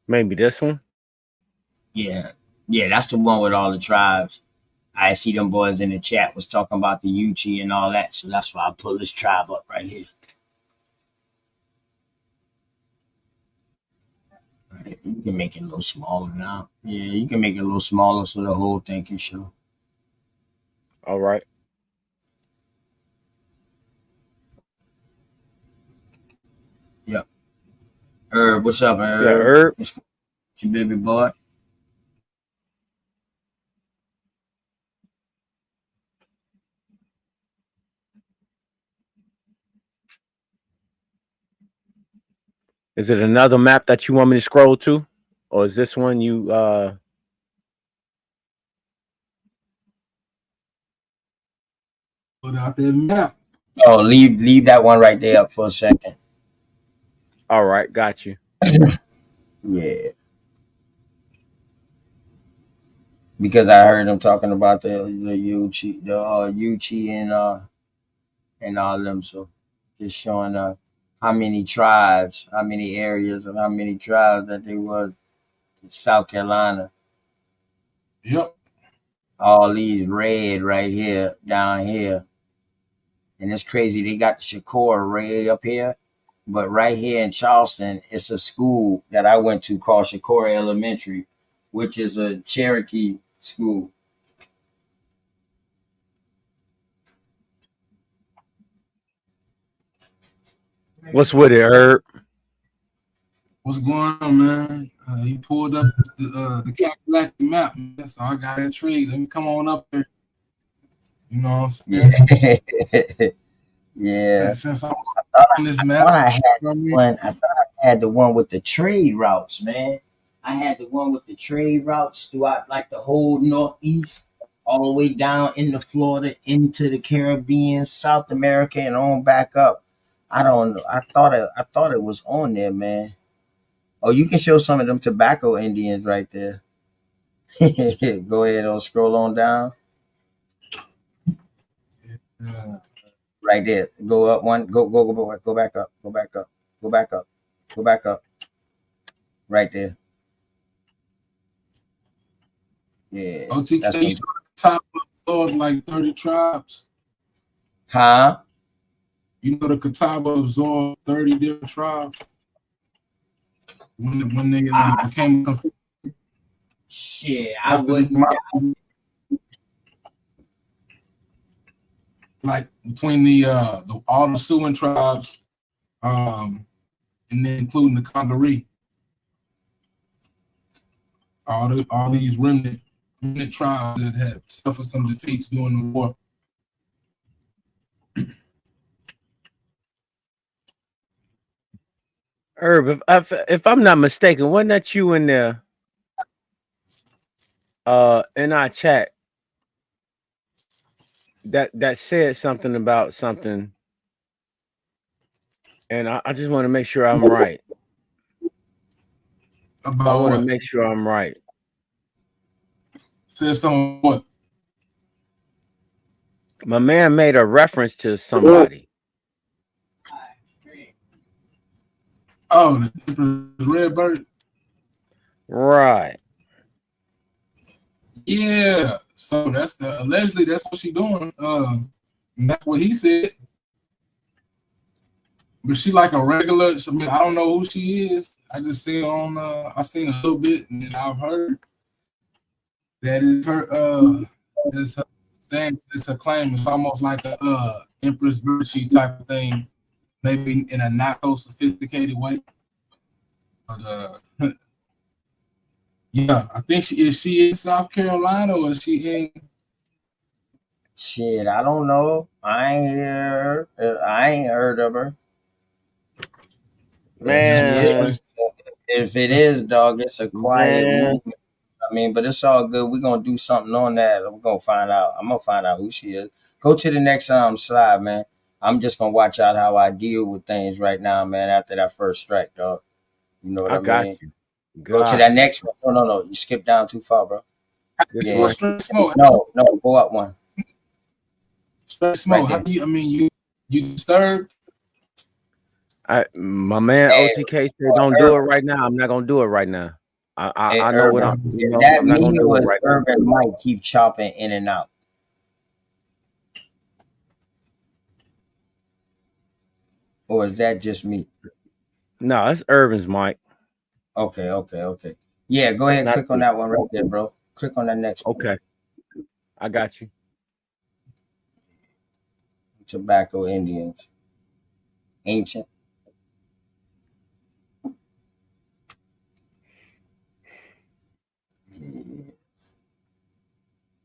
Maybe this one? yeah, yeah, that's the one with all the tribes. I see them boys in the chat was talking about the Uchi and all that, so that's why I pull this tribe up right here. Right, you can make it a little smaller now. Yeah, you can make it a little smaller so the whole thing can show. All right. Yep. Herb, what's up, Yeah, Herb? Herb. What's your baby boy? Is it another map that you want me to scroll to? Or is this one you Put out that map. Oh, leave that one right there up for a second. all right, got you. Yeah, because I heard them talking about the Uchi and all them. So just showing how many tribes, how many areas, and how many tribes that there was in South Carolina. Yep. All these red right here, down here, and it's crazy. They got the Shakur red up here, but right here in Charleston, it's a school that I went to called Shakur Elementary, which is a Cherokee school. What's with it, Herb? What's going on, man? He pulled up the calculated map, man. So I got intrigued. Let me come on up there. You know what I'm saying? Yeah. Yeah. Since I'm I on this I map, thought I had you know what I mean? one. I thought I had the one with the trade routes, man. I had the one with the trade routes throughout like the whole Northeast, all the way down into Florida, into the Caribbean, South America, and on back up. I don't know. I thought it was on there, man. Oh, you can show some of them tobacco Indians right there. Go ahead and scroll on down. Yeah. Right there. Go up one. Go back up. Go back up. Go back up. Go back up. Right there. Yeah. That's OTK, you them. know the top absorbed like 30 tribes. Huh? You know the Catawba absorbed 30 different tribes when they became confused. Shit, I After the wouldn't. like between the all the Siouan tribes, and then including the Congaree, all these remnant tribes that had suffered some defeats during the war. Herb, if I'm not mistaken, wasn't that you in there in our chat that said something about something, and I just want to make sure I'm right. I About want to what? make sure I'm right. Said something what? My man made a reference to somebody. Oh, the Empress Redbird. Right. Yeah. So that's the allegedly that's what she doing. And that's what he said. But she like a regular. I mean, I don't know who she is. I just seen on. I seen a little bit, and then I've heard that is her. This her stand. It's a claim. It's almost like a Empress Virtue type of thing, maybe in a not so sophisticated way. But yeah, I think she is. She in South Carolina or is she in? Shit, I don't know. I ain't heard of her. If she Man, is, if it is, dog, it's a quiet man, movement. I mean, but it's all good. We're gonna do something on that. We're gonna find out. I'm gonna find out who she is. Go to the next slide, man. I'm just gonna watch out how I deal with things right now, man. After that first strike, dog. You know what I I got mean? you. Go to Got that you. next one. No, no, no. You skip down too far, bro. This Yeah. way. Straight smoke. No, no. Go up one. Straight Right smoke. How there. do you? I mean, you disturbed? My man Hey, OTK said, "Don't do it right now." I'm not gonna do it right now. Hey, I know what I'm. Urban. You Is know, that I'm not me gonna do or it is right now. Urban Mike keep chopping in and out? Or is that just me? No, it's Urban's mic. Okay, okay, okay. Yeah, go That's ahead, not click on me. that one right there, bro. Click on that next one. Okay, I got you. Tobacco Indians. Ancient.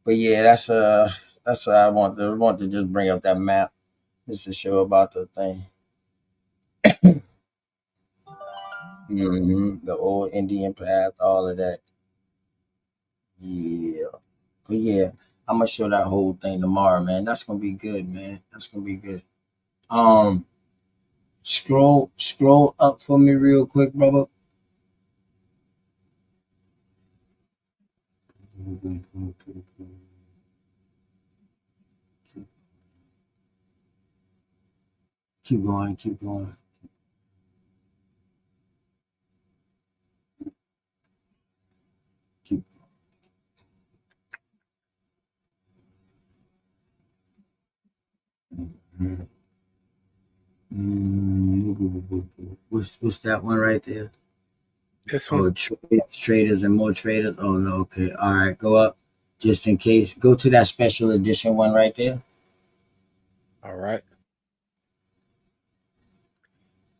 But yeah, that's what I want to just bring up that map. Just to show about the thing. The old Indian path, all of that. Yeah. But yeah, I'm gonna show that whole thing tomorrow, man. That's gonna be good, man. That's gonna be good. Um, scroll up for me real quick, brother. Keep going, keep going. Keep. What's that one right there? This one. Oh, traders and more traders. Oh no, okay. All right, go up just in case. Go to that special edition one right there. All right.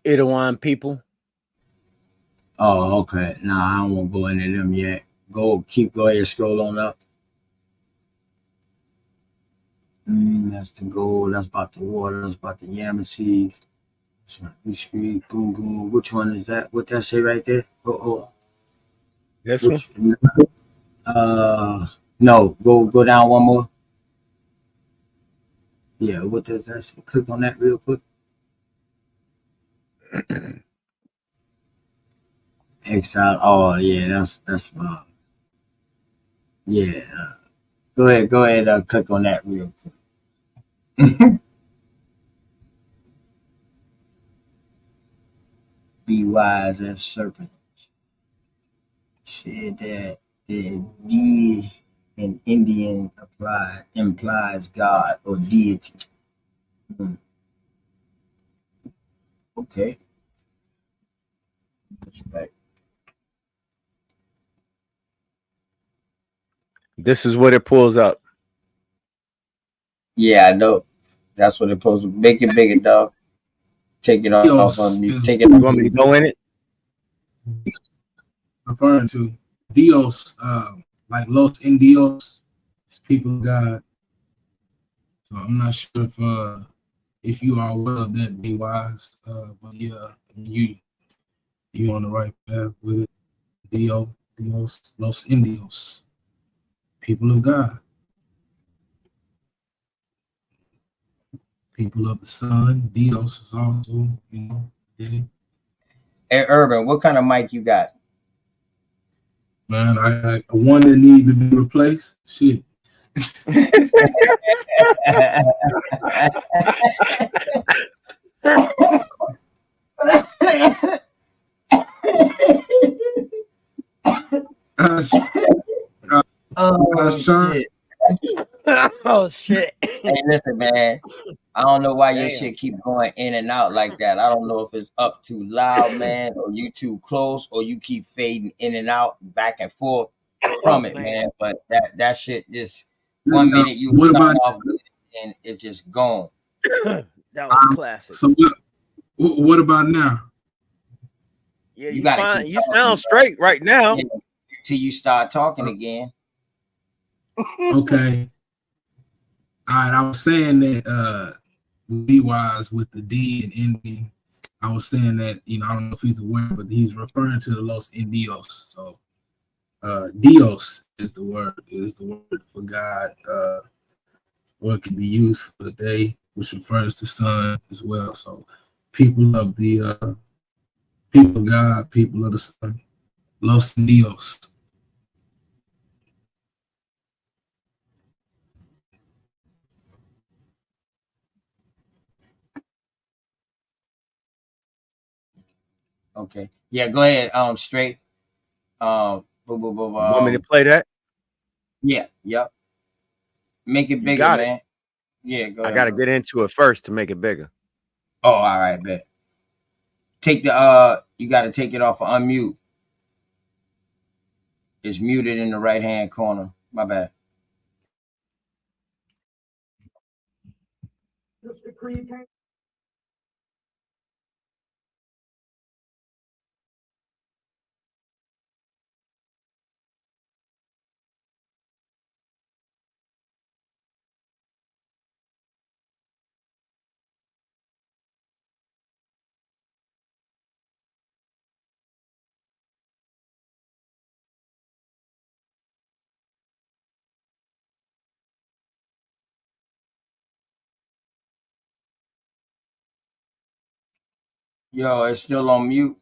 Itaewon people. Oh, okay. Nah, I don't want to go into them yet. Go ahead, scroll on up. That's the gold. That's about the water. That's about the yam seeds. That's right. We scream, boom, boom. Which one is that? What that say right there? Oh. This one. Which? No. Go down one more. Yeah. What does that say? Click on that real quick. Exile. Oh yeah. That's yeah. Go ahead. Click on that real quick. Be wise as serpents. Said that the D in Indian implies God or deity. Hmm, okay. Respect. This is what it pulls up. Yeah, I know. That's what it's supposed to make it bigger, dog. Take it off on Dios me. is Take it You off. want me to go in it? referring to. Dios, like Los Indios, it's people of God. So I'm not sure if you are aware of that, be wise. But yeah, You on the right path with it. Dios, Los Indios, people of God, people of the sun. Dios is also, Hey, Urban, what kind of mic you got? Man, I one that need to be replaced. Shit. Oh shit. Oh shit. Hey, listen, man. I don't know why your Damn. shit keep going in and out like that. I don't know if it's up too loud, man, or you too close, or you keep fading in and out, back and forth Oh from it, man. man. But that shit just 1 minute you What start about off good and it's just gone. That was classic. so what about now? Yeah, You you gotta keep fine. You talking, sound bro. straight right now. Yeah, till you start talking again. Okay. All right. I was saying that D wise with the D and ending. I was saying that, I don't know if he's aware, but he's referring to the Los Indios. So Dios is the word for God. Or it can be used for the day, which refers to sun as well. So people of the people of God, people of the sun, Los Indios. Okay. Yeah, go ahead. Straight. You want me to play that? Yeah, yep. Make it You bigger, got it. man. Yeah, go I ahead, gotta bro. get into it first to make it bigger. Oh, all right, bet. Take the you gotta take it off of unmute. It's muted in the right hand corner. My bad. Yo, it's still on mute.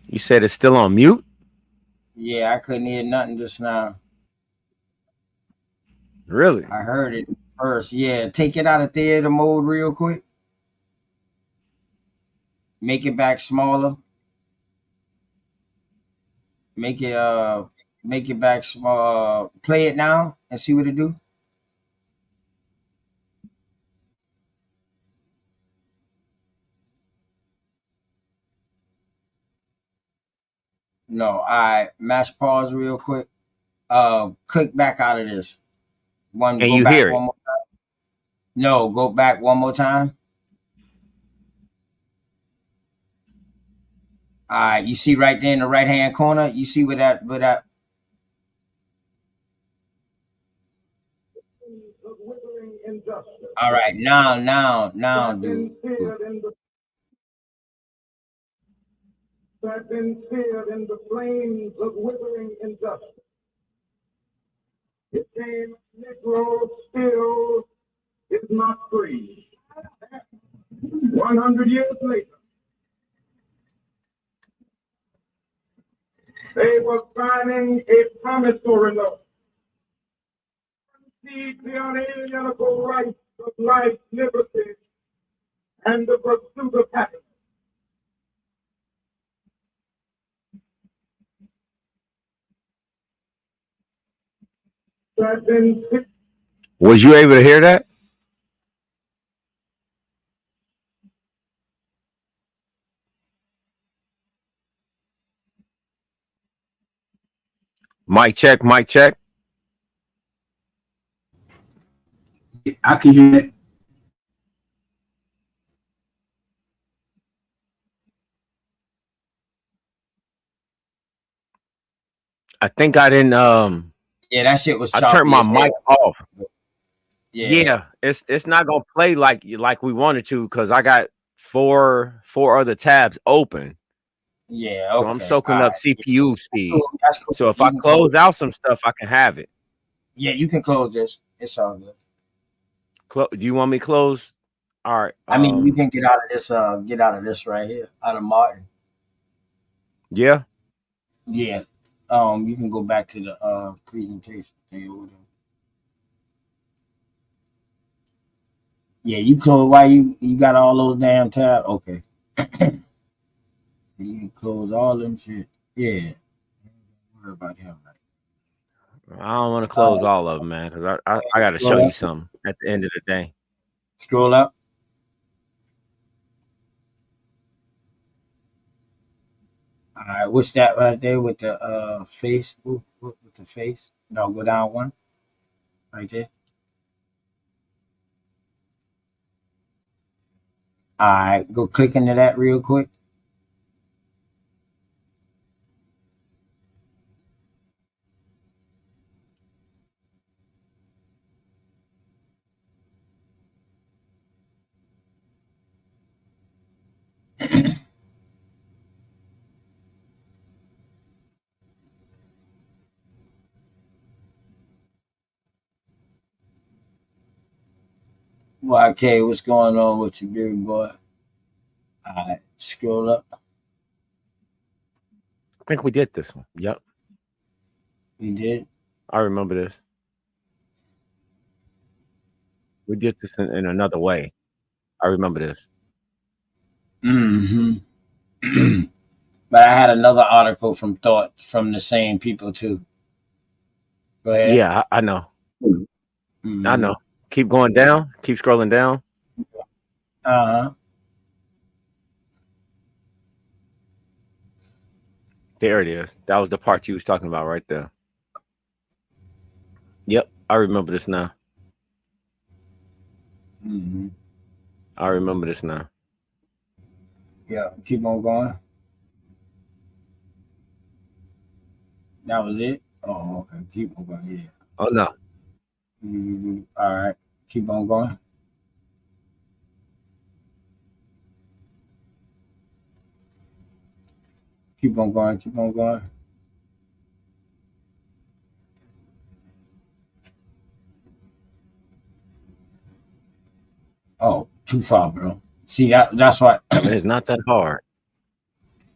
You said it's still on mute? Yeah, I couldn't hear nothing just now. Really? I heard it first. Yeah, take it out of theater mode real quick. Make it back smaller. Make it make it back small. Play it now and see what it do. No, I mash pause real quick. Click back out of this. Can Go you back hear it? one more time. No, go back one more time. All right, you see right there in the right hand corner. You see where that. All right, now, dude. Have been seared in the flames of withering injustice. It came Negro still is not free. 100 years later, they were signing a promissory note. The unalienable rights of life, liberty, and the pursuit of happiness. Was you able to hear that? Mic check, mic check. I can hear it. I think I didn't Yeah, that shit was I turned choppy my as mic hell. off. Yeah, it's not gonna play like we wanted to because I got four other tabs open. Yeah, So I'm okay. All soaking right. up CPU speed. Cool. That's cool. So if You I can close. close out some stuff, I can have it. Yeah, you can close this. It's all good. Do you want me to close? All right. I mean, you can get out of this right here, out of Martin. Yeah. Yeah. You can go back to the presentation thing over there. Yeah, you close why you got all those damn tabs. Okay. You can close all them shit. Yeah. Don't worry about him. I don't want to All close all of them, man, because I right, got to show scroll you up. something at the end of the day. Scroll up. All right, what's that right there with the face? With the face? No, go down one. Right there. All right, go click into that real quick. Well, okay, what's going on with you, big boy? All right, scroll up. I think we did this one. Yep. We did. I remember this. We did this in another way. I remember this. Mm-hmm. But I had another article from Thought from the same people too. Go ahead. Yeah, I know. Mm-hmm. I know. Keep going down. Keep scrolling down. Uh-huh. There it is. That was the part you was talking about right there. Yep, I remember this now. Mm-hmm. I remember this now. Yeah, keep on going. That was it? Oh, okay. Keep on going. Yeah. Oh no. All right. Keep on going. Keep on going. Keep on going. Oh, too far, bro. See that's why. It's not that hard.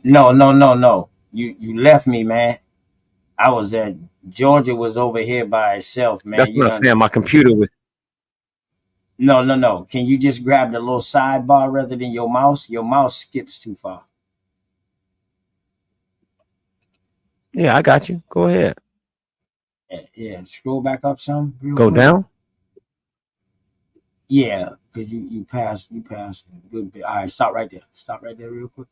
No. You left me, man. I was at Georgia was over here by itself, That's man. You what I'm done saying. My computer was. no. Can you just grab the little sidebar rather than your mouse? Your mouse skips too far. Yeah, I got you. Go ahead. Yeah. Scroll back up some real Go quick. down. Yeah, because you passed a good bit. All right, stop right there. Stop right there real quick.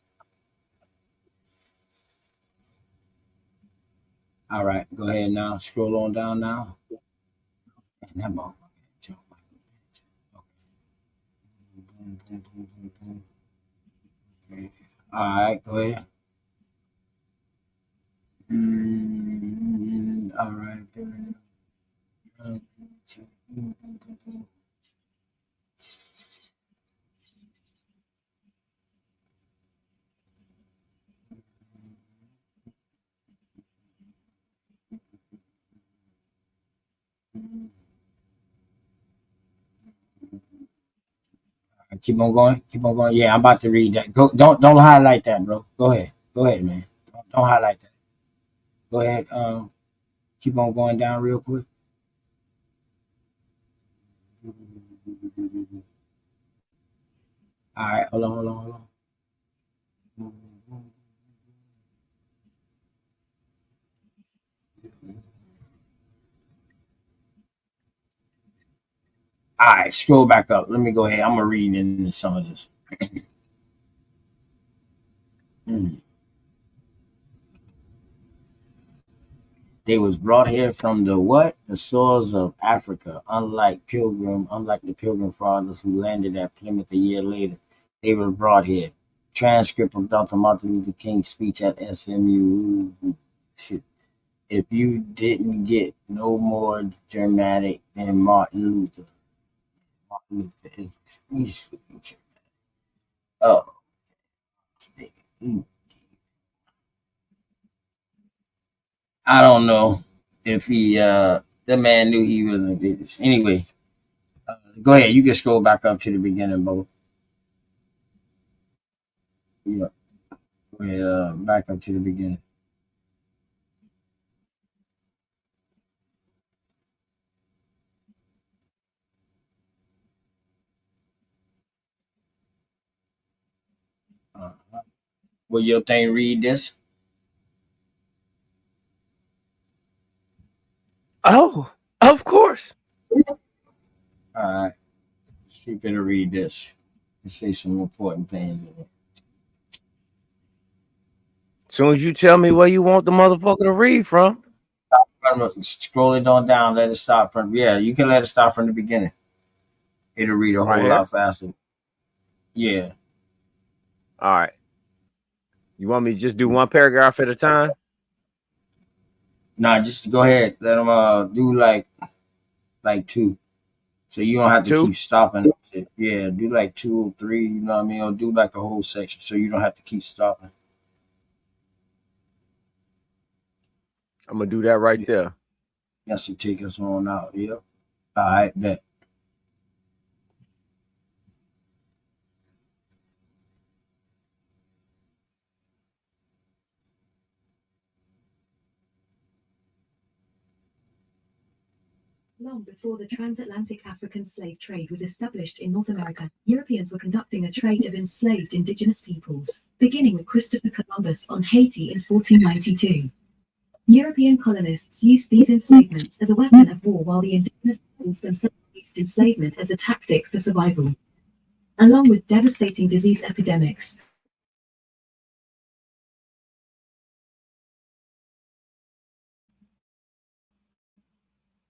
All right, go ahead now. Scroll on down now. And that motherfucker jump like a bitch. Okay. Boom. Okay. All right, go ahead. All right. Keep on going. Keep on going. Yeah, I'm about to read that. Go. Don't highlight that, bro. Go ahead. Go ahead, man. Don't highlight that. Go ahead. Keep on going down real quick. All right. Hold on. All right. Scroll back up. Let me go ahead. I'm gonna read into some of this. Mm. They was brought here from the what? The shores of Africa. Unlike the Pilgrim Fathers who landed at Plymouth a year later, they were brought here. Transcript of Dr. Martin Luther King's speech at SMU. Shit. If you didn't get no more dramatic than Martin Luther. Oh, I don't know if the man knew he wasn't this. Anyway, go ahead. You can scroll back up to the beginning, Bo. Yeah, go ahead. Back up to the beginning. Uh, will your thing read this? Oh, of course. All right. See if it'll read this. Let's say some important things in it. Soon as you tell me where you want the motherfucker to read from. Scroll it on down. Let it stop from. Yeah, you can let it stop from the beginning. It'll read a Right whole here. lot faster. Yeah. All right. You want me to just do one paragraph at a time? Nah, just go ahead. Let them do like two. So you don't have to Two? keep stopping. Yeah, do like 2 or 3, you know what I mean? Or do like a whole section so you don't have to keep stopping. I'm gonna do that right there. That should take us on out. Yep. All right, bet. Long before the transatlantic African slave trade was established in North America, Europeans were conducting a trade of enslaved indigenous peoples, beginning with Christopher Columbus on Haiti in 1492. European colonists used these enslavements as a weapon of war, while the indigenous peoples themselves used enslavement as a tactic for survival. Along with devastating disease epidemics,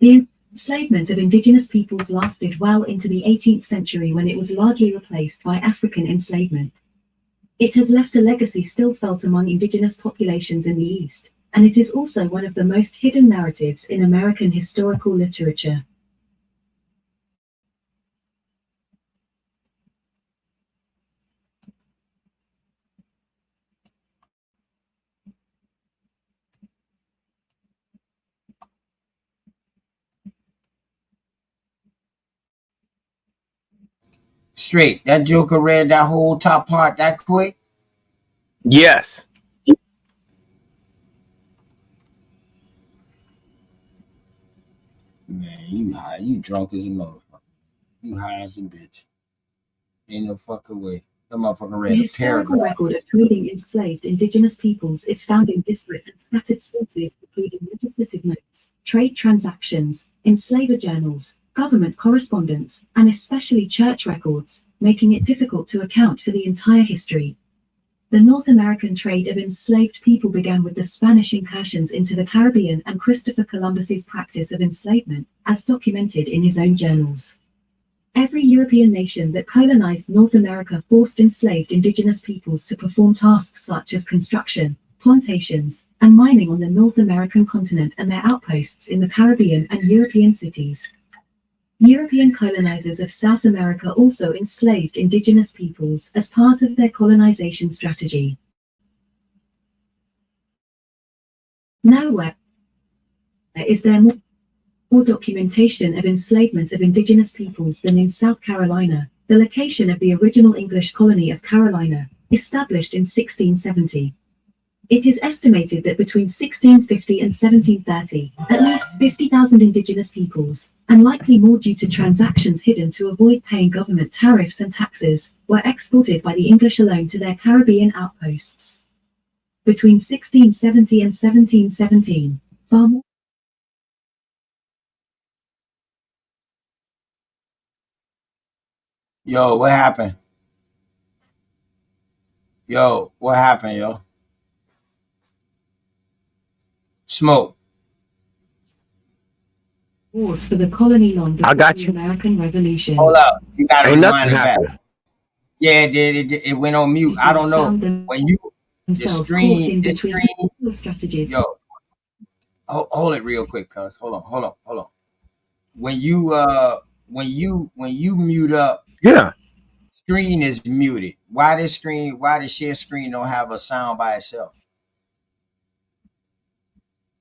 the enslavement of indigenous peoples lasted well into the 18th century, when it was largely replaced by African enslavement. It has left a legacy still felt among indigenous populations in the East, and it is also one of the most hidden narratives in American historical literature. Straight. That Joker read that whole top part that quick? Yes. Man, you high. You drunk as a motherfucker. You high as a bitch. Ain't no fucking way. That motherfucker The read a historical paragraph. record of trading enslaved indigenous peoples is found in disparate and scattered sources, including legislative notes, trade transactions, enslaver journals, government correspondence, and especially church records, making it difficult to account for the entire history. The North American trade of enslaved people began with the Spanish incursions into the Caribbean and Christopher Columbus's practice of enslavement, as documented in his own journals. Every European nation that colonized North America forced enslaved indigenous peoples to perform tasks such as construction, plantations, and mining on the North American continent and their outposts in the Caribbean and European cities. European colonizers of South America also enslaved indigenous peoples as part of their colonization strategy. Nowhere is there more documentation of enslavement of indigenous peoples than in South Carolina, the location of the original English colony of Carolina, established in 1670. It is estimated that between 1650 and 1730, at least 50,000 indigenous peoples, and likely more due to transactions hidden to avoid paying government tariffs and taxes, were exported by the English alone to their Caribbean outposts. Between 1670 and 1717, far more Yo, what happened? Yo, what happened, yo? Smoke. wars for the colony long before the American Revolution. Hold up. You gotta Ain't rewind nothing it back. happening. Yeah, it did. It went on mute. I don't know. When you themselves caught in between strategies. Yo, hold it real quick, cuz. Hold on. When you when you mute up, Yeah. screen is muted. Why the share screen don't have a sound by itself?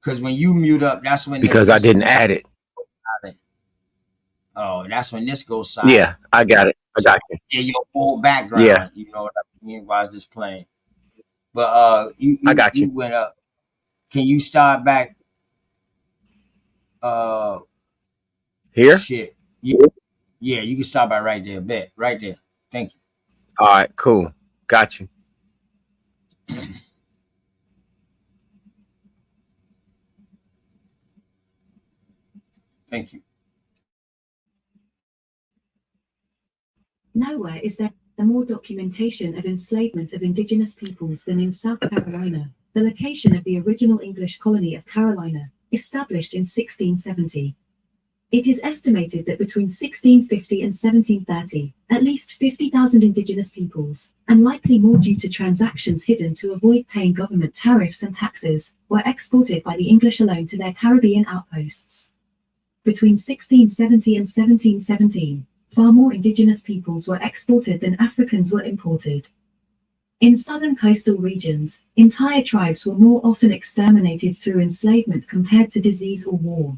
Because when you mute up, that's when Because I didn't add it. silent. Oh, that's when this goes silent. Yeah, I got it. I So got you. yeah, your whole Yeah, background, you know what I mean, while it's just playing. But you I you got you. you went up. Can you start back? Uh, Here? shit. Yeah, yeah, you can start by right there. Bet right there. Thank you. All right, cool. Got you. Thank you. Nowhere is there more documentation of enslavement of indigenous peoples than in South Carolina, the location of the original English colony of Carolina, established in 1670. It is estimated that between 1650 and 1730, at least 50,000 indigenous peoples, and likely more due to transactions hidden to avoid paying government tariffs and taxes, were exported by the English alone to their Caribbean outposts. Between 1670 and 1717, far more indigenous peoples were exported than Africans were imported. In southern coastal regions, entire tribes were more often exterminated through enslavement compared to disease or war.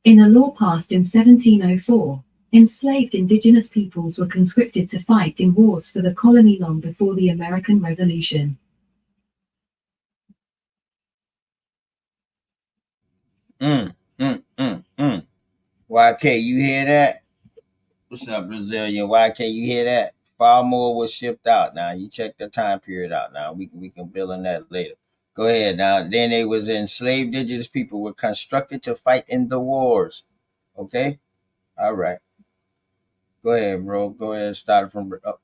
In a law passed in 1704, enslaved indigenous peoples were conscripted to fight in wars for the colony long before the American Revolution. YK, you hear that? What's up, Brazilian? YK, you hear that? Far more was shipped out. Now you check the time period out. Now we can build on that later. Go ahead. Now then, they was enslaved indigenous people were constructed to fight in the wars. Okay. All right. Go ahead, bro. Go ahead. Start from. Oh,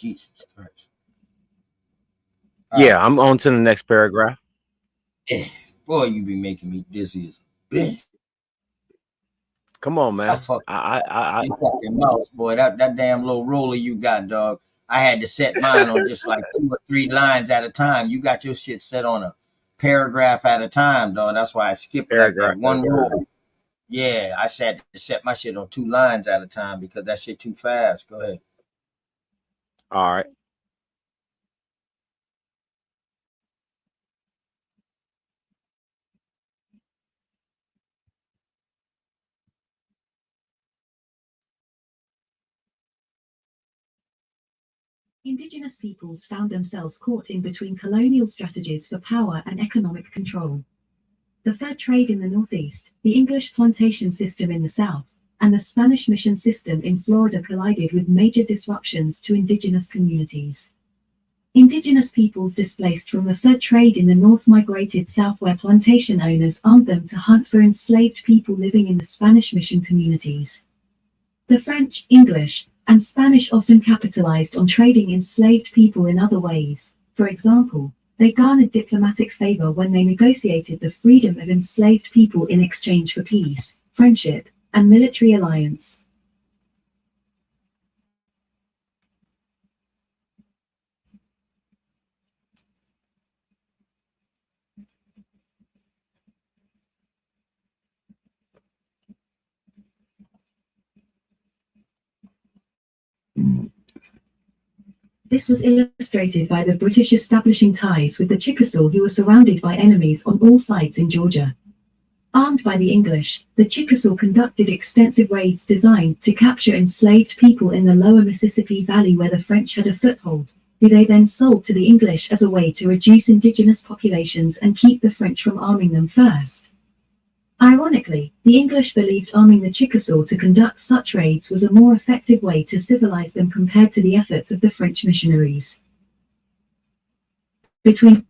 Jesus Christ. All Yeah, right. I'm on to the next paragraph. Boy, you be making me dizzy as a bitch. Come on, I man. fuck I your fucking mouse, boy. That damn little roller you got, dog. I had to set mine on just like 2 or 3 lines at a time. You got your shit set on a paragraph at a time, dog. That's why I skip it like that. paragraph at a One time. roll. Yeah, I had to set my shit on 2 lines at a time because that shit too fast. Go ahead. All right. Indigenous peoples found themselves caught in between colonial strategies for power and economic control. The fur trade in the Northeast, the English plantation system in the South, and the Spanish mission system in Florida collided with major disruptions to indigenous communities. Indigenous peoples displaced from the fur trade in the North migrated south where plantation owners armed them to hunt for enslaved people living in the Spanish mission communities. The French, English, and Spanish often capitalized on trading enslaved people in other ways. For example, they garnered diplomatic favor when they negotiated the freedom of enslaved people in exchange for peace, friendship, and military alliance. This was illustrated by the British establishing ties with the Chickasaw, who were surrounded by enemies on all sides in Georgia. Armed by the English, the Chickasaw conducted extensive raids designed to capture enslaved people in the lower Mississippi Valley where the French had a foothold, who they then sold to the English as a way to reduce indigenous populations and keep the French from arming them first. Ironically, the English believed arming the Chickasaw to conduct such raids was a more effective way to civilize them compared to the efforts of the French missionaries. Between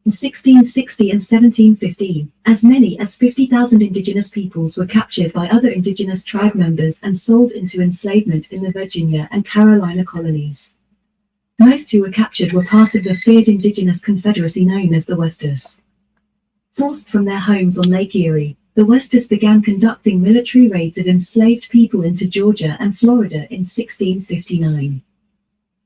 1660 and 1715, as many as 50,000 indigenous peoples were captured by other indigenous tribe members and sold into enslavement in the Virginia and Carolina colonies. Most who were captured were part of the feared indigenous confederacy known as the Westers. Forced from their homes on Lake Erie, the Westers began conducting military raids of enslaved people into Georgia and Florida in 1659.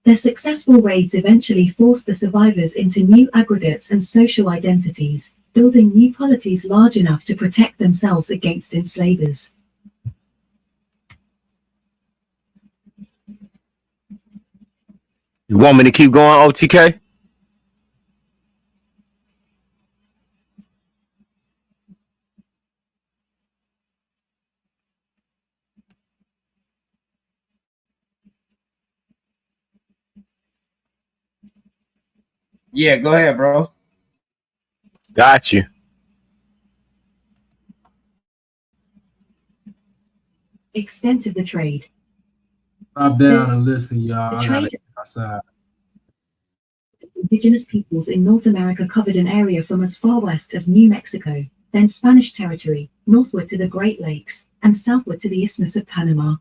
Their successful raids eventually forced the survivors into new aggregates and social identities, building new polities large enough to protect themselves against enslavers. You want me to keep going, OTK? Yeah, go ahead, bro. Got you. Extent of the trade. Drop down and listen, y'all. I gotta trade get outside. indigenous peoples in North America covered an area from as far west as New Mexico, then Spanish territory, northward to the Great Lakes, and southward to the Isthmus of Panama.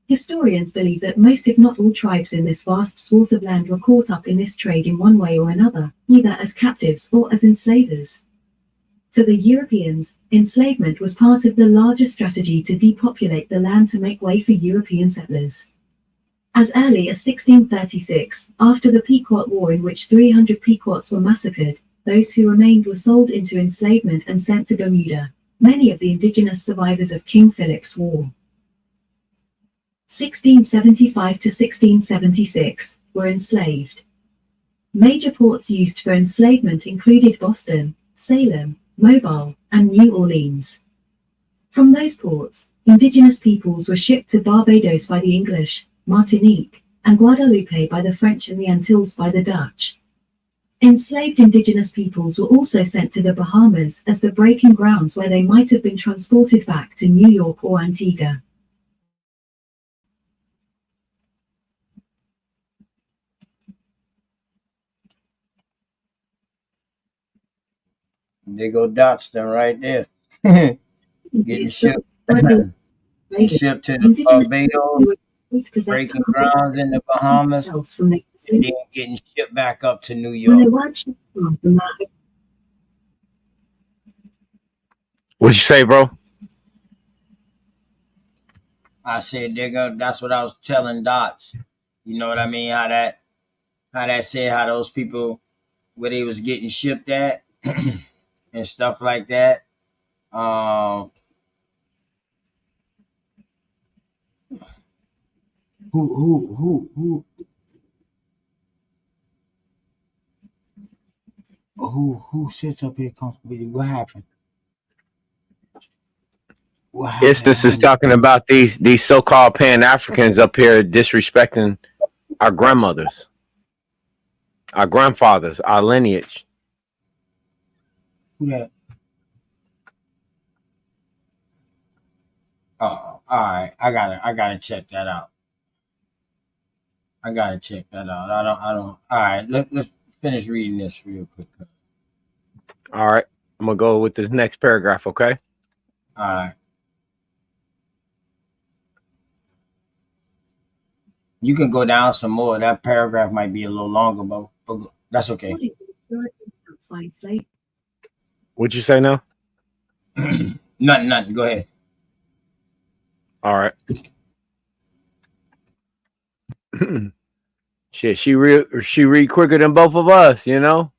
Historians believe that most if not all tribes in this vast swath of land were caught up in this trade in one way or another, either as captives or as enslavers. For the Europeans, enslavement was part of the larger strategy to depopulate the land to make way for European settlers. As early as 1636, after the Pequot War in which 300 Pequots were massacred, those who remained were sold into enslavement and sent to Bermuda, many of the indigenous survivors of King Philip's War. 1675 to 1676, were enslaved. Major ports used for enslavement included Boston, Salem, Mobile, and New Orleans. From those ports, indigenous peoples were shipped to Barbados by the English, Martinique, and Guadeloupe by the French and the Antilles by the Dutch. Enslaved indigenous peoples were also sent to the Bahamas as the breaking grounds where they might have been transported back to New York or Antigua. There go Dotston right there. Getting shipped shipped to the Barbados, breaking grounds in the Bahamas, and then getting shipped back up to New York. What'd you say, bro? I said, that's what I was telling Dots. You know what I mean? How that said how those people where they was getting shipped at and stuff like that. Who sits up here comfortably? What happened? Isthmus is talking about these so-called Pan-Africans up here disrespecting our grandmothers, our grandfathers, our lineage. Who that? Oh, all right. I gotta check that out. I gotta check that out. I don't. All right. Let's finish reading this real quick. All right. I'm gonna go with this next paragraph. Okay. All right. You can go down some more. That paragraph might be a little longer, but that's okay. What'd you say now? Nothing. Go ahead. All right. Shit, she read quicker than both of us, you know.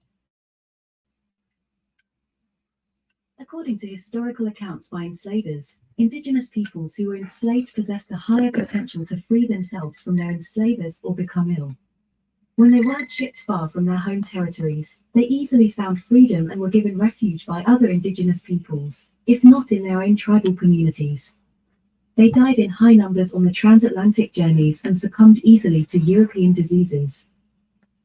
According to historical accounts by enslavers, indigenous peoples who were enslaved possessed a higher potential to free themselves from their enslavers or become ill. When they weren't shipped far from their home territories, they easily found freedom and were given refuge by other indigenous peoples, if not in their own tribal communities. They died in high numbers on the transatlantic journeys and succumbed easily to European diseases.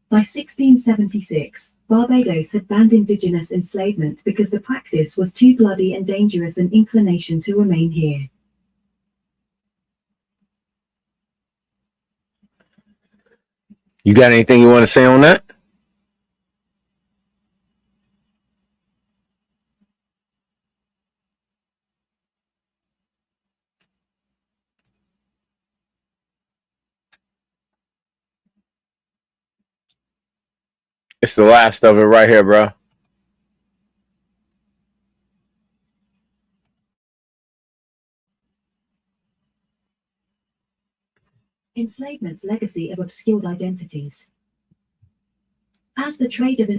By 1676, Barbados had banned indigenous enslavement because the practice was too bloody and dangerous an inclination to remain here. You got anything you want to say on that? It's the last of it right here, bro. Enslavement's legacy of obscured identities. As the trade of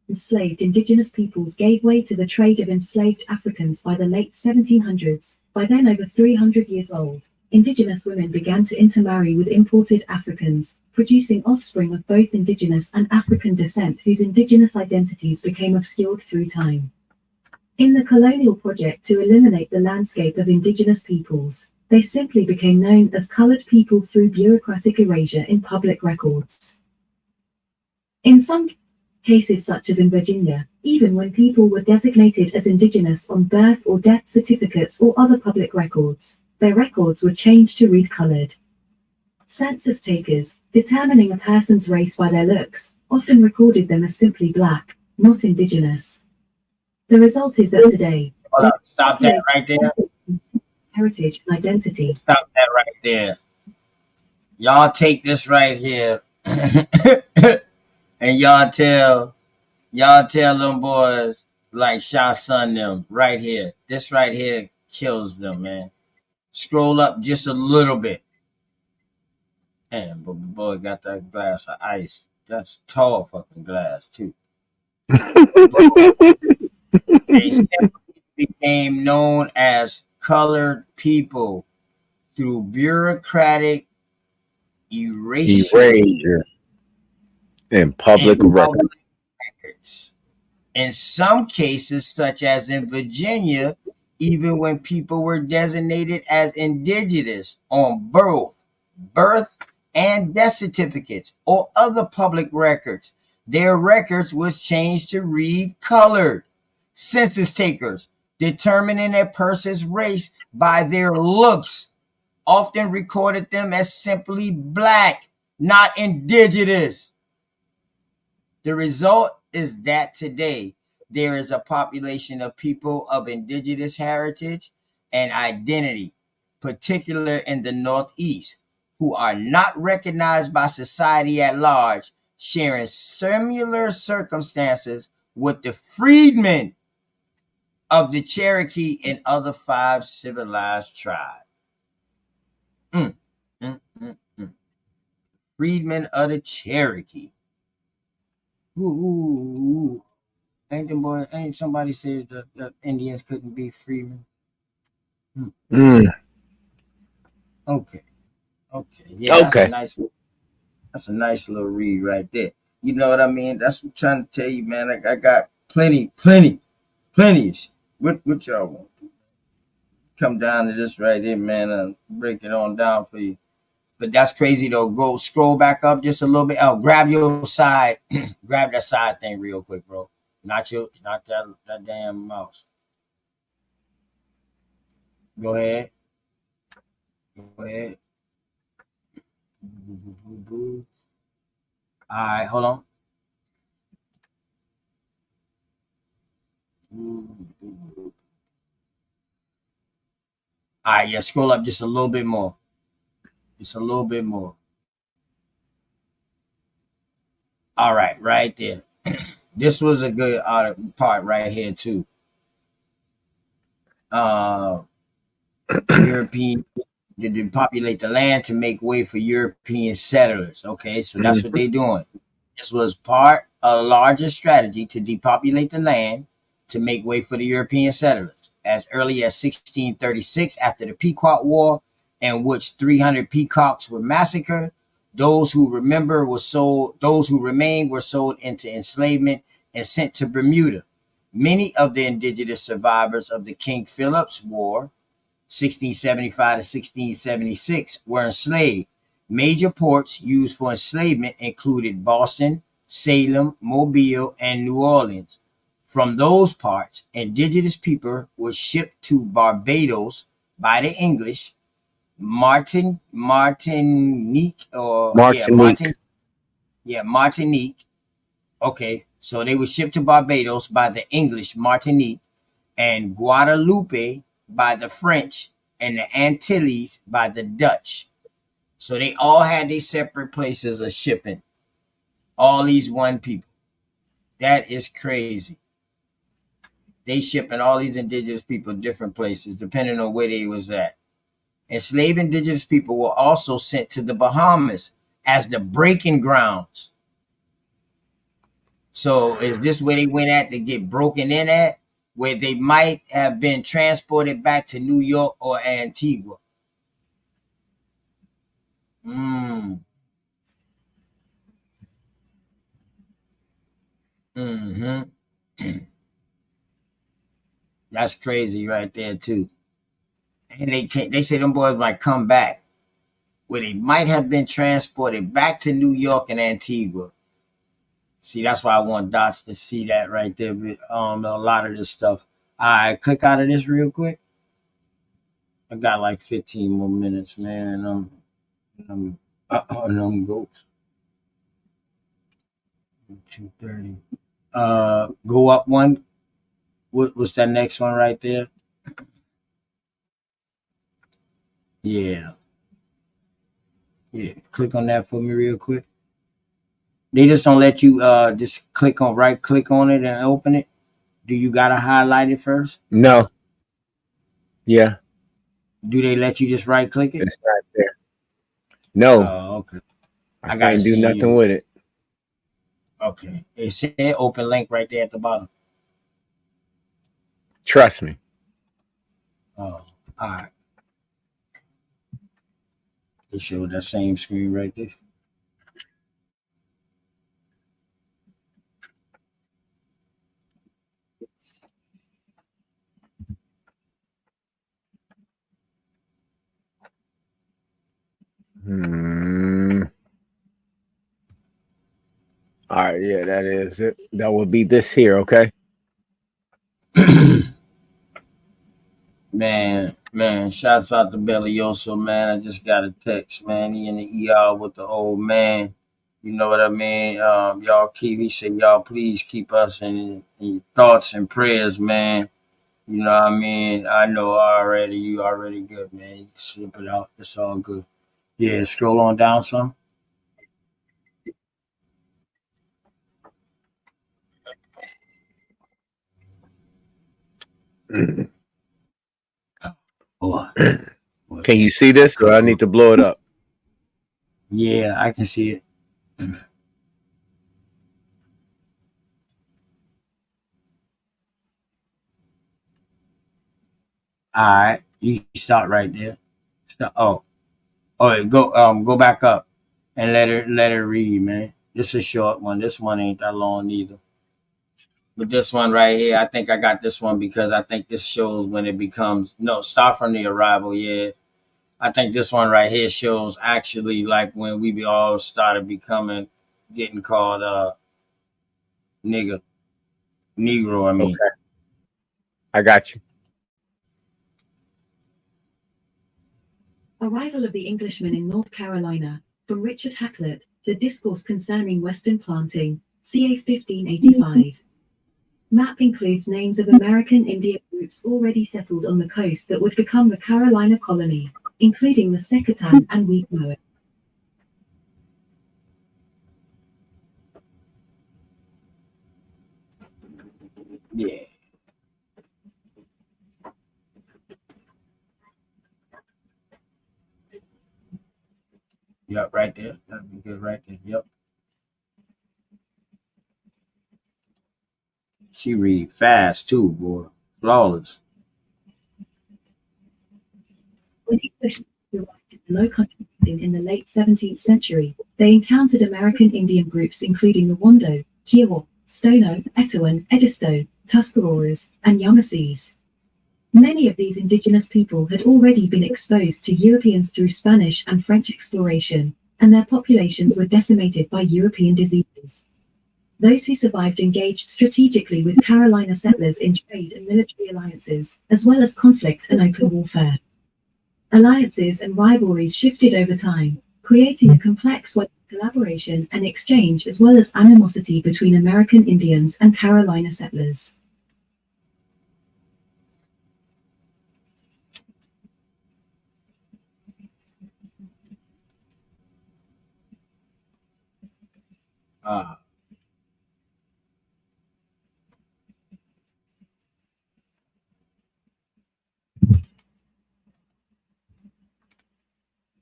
enslaved indigenous peoples gave way to the trade of enslaved Africans by the late 1700s, by then over 300 years old, indigenous women began to intermarry with imported Africans, producing offspring of both indigenous and African descent whose indigenous identities became obscured through time. In the colonial project to eliminate the landscape of indigenous peoples, they simply became known as colored people through bureaucratic erasure in public records. In some cases, such as in Virginia, even when people were designated as indigenous on birth or death certificates or other public records, their records were changed to read colored. Census takers, determining a person's race by their looks, often recorded them as simply black, not indigenous. The result is that today, Hold up. Stop that right there. heritage and identity. Stop that right there. Y'all take this right here and y'all tell them boys like Shah Sun them right here. This right here kills them, man. Scroll up just a little bit. Man, but the boy got that glass of ice. That's tall fucking glass too. They simply became known as colored people through bureaucratic erasure in public records. In some cases, such as in Virginia, even when people were designated as indigenous on birth and death certificates or other public records, their records was changed to read colored. Census takers, determining a person's race by their looks, often recorded them as simply black, not indigenous. The result is that today there is a population of people of indigenous heritage and identity, particularly in the Northeast, who are not recognized by society at large, sharing similar circumstances with the freedmen of the Cherokee and other 5 civilized tribes. Freedmen of the Cherokee. Ooh. Ain't somebody said that Indians couldn't be freemen? Okay. Yeah, okay. That's a nice little read right there. You know what I mean? That's what I'm trying to tell you, man. I got plenty of shit. What y'all want? Come down to this right here, man, and break it on down for you. But that's crazy though. Go scroll back up just a little bit. Oh, grab your side, grab that side thing real quick, bro. Not that damn mouse. Go ahead. All right, hold on. All right, yeah, scroll up just a little bit more. Just a little bit more. All right, right there. This was a good part right here too. European to depopulate the land to make way for European settlers. Okay, so that's what they're doing. This was part of a larger strategy to depopulate the land to make way for the European settlers. As early as 1636, after the Pequot War, in which 300 peacocks were massacred, those who remained were sold into enslavement and sent to Bermuda. Many of the indigenous survivors of the King Philip's War, 1675 to 1676, were enslaved. Major ports used for enslavement included Boston, Salem, Mobile, and New Orleans. From those parts, indigenous people were shipped to Barbados by the English, Martinique. Okay, so they were shipped to Barbados by the English, Martinique, and Guadeloupe by the French, and the Antilles by the Dutch. So they all had their separate places of shipping. All these one people. That is crazy. They shipping all these indigenous people different places, depending on where they was at. Enslaved indigenous people were also sent to the Bahamas as the breaking grounds. So is this where they went at to get broken in at? Where they might have been transported back to New York or Antigua. Mm. Mm-hmm. That's crazy right there too. And they say them boys might come back, where they might have been transported back to New York and Antigua. See, that's why I want Dots to see that right there. But, a lot of this stuff. All right, click out of this real quick. I got like 15 more minutes, man. And I'm go 2:30. Go up one. What's that next one right there? Yeah, yeah. Click on that for me real quick. They just don't let you just right click on it and open it. Do you gotta highlight it first? No. Yeah. Do they let you just right click it? It's not there. No. Oh, okay. I gotta can't do see nothing you. with it. Okay. It said open link right there at the bottom. Trust me. Oh, all right. It showed that same screen right there. All right, yeah, that is it. That will be this here, okay? Man, shouts out to Belioso, man. I just got a text, man. He in the ER with the old man. You know what I mean? He said, y'all please keep us in your thoughts and prayers, man. You know what I mean? I know already, you already good, man. You can slip it out. It's all good. Yeah, scroll on down some. Boy. Can you see this? Or I need to blow it up. Yeah, I can see it. All right, you start right there. Stop. Go back up and let her read, man. This is a short one. This one ain't that long either. But this one right here, I think I got this one because I think this shows when it becomes no start from the arrival. Yeah, I think this one right here shows actually like when we all started getting called nigga, negro. I mean, Okay. I got you. Arrival of the Englishman in North Carolina, from Richard Hakluyt, The Discourse Concerning Western Planting, ca. 1585. Map includes names of American Indian groups already settled on the coast that would become the Carolina colony, including the Secatan and Weekmoa. yeah. Yep, right there. That'd be good right there. Yep. She read fast too, boy. Flawless. When English arrived in the Low Country region in the late 17th century, they encountered American Indian groups including the Wando, Kiowa, Stono, Etowah, Edisto, Tuscaroras, and Yamasees. Many of these indigenous people had already been exposed to Europeans through Spanish and French exploration, and their populations were decimated by European diseases. Those who survived engaged strategically with Carolina settlers in trade and military alliances, as well as conflict and open warfare. Alliances and rivalries shifted over time, creating a complex web of collaboration and exchange as well as animosity between American Indians and Carolina settlers.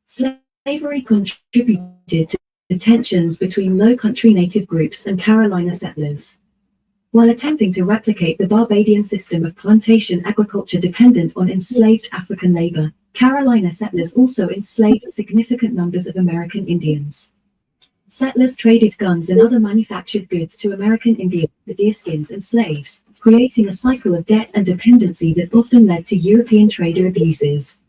Slavery contributed to tensions between Low Country native groups and Carolina settlers. While attempting to replicate the Barbadian system of plantation agriculture dependent on enslaved African labor, Carolina settlers also enslaved significant numbers of American Indians. Settlers traded guns and other manufactured goods to American Indians for deerskins and slaves, creating a cycle of debt and dependency that often led to European trader abuses.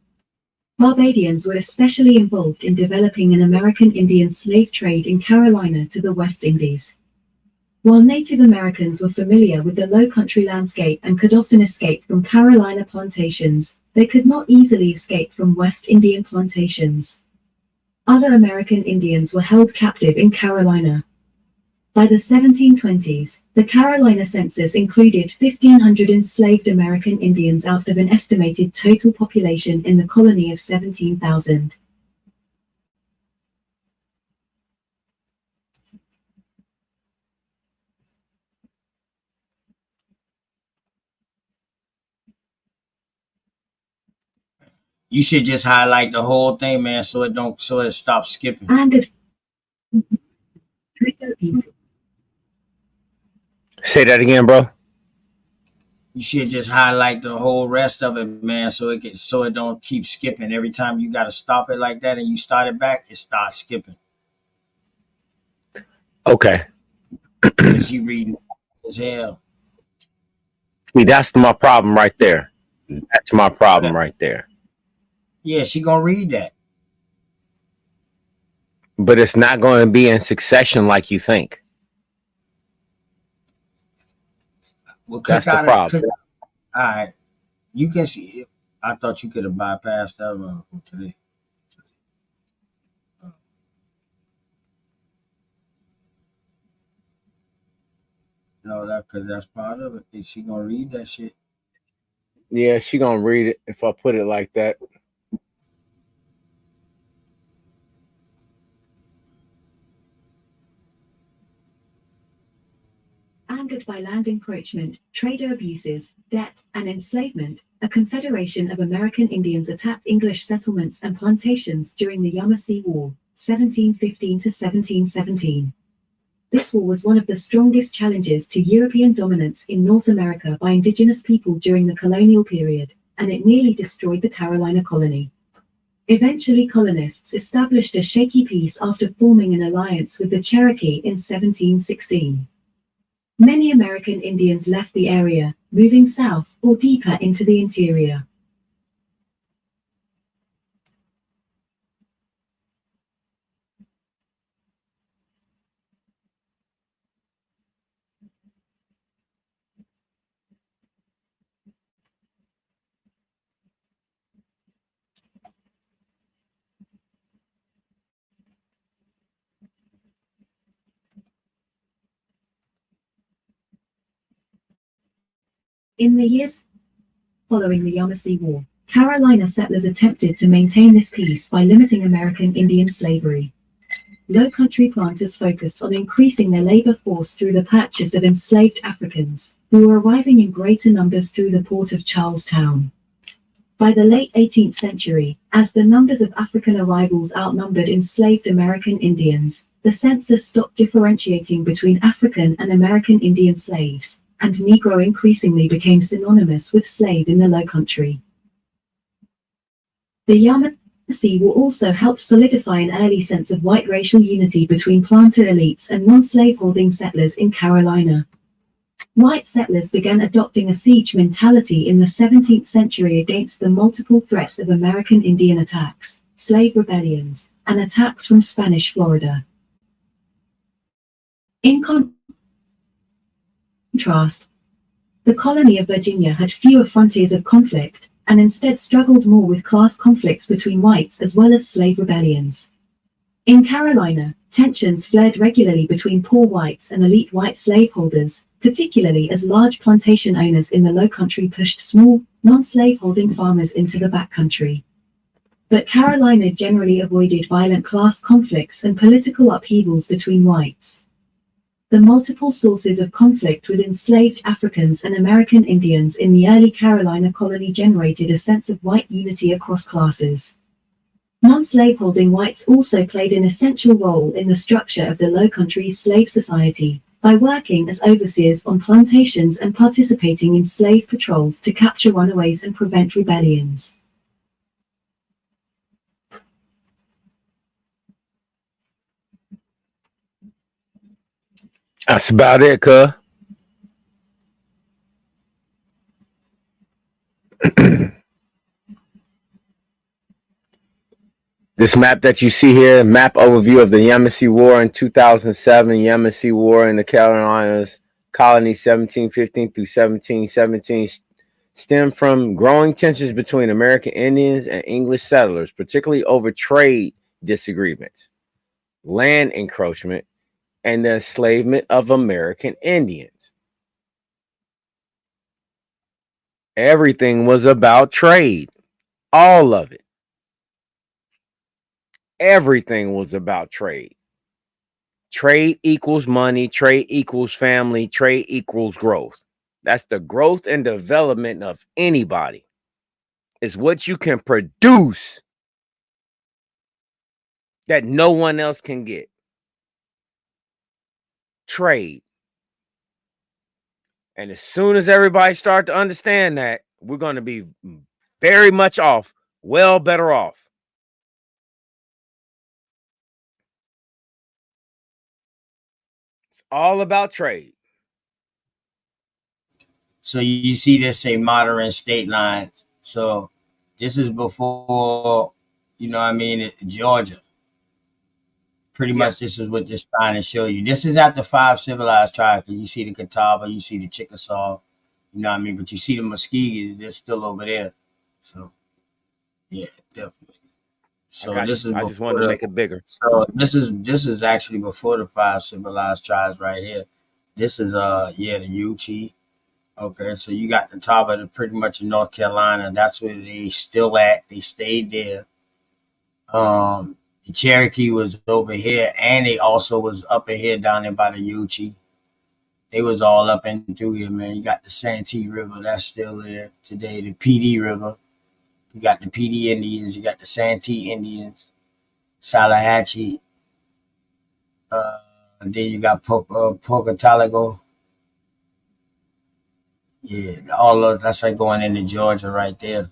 Barbadians were especially involved in developing an American Indian slave trade in Carolina to the West Indies. While Native Americans were familiar with the low-country landscape and could often escape from Carolina plantations, they could not easily escape from West Indian plantations. Other American Indians were held captive in Carolina. By the 1720s, the Carolina census included 1,500 enslaved American Indians out of an estimated total population in the colony of 17,000. You should just highlight the whole thing, man, so it stops skipping. And Say that again, bro. You should just highlight the whole rest of it, man, so it don't keep skipping. Every time you got to stop it like that and you start it back, it starts skipping. Okay. Because you reading as hell. See, that's my problem right there. That's my problem right there. Yeah, she gonna read that. But it's not going to be in succession like you think. Well, That's the problem. All right. You can see. I thought you could have bypassed that one today. No, because that's part of it. Is she gonna read that shit? Yeah, she going to read it if I put it like that. Angered by land encroachment, trader abuses, debt, and enslavement, a confederation of American Indians attacked English settlements and plantations during the Yamasee War, 1715 to 1717. This war was one of the strongest challenges to European dominance in North America by indigenous people during the colonial period, and it nearly destroyed the Carolina colony. Eventually, colonists established a shaky peace after forming an alliance with the Cherokee in 1716. Many American Indians left the area, moving south or deeper into the interior. In the years following the Yamasee War, Carolina settlers attempted to maintain this peace by limiting American Indian slavery. Low-country planters focused on increasing their labor force through the purchase of enslaved Africans, who were arriving in greater numbers through the port of Charlestown. By the late 18th century, as the numbers of African arrivals outnumbered enslaved American Indians, the census stopped differentiating between African and American Indian slaves, and Negro increasingly became synonymous with slave in the Low Country. The Yamasee War also helped solidify an early sense of white racial unity between planter elites and non-slaveholding settlers in Carolina. White settlers began adopting a siege mentality in the 17th century against the multiple threats of American Indian attacks, slave rebellions, and attacks from Spanish Florida. In contrast, the colony of Virginia had fewer frontiers of conflict, and instead struggled more with class conflicts between whites as well as slave rebellions. In Carolina, tensions flared regularly between poor whites and elite white slaveholders, particularly as large plantation owners in the Low Country pushed small, non-slaveholding farmers into the backcountry. But Carolina generally avoided violent class conflicts and political upheavals between whites. The multiple sources of conflict with enslaved Africans and American Indians in the early Carolina colony generated a sense of white unity across classes. Non-slaveholding whites also played an essential role in the structure of the Low Country's slave society, by working as overseers on plantations and participating in slave patrols to capture runaways and prevent rebellions. That's about it, cuz. This map that you see here, map overview of the Yamasee War in 2007, Yamasee War in the Carolinas, colony 1715 through 1717, stemmed from growing tensions between American Indians and English settlers, particularly over trade disagreements, land encroachment, and the enslavement of American Indians. Everything was about trade, all of it. Everything was about trade. Trade equals money, trade equals family, trade equals growth. That's the growth and development of anybody. Is what you can produce that no one else can get. Trade. And as soon as everybody start to understand that, we're going to be very much off, well better off. It's all about trade. So you see this say modern state lines. So this is before, you know what I mean, Georgia. Pretty much this is what this trying to show you. This is after 5 civilized tribes. You see the Catawba, you see the Chickasaw, you know what I mean? But you see the Muskegees, they're still over there. So, yeah, definitely. So this is I just wanted before to the, make it bigger. so this is actually before the 5 civilized tribes right here. This is the Ut. Okay, so you got the top of the pretty much in North Carolina. That's where they still at. They stayed there. The Cherokee was over here, and they also was up in here down there by the Ut. They was all up and through here, man. You got the Santee River, that's still there today. The PD River. You got the PD Indians. You got the Santee Indians, Salahatchee. Then you got Pocataligo. Yeah, all of that's like going into Georgia right there.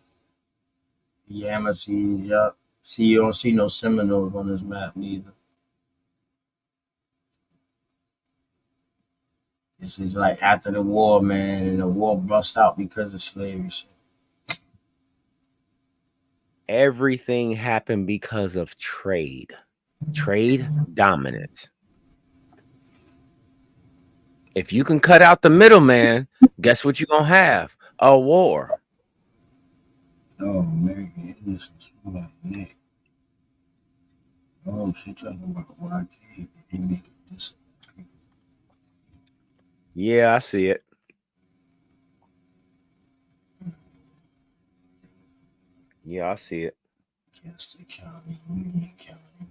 The Yamasees, yup. See, you don't see no Seminoles on this map neither. This is like after the war, man, and the war bust out because of slavery. So Everything happened because of trade. Trade dominance. If you can cut out the middleman, guess what you're going to have? A war. oh, man, this is like that. Oh, she talking about why can't they make it this? Yeah, I see it. Yeah, I see it. Chester County, Union County,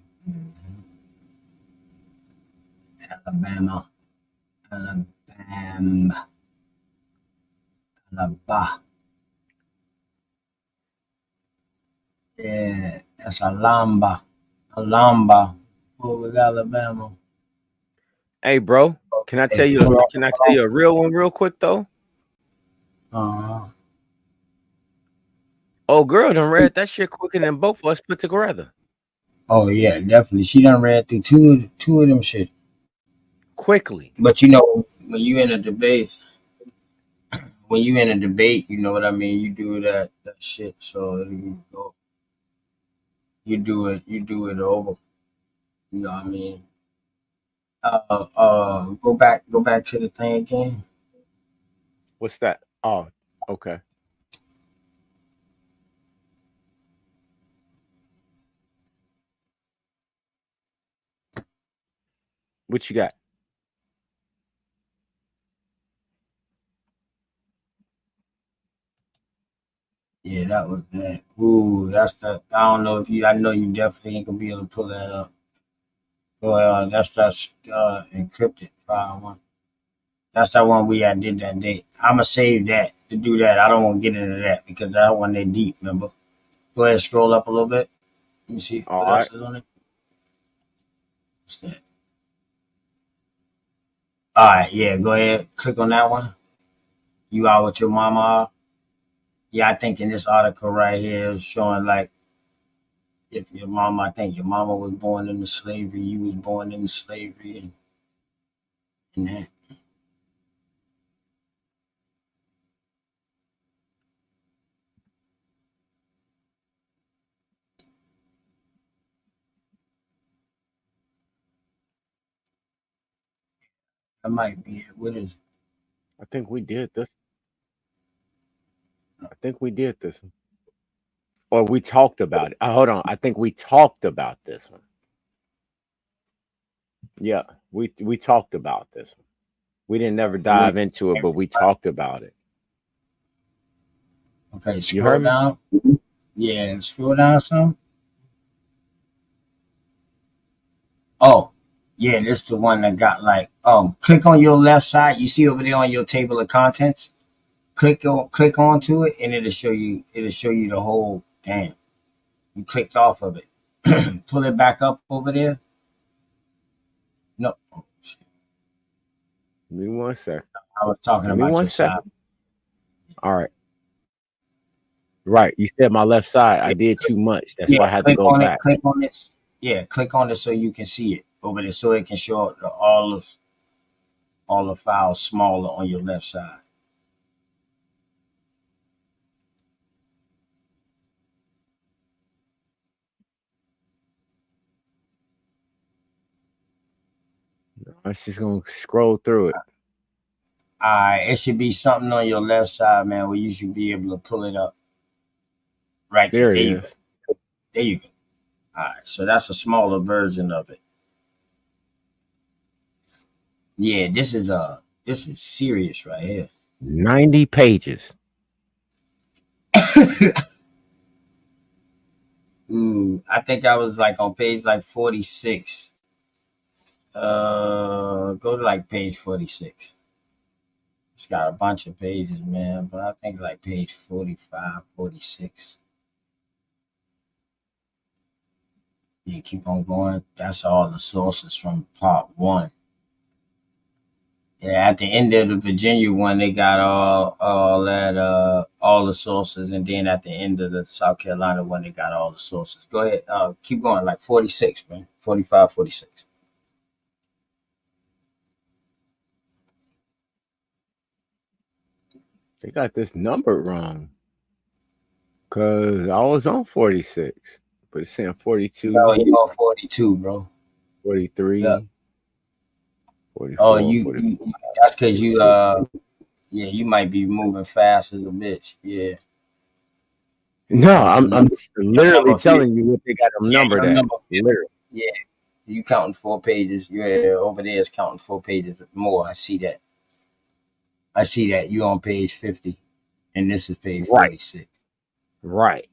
Alabama, Alabama, Alabama. Yeah, that's Alamba, Alamba. Over Alabama. Hey, bro, can I tell you a real one real quick though? Uh-huh. Oh, girl done read that shit quicker than both of us put together. Oh yeah, definitely. She done read through two of them shit. Quickly. But you know, when you in a debate, you know what I mean. You do that shit. So you go, you do it over. You know what I mean. Go back to the thing again. What's that? Oh, okay. What you got? Yeah, that was that. Ooh, that's the. I don't know if you. I know you definitely ain't gonna be able to pull that up. Well, that's that encrypted file one. That's that one we had did that day. I'ma save that to do that. I don't want to get into that because that one they deep. Remember? Go ahead, scroll up a little bit. Let me see All what right. else is on it. What's that? All right, yeah. Go ahead, click on that one. You out with your mama? Yeah, I think in this article right here is showing like if your mama, I think your mama was born into slavery, you was born into slavery, and Yeah. That might be it. What is it? I think we did this. I think we did this one. Or we talked about it. Hold on. I think we talked about this one. Yeah, we talked about this one. We didn't never Wait. dive into it, but we talked about it. Okay, You scroll heard me? down. Yeah, scroll down some. Oh, yeah, this the one that got like click on your left side. You see over there on your table of contents. Click onto it and it'll show you the whole damn. You clicked off of it. Pull it back up over there. No. Oh, shit. Give me 1 sec. I was talking Give me about one your side. second. All right. Right. You said my left side. I Yeah, did too much. That's yeah, why I had to go back. click on it. Yeah, click on it so you can see it over there so it can show all the files smaller on your left side. I was just gonna scroll through it. It should be something on your left side, man, where you should be able to pull it up. Right there. There it There you go. is. There you go. All right. So that's a smaller version of it. Yeah, this is serious right here. 90 pages. I think I was like on page like 46. Go to like page 46. It's got a bunch of pages, man, but I think like page 45, 46. You keep on going. That's all the sources from part one. Yeah, at the end of the Virginia one, they got all that all the sources, and then at the end of the South Carolina one, they got all the sources. Go ahead, keep going, like 46, man, 45, 46. They got this number wrong. Cause I was on 46, but it's saying 42, No, you on 42, bro. 43, Oh, 44, 45. that's because yeah, you might be moving fast as a bitch. Yeah. No, Yeah, so I'm your literally number 50. telling you what they got them Yeah, numbered your at. number 50. Literally. Yeah. You counting 4 pages. Yeah, over there is counting 4 pages more. I see that. You on page 50. And this is page Right. 46. Right.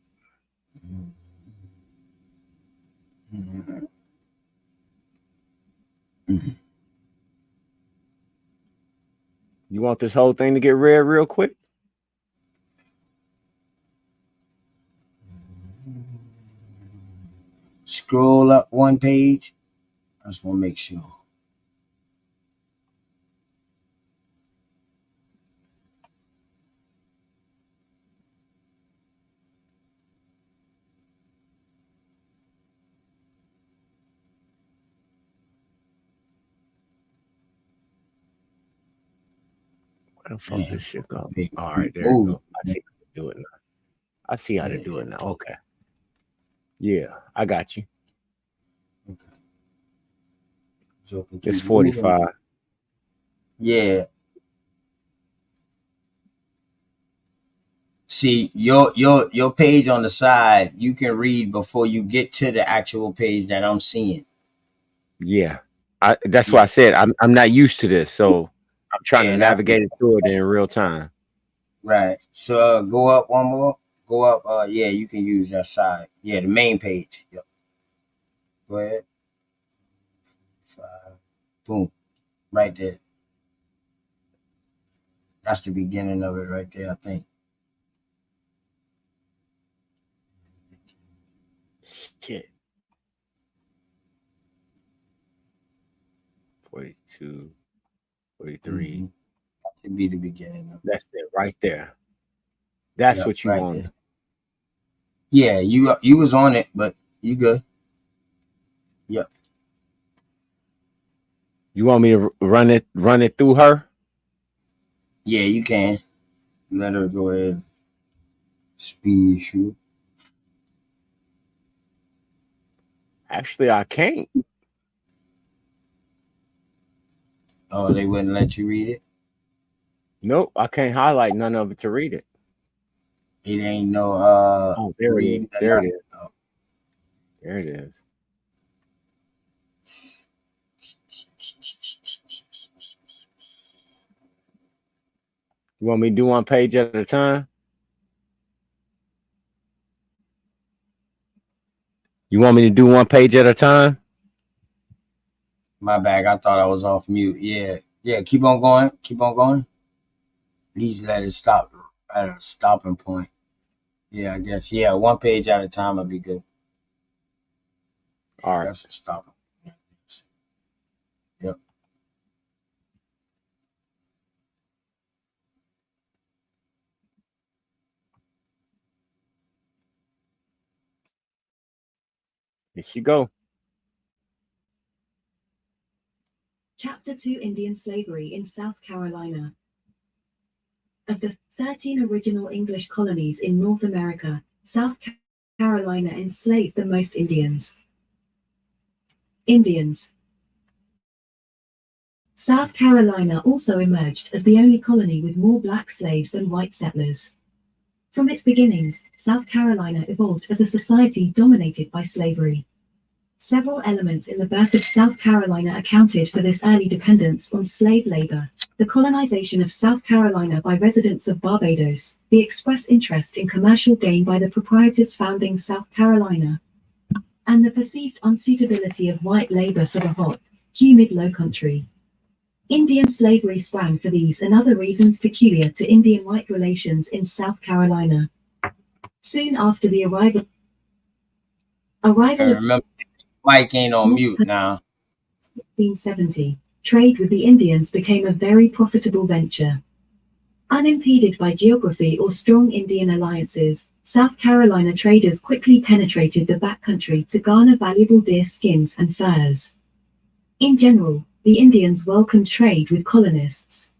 Mm-hmm. Mm-hmm. You want this whole thing to get read real quick? Scroll up one page. I just want to make sure. Where the fuck this shit go? Page All right, there you moving. go. I see how to do it now. I see how to do Yeah. it now. Okay. Yeah, I got you. Okay. So if we It's keep moving. 45. Yeah. See, your page on the side, you can read before you get to the actual page that I'm seeing. Yeah. That's why I Yeah. said I'm not used to this, so I'm trying to Yeah, navigate it through it in real time. right. So go up one more. Go up. Yeah, you can use that side. Yeah, the main page. Yep. Go ahead. 5. Boom. Right there. That's the beginning of it right there, I think. Shit. 42, 43. Mm-hmm. That should be the beginning of it. That's it right there. That's Yep, what you right want. there. Yeah, you was on it, but you good. Yep. You want me to run it through her? Yeah, you can. Let her go ahead. Speed shoot. Actually, I can't. Oh, they wouldn't let you read it? Nope, I can't highlight none of it to read it. It ain't no Oh, there it is. reading. There it is. There it is. You want me to do one page at a time? You want me to do one page at a time? My bad. I thought I was off mute. Yeah. Yeah, keep on going. Keep on going. At least let it stop at a stopping point. Yeah, I guess. Yeah, one page at a time would be good. All right. That's a stopping. Yep. Here she go. Chapter 2: Indian Slavery in South Carolina. Of the 13 original English colonies in North America, South Carolina enslaved the most Indians. South Carolina also emerged as the only colony with more black slaves than white settlers. From its beginnings, South Carolina evolved as a society dominated by slavery. Several elements in the birth of South Carolina accounted for this early dependence on slave labor: the colonization of South Carolina by residents of Barbados, the express interest in commercial gain by the proprietors founding South Carolina, and the perceived unsuitability of white labor for the hot, humid low country. Indian slavery sprang for these and other reasons peculiar to Indian-white relations in South Carolina. Soon after the arrival of Remember, Mike ain't on mute now. 1670, trade with the Indians became a very profitable venture. Unimpeded by geography or strong Indian alliances, South Carolina traders quickly penetrated the backcountry to garner valuable deer skins and furs. In general, the Indians welcomed trade with colonists.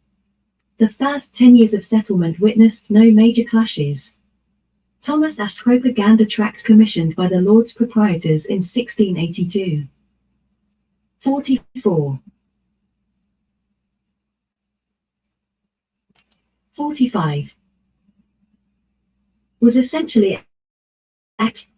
The first 10 years of settlement witnessed no major clashes. Thomas Ashe propaganda tract commissioned by the Lords Proprietors in 1682. 44. 45. Was essentially accurate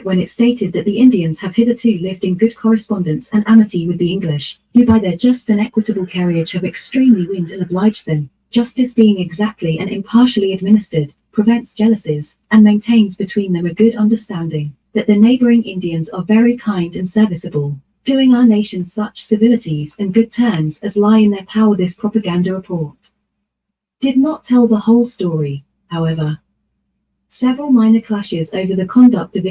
when it stated that the Indians have hitherto lived in good correspondence and amity with the English, who by their just and equitable carriage have extremely wind and obliged them, justice being exactly and impartially administered, prevents jealousies, and maintains between them a good understanding, that the neighboring Indians are very kind and serviceable, doing our nation such civilities and good turns as lie in their power. This propaganda report did not tell the whole story, however. Several minor clashes over the conduct of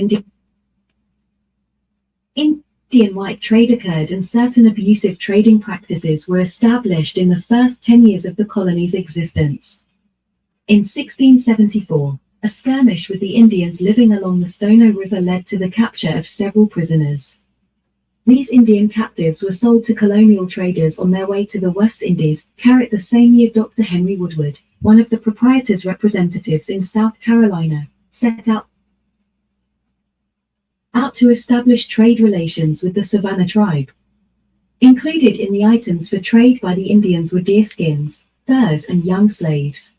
Indian-white trade occurred, and certain abusive trading practices were established in the first 10 years of the colony's existence. In 1674, a skirmish with the Indians living along the Stono River led to the capture of several prisoners. These Indian captives were sold to colonial traders on their way to the West Indies. The same year, Dr. Henry Woodward, one of the proprietors' representatives in South Carolina, set out to establish trade relations with the Savannah tribe. Included in the items for trade by the Indians were deerskins, furs, and young slaves.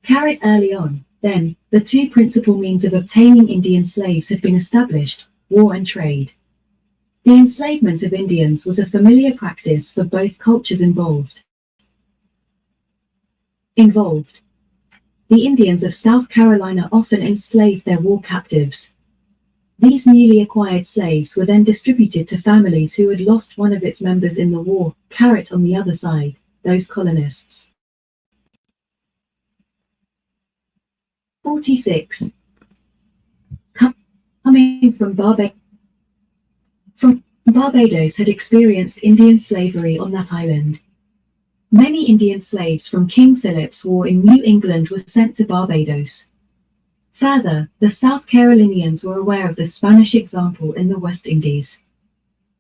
Early on, then, the two principal means of obtaining Indian slaves had been established: war and trade. The enslavement of Indians was a familiar practice for both cultures involved. The Indians of South Carolina often enslaved their war captives. These newly acquired slaves were then distributed to families who had lost one of its members in the war. On the other side, those colonists. 46. Coming from Barbados had experienced Indian slavery on that island. Many Indian slaves from King Philip's War in New England were sent to Barbados. Further, the South Carolinians were aware of the Spanish example in the West Indies.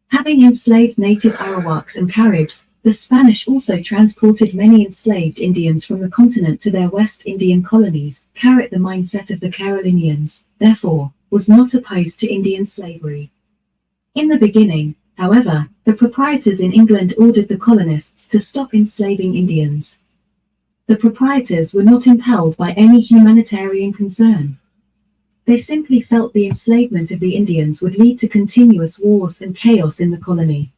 Having enslaved native Arawaks and Caribs, the Spanish also transported many enslaved Indians from the continent to their West Indian colonies. The mindset of the Carolinians, therefore, was not opposed to Indian slavery. In the beginning, however, the proprietors in England ordered the colonists to stop enslaving Indians. The proprietors were not impelled by any humanitarian concern. They simply felt the enslavement of the Indians would lead to continuous wars and chaos in the colony.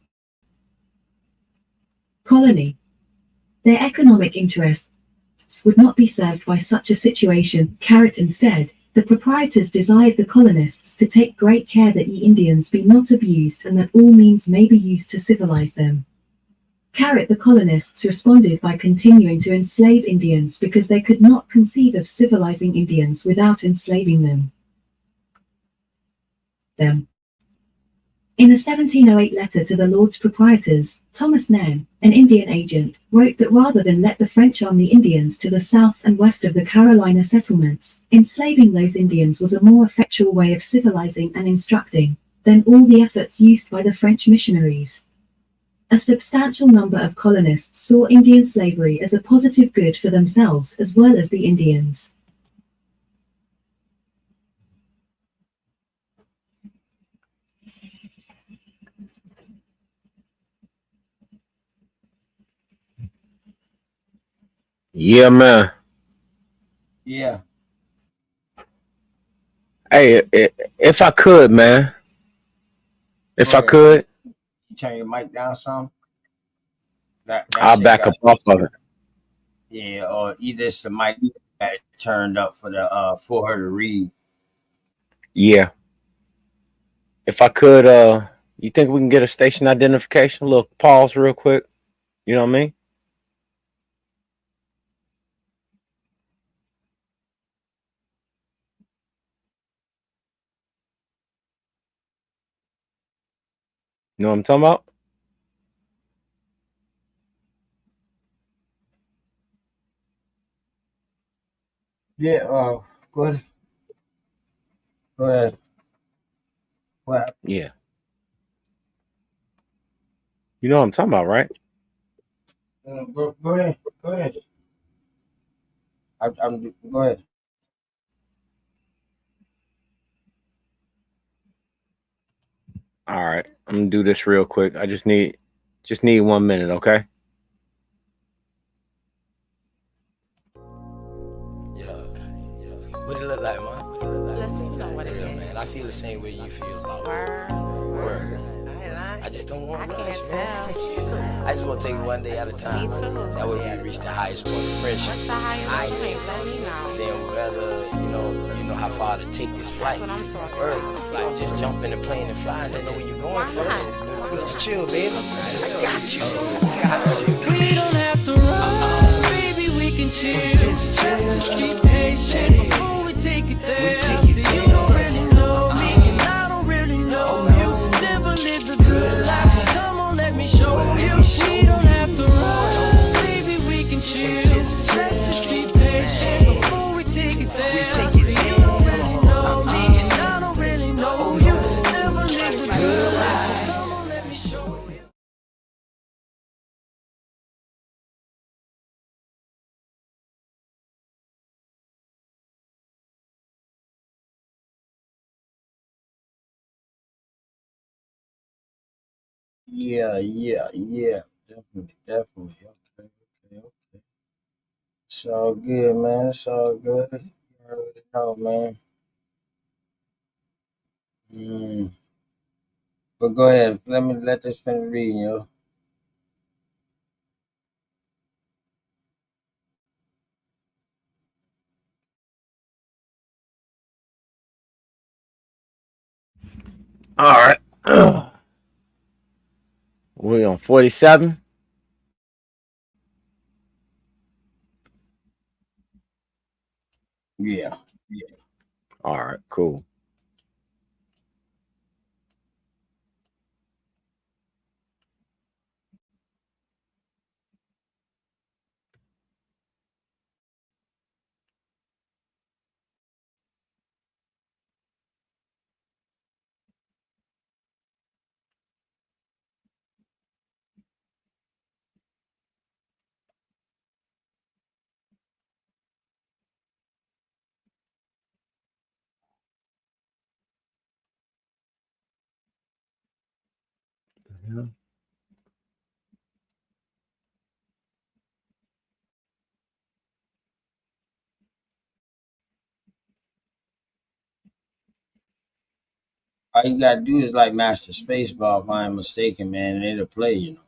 Their economic interests would not be served by such a situation. Instead, the proprietors desired the colonists to take great care that ye Indians be not abused and that all means may be used to civilize them. The colonists responded by continuing to enslave Indians because they could not conceive of civilizing Indians without enslaving them. In a 1708 letter to the Lords Proprietors, Thomas Nairn, an Indian agent, wrote that rather than let the French arm the Indians to the south and west of the Carolina settlements, enslaving those Indians was a more effectual way of civilizing and instructing than all the efforts used by the French missionaries. A substantial number of colonists saw Indian slavery as a positive good for themselves as well as the Indians. Yeah, man. Yeah. Hey, if I could, man. If I could, You turn your mic down some. That I'll shit back got up off of it. yeah, or either it's the mic got it turned up for her to read. Yeah. If I could, you think we can get a station identification? A little pause real quick. You know what I mean? You know what I'm talking about? Yeah, go ahead. Go ahead. What? Yeah. You know what I'm talking about, right? Go ahead. Go ahead. Go ahead. All right. I'm gonna do this real quick. I just need 1 minute, okay? What it look like, man? Listen, you know what it Real, is. man. I feel the same way you feel about Word. Word. I just don't want I much, can't man. tell. Chill. I just want to take it one day at a time. Me too. That way we can reach the highest point of friendship. What's the highest I point? Let me know. then whether you know how far to take this flight. That's what I'm talking Word. about. You don't just jump in the plane and fly and don't know where you're going Why first. Just chill, baby. I got you. We don't have to run, baby, we can chill. Just keep patient before we take it there. See, you don't really know me, and I don't really know you. Never lived the good life, but come on, let me show you. We don't have to run, baby, we can chill. Just keep patient before we take it there. See, you don't really know me, and I don't really know you. Never lived the good life, but come on, let me show you. Yeah. Definitely. Okay. It's all good, man. It's all good. You already know, man. Mm. But go ahead. Let this finish reading, yo. All right. We on 47. Yeah. All right, cool. Yeah. All you gotta do is like master spacebar, if I ain't mistaken, man, and it'll play, you know.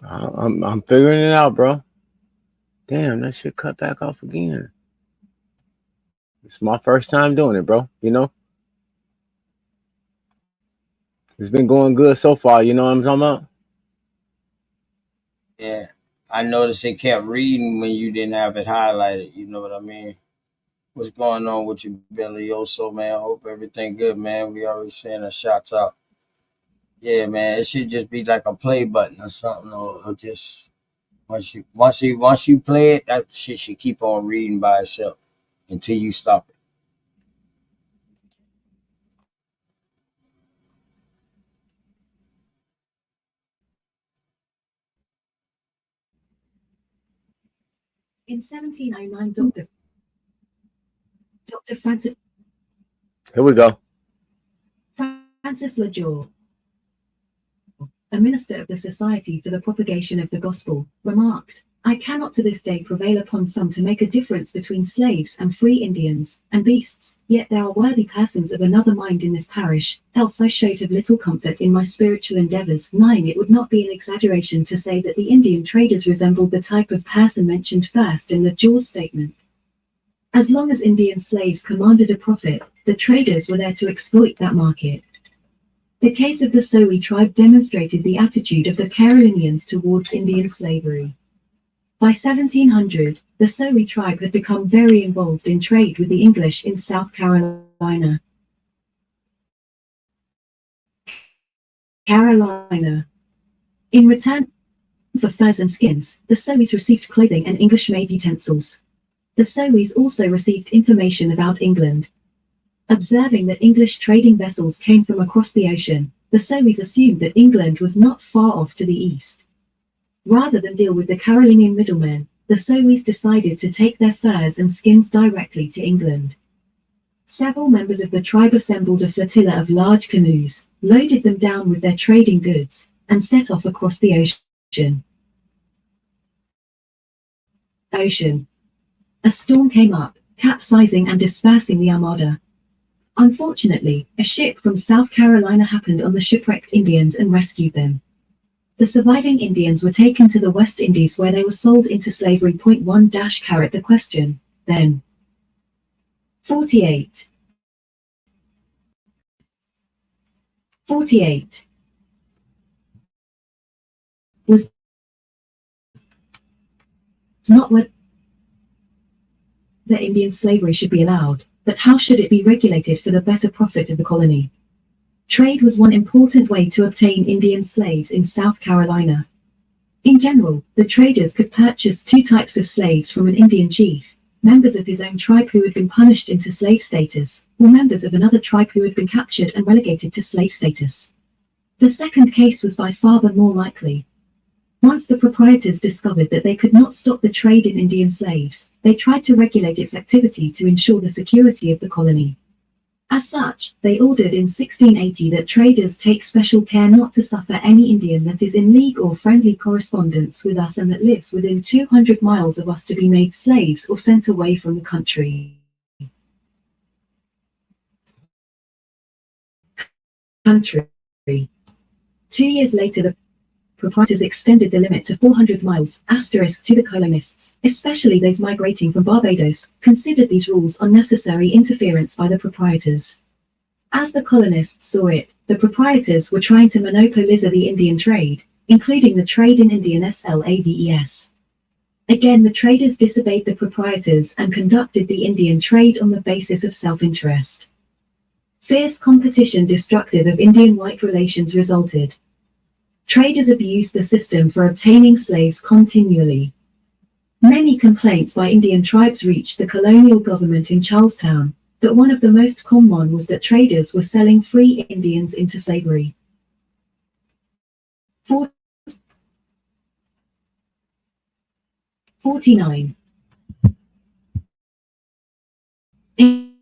I'm figuring it out, bro. Damn, that shit cut back off again. It's my first time doing it, bro. You know, it's been going good so far. You know what I'm talking about? Yeah. I noticed it kept reading when you didn't have it highlighted, you know what I mean? What's going on with you, Billy Oso, man? Hope everything good, man. We always saying a shots out. Yeah, man. It should just be like a play button or something, or just once you play it, that shit should keep on reading by itself until you stop it. In 1709, Dr. Here we go. Francis LaJour, a minister of the Society for the Propagation of the Gospel, remarked, "I cannot to this day prevail upon some to make a difference between slaves and free Indians, and beasts, yet there are worthy persons of another mind in this parish, else I showed have little comfort in my spiritual endeavors." 9. It would not be an exaggeration to say that the Indian traders resembled the type of person mentioned first in LaJour's statement. As long as Indian slaves commanded a profit, the traders were there to exploit that market. The case of the Sowe tribe demonstrated the attitude of the Carolinians towards Indian slavery. By 1700, the Sowe tribe had become very involved in trade with the English in South Carolina. In return for furs and skins, the Sowes received clothing and English-made utensils. The Sowes also received information about England. Observing that English trading vessels came from across the ocean, the Sowes assumed that England was not far off to the east. Rather than deal with the Carolinian middlemen, the Sowes decided to take their furs and skins directly to England. Several members of the tribe assembled a flotilla of large canoes, loaded them down with their trading goods, and set off across the ocean. A storm came up, capsizing and dispersing the armada. Unfortunately, a ship from South Carolina happened on the shipwrecked Indians and rescued them. The surviving Indians were taken to the West Indies where they were sold into slavery. 1 The question, then. 48. Was not whether Indian slavery should be allowed, but how should it be regulated for the better profit of the colony. Trade was one important way to obtain Indian slaves in South Carolina. In general, the traders could purchase two types of slaves from an Indian chief: members of his own tribe who had been punished into slave status, or members of another tribe who had been captured and relegated to slave status. The second case was by far the more likely. Once the proprietors discovered that they could not stop the trade in Indian slaves, they tried to regulate its activity to ensure the security of the colony. As such, they ordered in 1680 that traders take special care not to suffer any Indian that is in league or friendly correspondence with us and that lives within 200 miles of us to be made slaves or sent away from the country. 2 years later, the proprietors extended the limit to 400 miles, to the colonists, especially those migrating from Barbados, considered these rules unnecessary interference by the proprietors. As the colonists saw it, the proprietors were trying to monopolize the Indian trade, including the trade in Indian slaves. Again, the traders disobeyed the proprietors and conducted the Indian trade on the basis of self-interest. Fierce competition destructive of Indian-white relations resulted. Traders abused the system for obtaining slaves continually. Many complaints by Indian tribes reached the colonial government in Charlestown, but one of the most common was that traders were selling free Indians into slavery. 49. In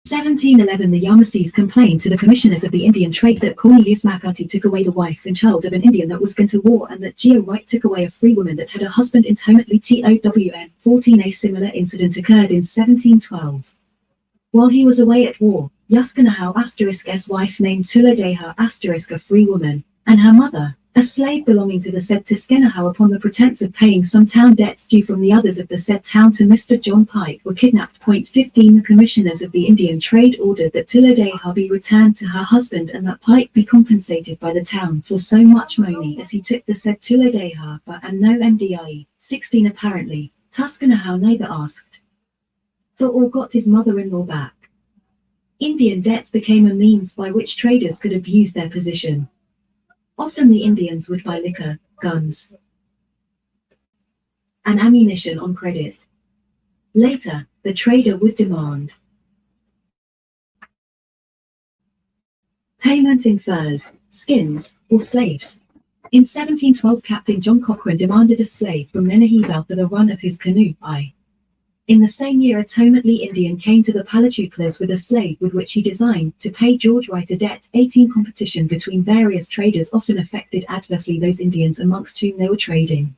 1711, the Yamasees complained to the commissioners of the Indian trade that Cornelius Makati took away the wife and child of an Indian that was gone to war, and that Geo White took away a free woman that had a husband intimately TOWN. 14. A similar incident occurred in 1712. While he was away at war, Yaskanahau*'s wife named Tuladeha** a free woman, and her mother, a slave belonging to the said Tiskenahau, upon the pretense of paying some town debts due from the others of the said town to Mr. John Pike, were kidnapped. 15. The commissioners of the Indian trade ordered that Tuladeha be returned to her husband, and that Pike be compensated by the town for so much money as he took the said Tuladeha for, and no MDIE. 16. Apparently, Tiskenahau neither asked for or got his mother-in-law back. Indian debts became a means by which traders could abuse their position. Often the Indians would buy liquor, guns, and ammunition on credit. Later, the trader would demand payment in furs, skins, or slaves. In 1712, Captain John Cochrane demanded a slave from Nenahibal for the run of his canoe. In the same year, a Tomatli Indian came to the Palatuplas with a slave with which he designed to pay George Wright a debt. 18. Competition between various traders often affected adversely those Indians amongst whom they were trading.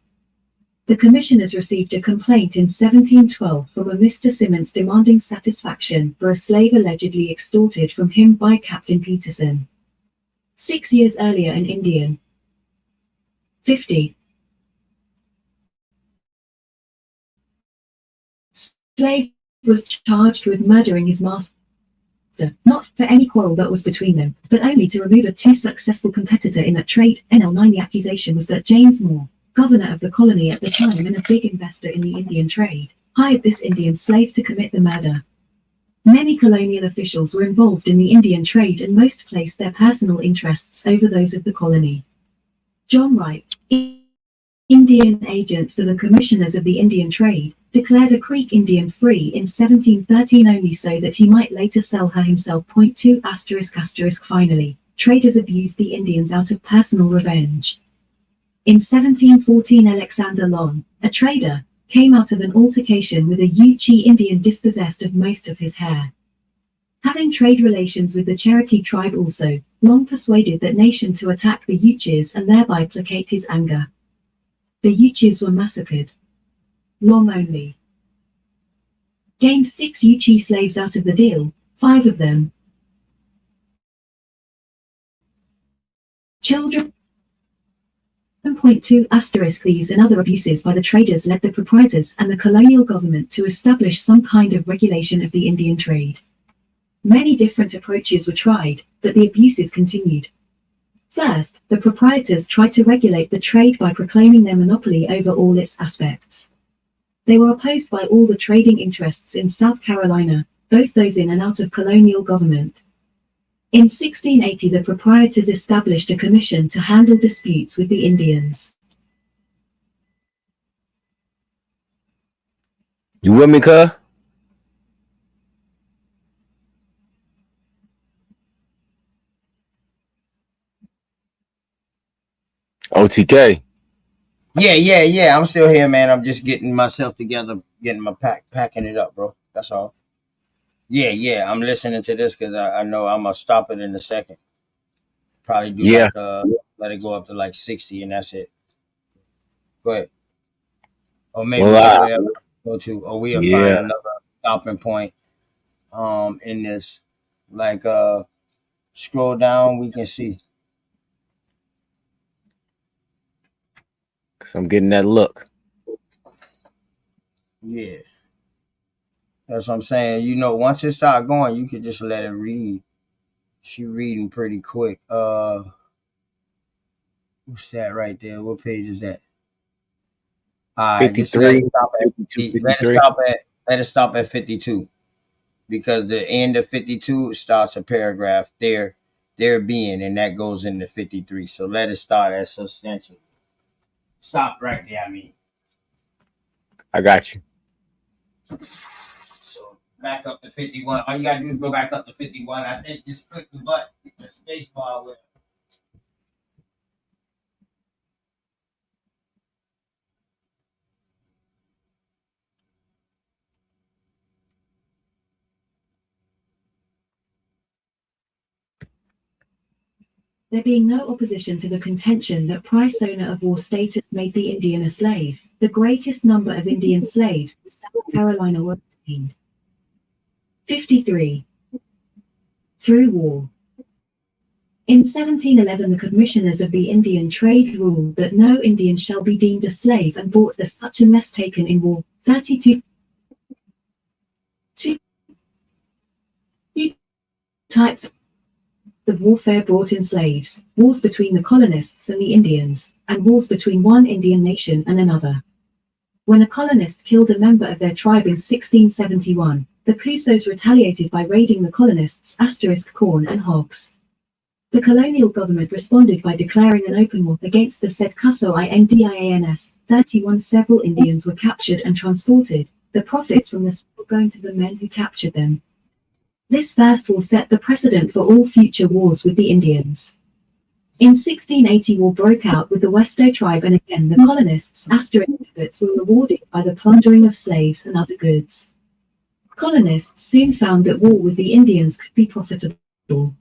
The commissioners received a complaint in 1712 from a Mr. Simmons demanding satisfaction for a slave allegedly extorted from him by Captain Peterson. 6 years earlier, an Indian, 50, slave was charged with murdering his master, not for any quarrel that was between them, but only to remove a too successful competitor in that trade. NL9. The accusation was that James Moore, governor of the colony at the time and a big investor in the Indian trade, hired this Indian slave to commit the murder. Many colonial officials were involved in the Indian trade, and most placed their personal interests over those of the colony. John Wright, Indian agent for the commissioners of the Indian trade, declared a Creek Indian free in 1713 only so that he might later sell her himself. 2 ***. Finally, traders abused the Indians out of personal revenge. In 1714, Alexander Long, a trader, came out of an altercation with a Yuchi Indian dispossessed of most of his hair. Having trade relations with the Cherokee tribe also, Long persuaded that nation to attack the Yuchis and thereby placate his anger. The Yuchis were massacred. Long only gained 6 Yuchi slaves out of the deal, 5 of them children. 2 ***. These and other abuses by the traders led the proprietors and the colonial government to establish some kind of regulation of the Indian trade. Many different approaches were tried, but the abuses continued. First, the proprietors tried to regulate the trade by proclaiming their monopoly over all its aspects. They were opposed by all the trading interests in South Carolina, both those in and out of colonial government. In 1680, the proprietors established a commission to handle disputes with the Indians. You with me, cuz? OTK. Yeah. I'm still here, man. I'm just getting myself together, getting my packing it up, bro. That's all. Yeah. I'm listening to this because I know I'm gonna stop it in a second. Probably do Yeah. like let it go up to like 60 and that's it. Go ahead. Or maybe Well, wherever we go to, or we'll find yeah. another stopping point in this. Like scroll down, we can see. Cause I'm getting that look. Yeah. That's what I'm saying. You know, once it start going, you can just let it read. She reading pretty quick. What's that right there? What page is that? All right, just let it 53, stop at 52, 53. let it stop at 52 because the end of 52 starts a paragraph there being, and that goes into 53. So let it start at substantial. Stop right there. I mean, I got you. so back up to 51. All you gotta do is go back up to 51. I think just click the button, the space bar with. There being no opposition to the contention that prisoner of war status made the Indian a slave, the greatest number of Indian slaves in South Carolina were obtained. 53. Through war. In 1711 the commissioners of the Indian trade ruled that no Indian shall be deemed a slave and bought as such unless taken in war. 32. Two types of warfare brought in slaves, wars between the colonists and the Indians, and wars between one Indian nation and another. When a colonist killed a member of their tribe in 1671, the Crusoes retaliated by raiding the colonists' corn and hogs. The colonial government responded by declaring an open war against the said Cusso Indians. 31 Several Indians were captured and transported, the profits from the sale going to the men who captured them. This first war set the precedent for all future wars with the Indians. In 1680 war broke out with the Westo tribe and again the colonists' efforts were rewarded by the plundering of slaves and other goods. Colonists soon found that war with the Indians could be profitable.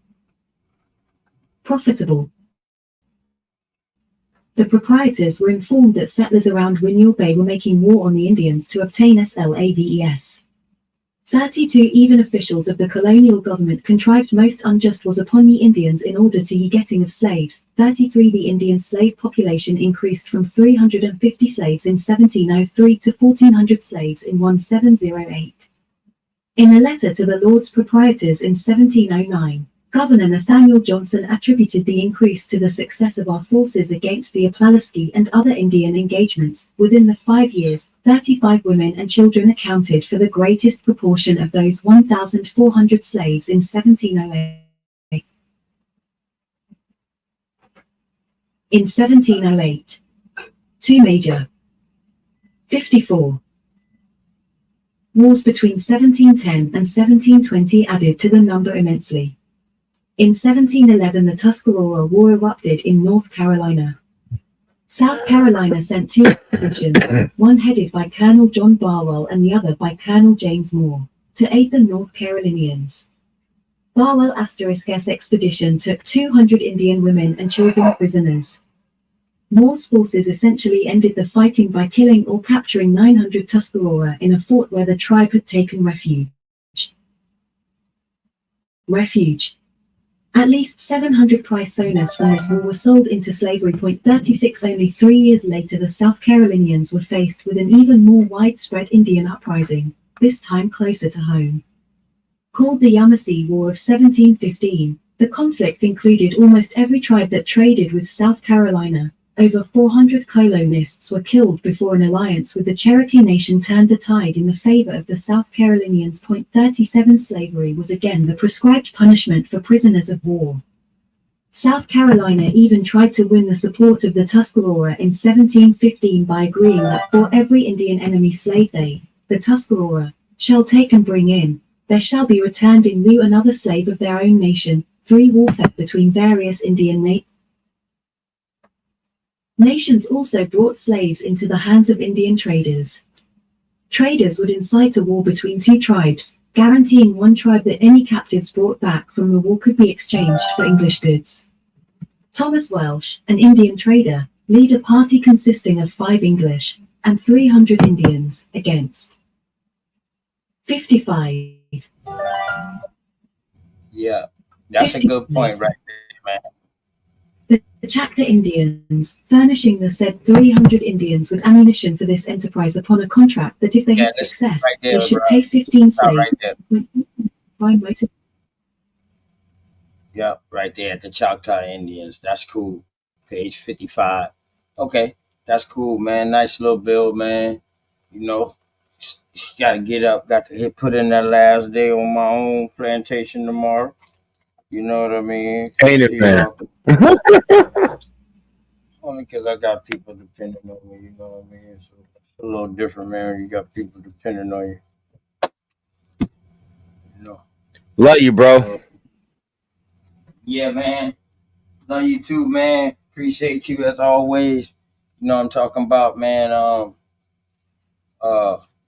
The proprietors were informed that settlers around Winyule Bay were making war on the Indians to obtain slaves. 32 Even officials of the colonial government contrived most unjust was upon the Indians in order to ye getting of slaves. 33 The Indian slave population increased from 350 slaves in 1703 to 1400 slaves in 1708. In a letter to the Lords Proprietors in 1709, Governor Nathaniel Johnson attributed the increase to the success of our forces against the Apalaski and other Indian engagements. Within the 5 years, 35 women and children accounted for the greatest proportion of those 1,400 slaves in 1708. In 1708, 2 major. 54. Wars between 1710 and 1720 added to the number immensely. In 1711 the Tuscarora War erupted in North Carolina. South Carolina sent 2 expeditions, one headed by Colonel John Barwell and the other by Colonel James Moore, to aid the North Carolinians. Barwell *S expedition took 200 Indian women and children prisoners. Moore's forces essentially ended the fighting by killing or capturing 900 Tuscarora in a fort where the tribe had taken refuge. At least 700 prisoner from this war were sold into slavery. 36 Only 3 years later the South Carolinians were faced with an even more widespread Indian uprising, this time closer to home. Called the Yamasee War of 1715, the conflict included almost every tribe that traded with South Carolina. Over 400 colonists were killed before an alliance with the Cherokee Nation turned the tide in the favor of the South Carolinians. 37 Slavery was again the prescribed punishment for prisoners of war. South Carolina even tried to win the support of the Tuscarora in 1715 by agreeing that for every Indian enemy slave they, the Tuscarora, shall take and bring in, there shall be returned in lieu another slave of their own nation. 3 Warfare between various Indian nations also brought slaves into the hands of Indian traders. Traders would incite a war between 2 tribes, guaranteeing one tribe that any captives brought back from the war could be exchanged for English goods. Thomas Welsh, an Indian trader, led a party consisting of 5 English and 300 Indians against 55. Yeah, that's a good point right there, man. The Chacta Indians, furnishing the said 300 Indians with ammunition for this enterprise upon a contract that if they had success, right there, they should pay 15 slaves. Right Yep, right there at the Choctaw Indians. That's cool. Page 55. Okay, that's cool, man. Nice little build, man. You know, got to get up, got to put in that last day on my own plantation tomorrow. You know what I mean? Ain't it, man? Only because I got people depending on me, you know what I mean? So it's a little different, man. You got people depending on you. You know. Love you, bro. Yeah, man. Love you too, man. Appreciate you as always. You know what I'm talking about, man.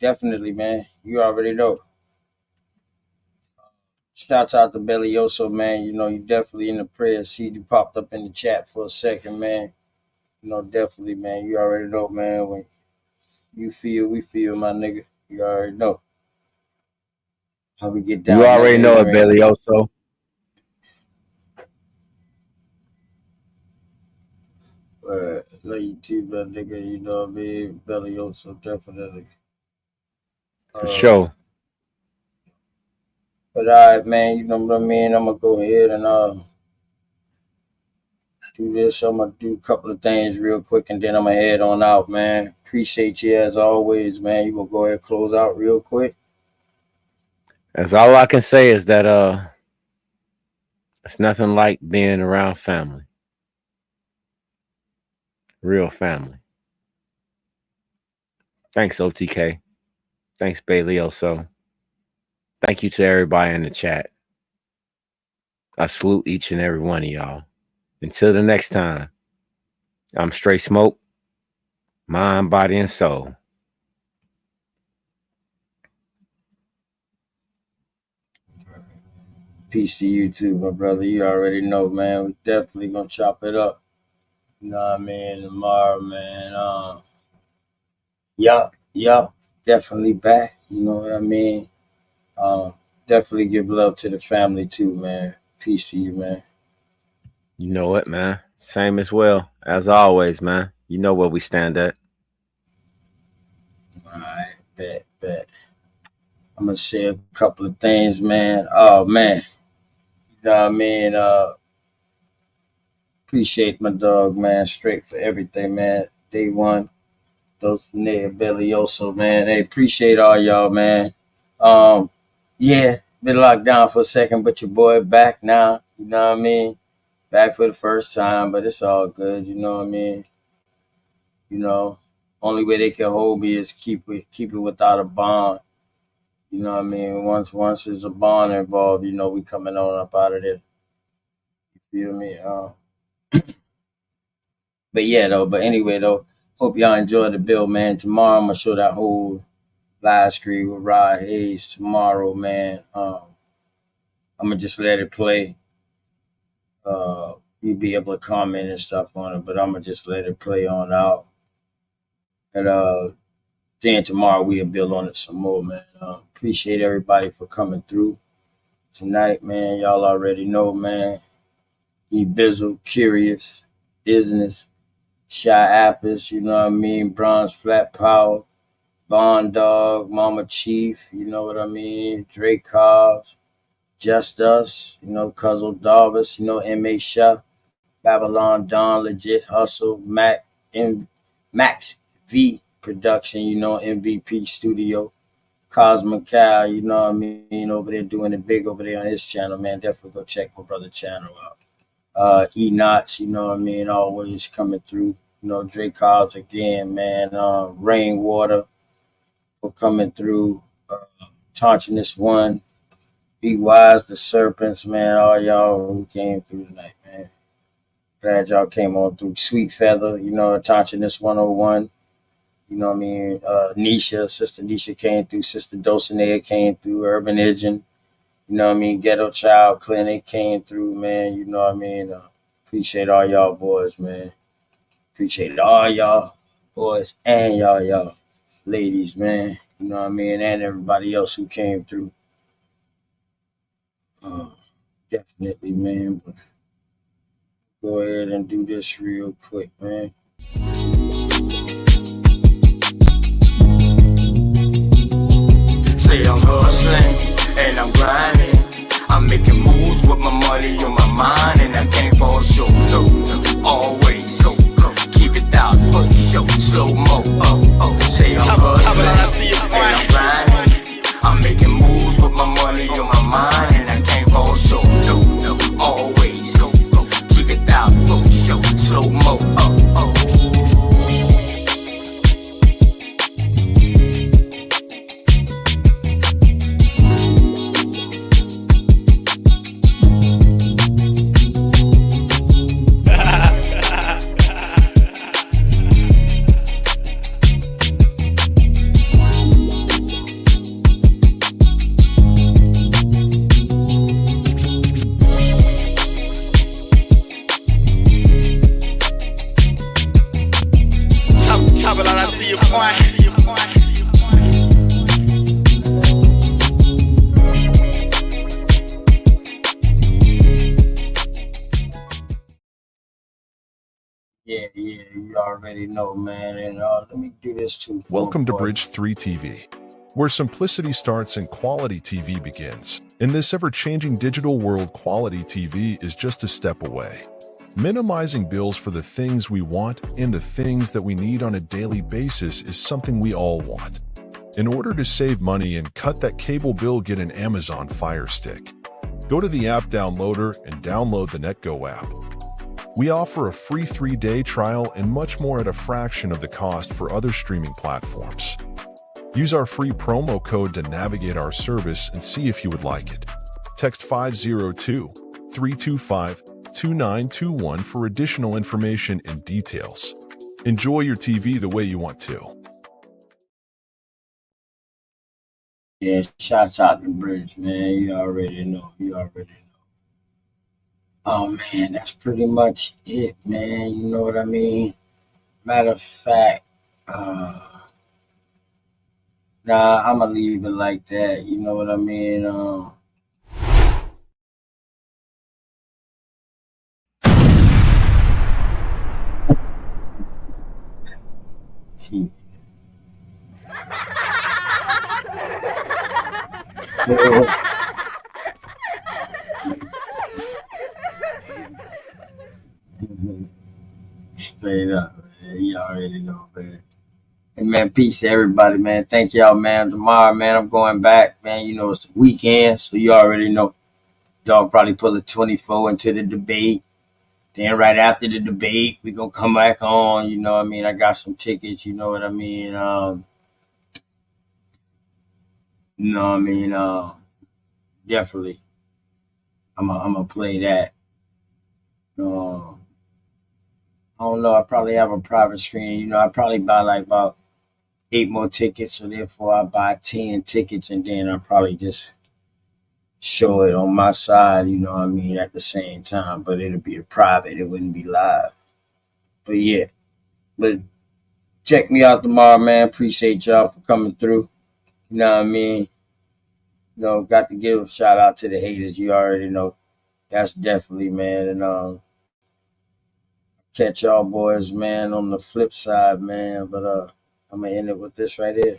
Definitely, man. You already know. shouts out to Belioso, man. You know, you definitely in the prayer. See, you popped up in the chat for a second, man. You know, definitely, man. You already know, man. When you feel, we feel, my nigga. You already know how we get You down. Never already know it, ignorant. Belioso. Love you too, but nigga, you know what I mean? Belioso, definitely. For sure. But all right, man, you know what I mean? I'm gonna go ahead and do this. I'm gonna do a couple of things real quick and then I'm gonna head on out, man. Appreciate you as always, man. You gonna go ahead and close out real quick? That's all I can say is that it's nothing like being around family. Real family. Thanks, OTK. Thanks, Belioso. Thank you to everybody in the chat. I salute each and every one of y'all. Until the next time, I'm Straight Smoke, mind, body, and soul. Peace to you too, my brother. You already know, man. We definitely gonna chop it up. You know what I mean? Tomorrow, man. Yup. Definitely back. You know what I mean? Definitely give love to the family too, man. Peace to you, man. You know it, man. Same as well. As always, man. You know where we stand at. All right, bet. I'm gonna say a couple of things, man. Oh man. You know what I mean? Appreciate my dog, man. Straight for everything, man. Day one. Those nigga Belioso, man. Hey, appreciate all y'all, man. Yeah, been locked down for a second, but your boy back now. You know what I mean? Back for the first time, but it's all good. You know what I mean? You know, only way they can hold me is keep it without a bond. You know what I mean? Once there's a bond involved, you know we coming on up out of there. You feel me? But yeah, though. But anyway, though. Hope y'all enjoy the bill, man. Tomorrow I'm gonna show that whole live screen with Rod Hayes tomorrow, man. I'm gonna just let it play. You'll be able to comment and stuff on it, but I'm gonna just let it play on out. And then tomorrow we'll build on it some more, man. Appreciate everybody for coming through tonight, man. Y'all already know, man. E Bizzle, Curious, Business, Shy Apples, you know what I mean? Bronze Flat Power, Bond Dog, Mama Chief, you know what I mean? Drake Cobbs, Just Us, you know, Cuzzle Darvis, you know, M.A. Chef, Babylon Don, Legit Hustle, Max V Production, you know, MVP Studio, Cosmic Cal, you know what I mean, over there doing it big over there on his channel, man. Definitely go check my brother's channel out. E Knots, you know what I mean, always coming through. You know, Drake Cobbs again, man. Rainwater for coming through. Taunting this one. Be Wise, the Serpents, man. All y'all who came through tonight, man. Glad y'all came on through. Sweet Feather, you know, Taunting this 101. You know what I mean? Nisha, Sister Nisha came through. Sister Dulcinea came through. Urban Engine. You know what I mean? Ghetto Child Clinic came through, man. You know what I mean? Appreciate all y'all boys, man. Appreciate all y'all boys and y'all ladies, man. You know what I mean? And everybody else who came through. Definitely, man. But go ahead and do this real quick, man. Say I'm hustling and I'm grinding. I'm making moves with my money on my mind, and I can't fall short. No, always keep it 1,000. Slow mo. Say I'm hustling and I'm grinding. I'm making moves with my money on my mind, and I can't fall short. Always keep it 1,000. Slow mo. Yeah, you already know, man. And let me do this too. Welcome to Bridge 3 TV, where simplicity starts and quality TV begins. In this ever-changing digital world, quality TV is just a step away. Minimizing bills for the things we want and the things that we need on a daily basis is something we all want. In order to save money and cut that cable bill, get an Amazon Fire Stick. Go to the app downloader and download the NetGo app. We offer a free 3-day trial and much more at a fraction of the cost for other streaming platforms. Use our free promo code to navigate our service and see if you would like it. Text 502-325-2921 for additional information and details. Enjoy your TV the way you want to. Yeah, shouts out the Bridge, man. You already know. Oh man, that's pretty much it, man. You know what I mean? Matter of fact, nah, I'ma leave it like that. You know what I mean? See. Straight up, man. You already know, man. Hey, man, peace to everybody, man. Thank y'all, man. Tomorrow, man, I'm going back, man. You know, it's the weekend, so you already know. Y'all probably pull a 24 into the debate. Then right after the debate, we gonna come back on. You know what I mean? I got some tickets. You know what I mean? You know what I mean? Definitely. I'm gonna play that. I don't know. I probably have a private screen. You know, I probably buy like about 8 more tickets. So therefore, I buy 10 tickets, and then I probably just show it on my side. You know what I mean? At the same time, but it'll be a private. It wouldn't be live. But yeah, but check me out tomorrow, man. Appreciate y'all for coming through. You know what I mean? You know, got to give a shout out to the haters. You already know. That's definitely, man. And catch y'all boys, man, on the flip side, man. But I'm gonna end it with this right here.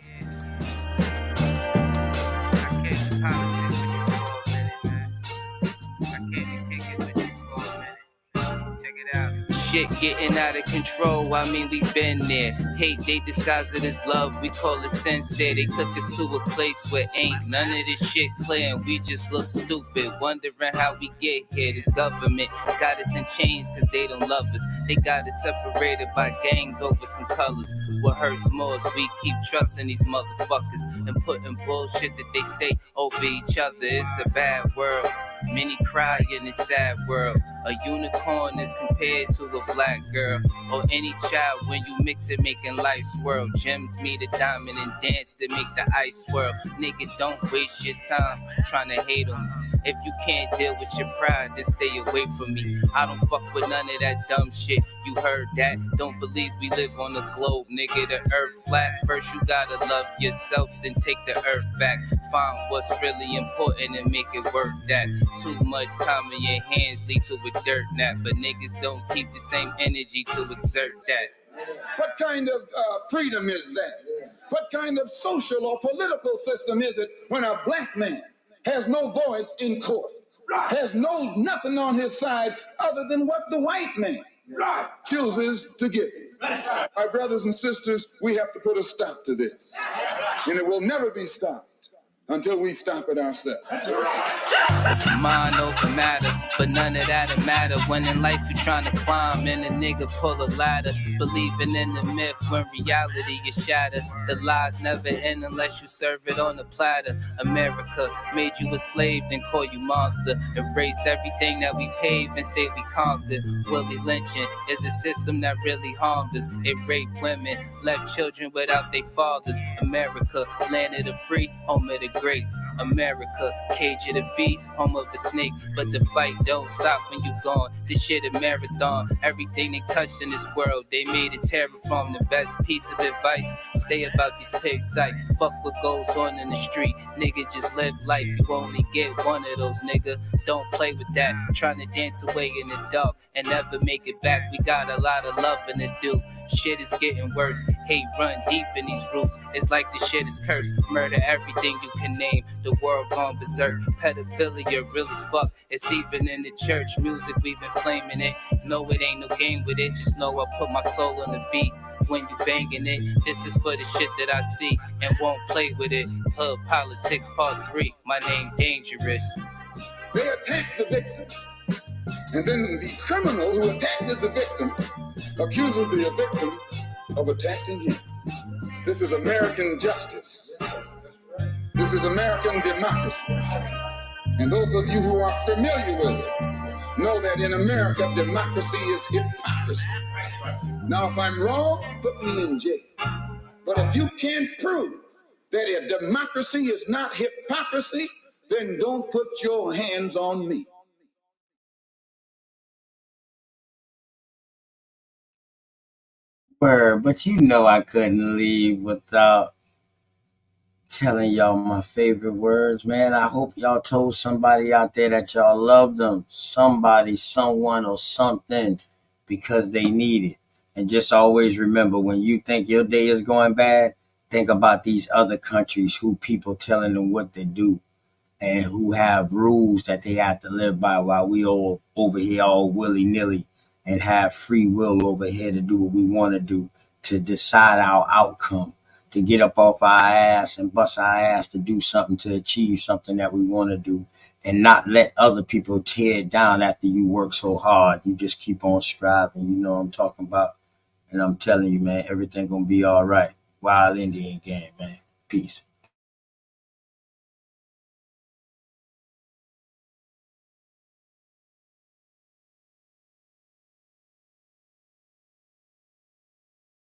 Shit getting out of control, I mean we been there. Hate, they disguise it as love, we call it sincere. They took us to a place where ain't none of this shit clear, and we just look stupid, wondering how we get here. This government got us in chains cause they don't love us. They got us separated by gangs over some colors. What hurts more is we keep trusting these motherfuckers and putting bullshit that they say over each other. It's a bad world. Many cry in this sad world. A unicorn is compared to a black girl, or any child when you mix it, making life swirl. Gems meet a diamond and dance to make the ice swirl. Nigga, don't waste your time trying to hate on me. If you can't deal with your pride, then stay away from me. I don't fuck with none of that dumb shit. You heard that? Don't believe we live on a globe, nigga. The earth flat. First you gotta love yourself, then take the earth back. Find what's really important and make it worth that. Too much time in your hands lead to a dirt nap, but niggas don't keep the same energy to exert that. What kind of freedom is that? What kind of social or political system is it when a black man has no voice in court, has nothing on his side other than what the white man chooses to give him? My brothers and sisters, we have to put a stop to this, and it will never be stopped until we stop it ourselves. Mind over matter, but none of that'll matter when in life you're trying to climb and a nigga pull a ladder, believing in the myth when reality is shattered. The lies never end unless you serve it on a platter. America made you a slave, then call you monster. Erase everything that we paved and say we conquered. Willie lynching is a system that really harmed us. It raped women, left children without their fathers. America, land of the free, home of the great. America, cage of the beast, home of the snake. But the fight don't stop when you gone. This shit a marathon. Everything they touched in this world, they made it terraform. The best piece of advice, stay about these pigs sight. Fuck what goes on in the street. Nigga, just live life. You only get one of those, nigga. Don't play with that. Trying to dance away in the dark and never make it back. We got a lot of loving to do. Shit is getting worse. Hate run deep in these roots. It's like the shit is cursed. Murder everything you can name. The world gone berserk. Pedophilia real as fuck. It's even in the church. Music, we've been flaming it. No, it ain't no game with it. Just know I put my soul on the beat. When you banging it, this is for the shit that I see and won't play with it. Hood Politics Part 3. My name Dangerous. They attacked the victim, and then the criminal who attacked the victim accuses the victim of attacking him. This is American justice. This is American democracy. And those of you who are familiar with it know that in America, democracy is hypocrisy. Now, if I'm wrong, put me in jail. But if you can't prove that a democracy is not hypocrisy, then don't put your hands on me. Word, but you know I couldn't leave without telling y'all my favorite words, man. I hope y'all told somebody out there that y'all love them, somebody, someone, or something, because they need it. And just always remember, when you think your day is going bad, think about these other countries who people telling them what to do and who have rules that they have to live by, while we all over here all willy-nilly and have free will over here to do what we want to do, to decide our outcome, to get up off our ass and bust our ass to do something, to achieve something that we want to do, and not let other people tear it down after you work so hard. You just keep on striving. You know what I'm talking about. And I'm telling you, man, everything gonna be all right. Wild Indian game, man. Peace.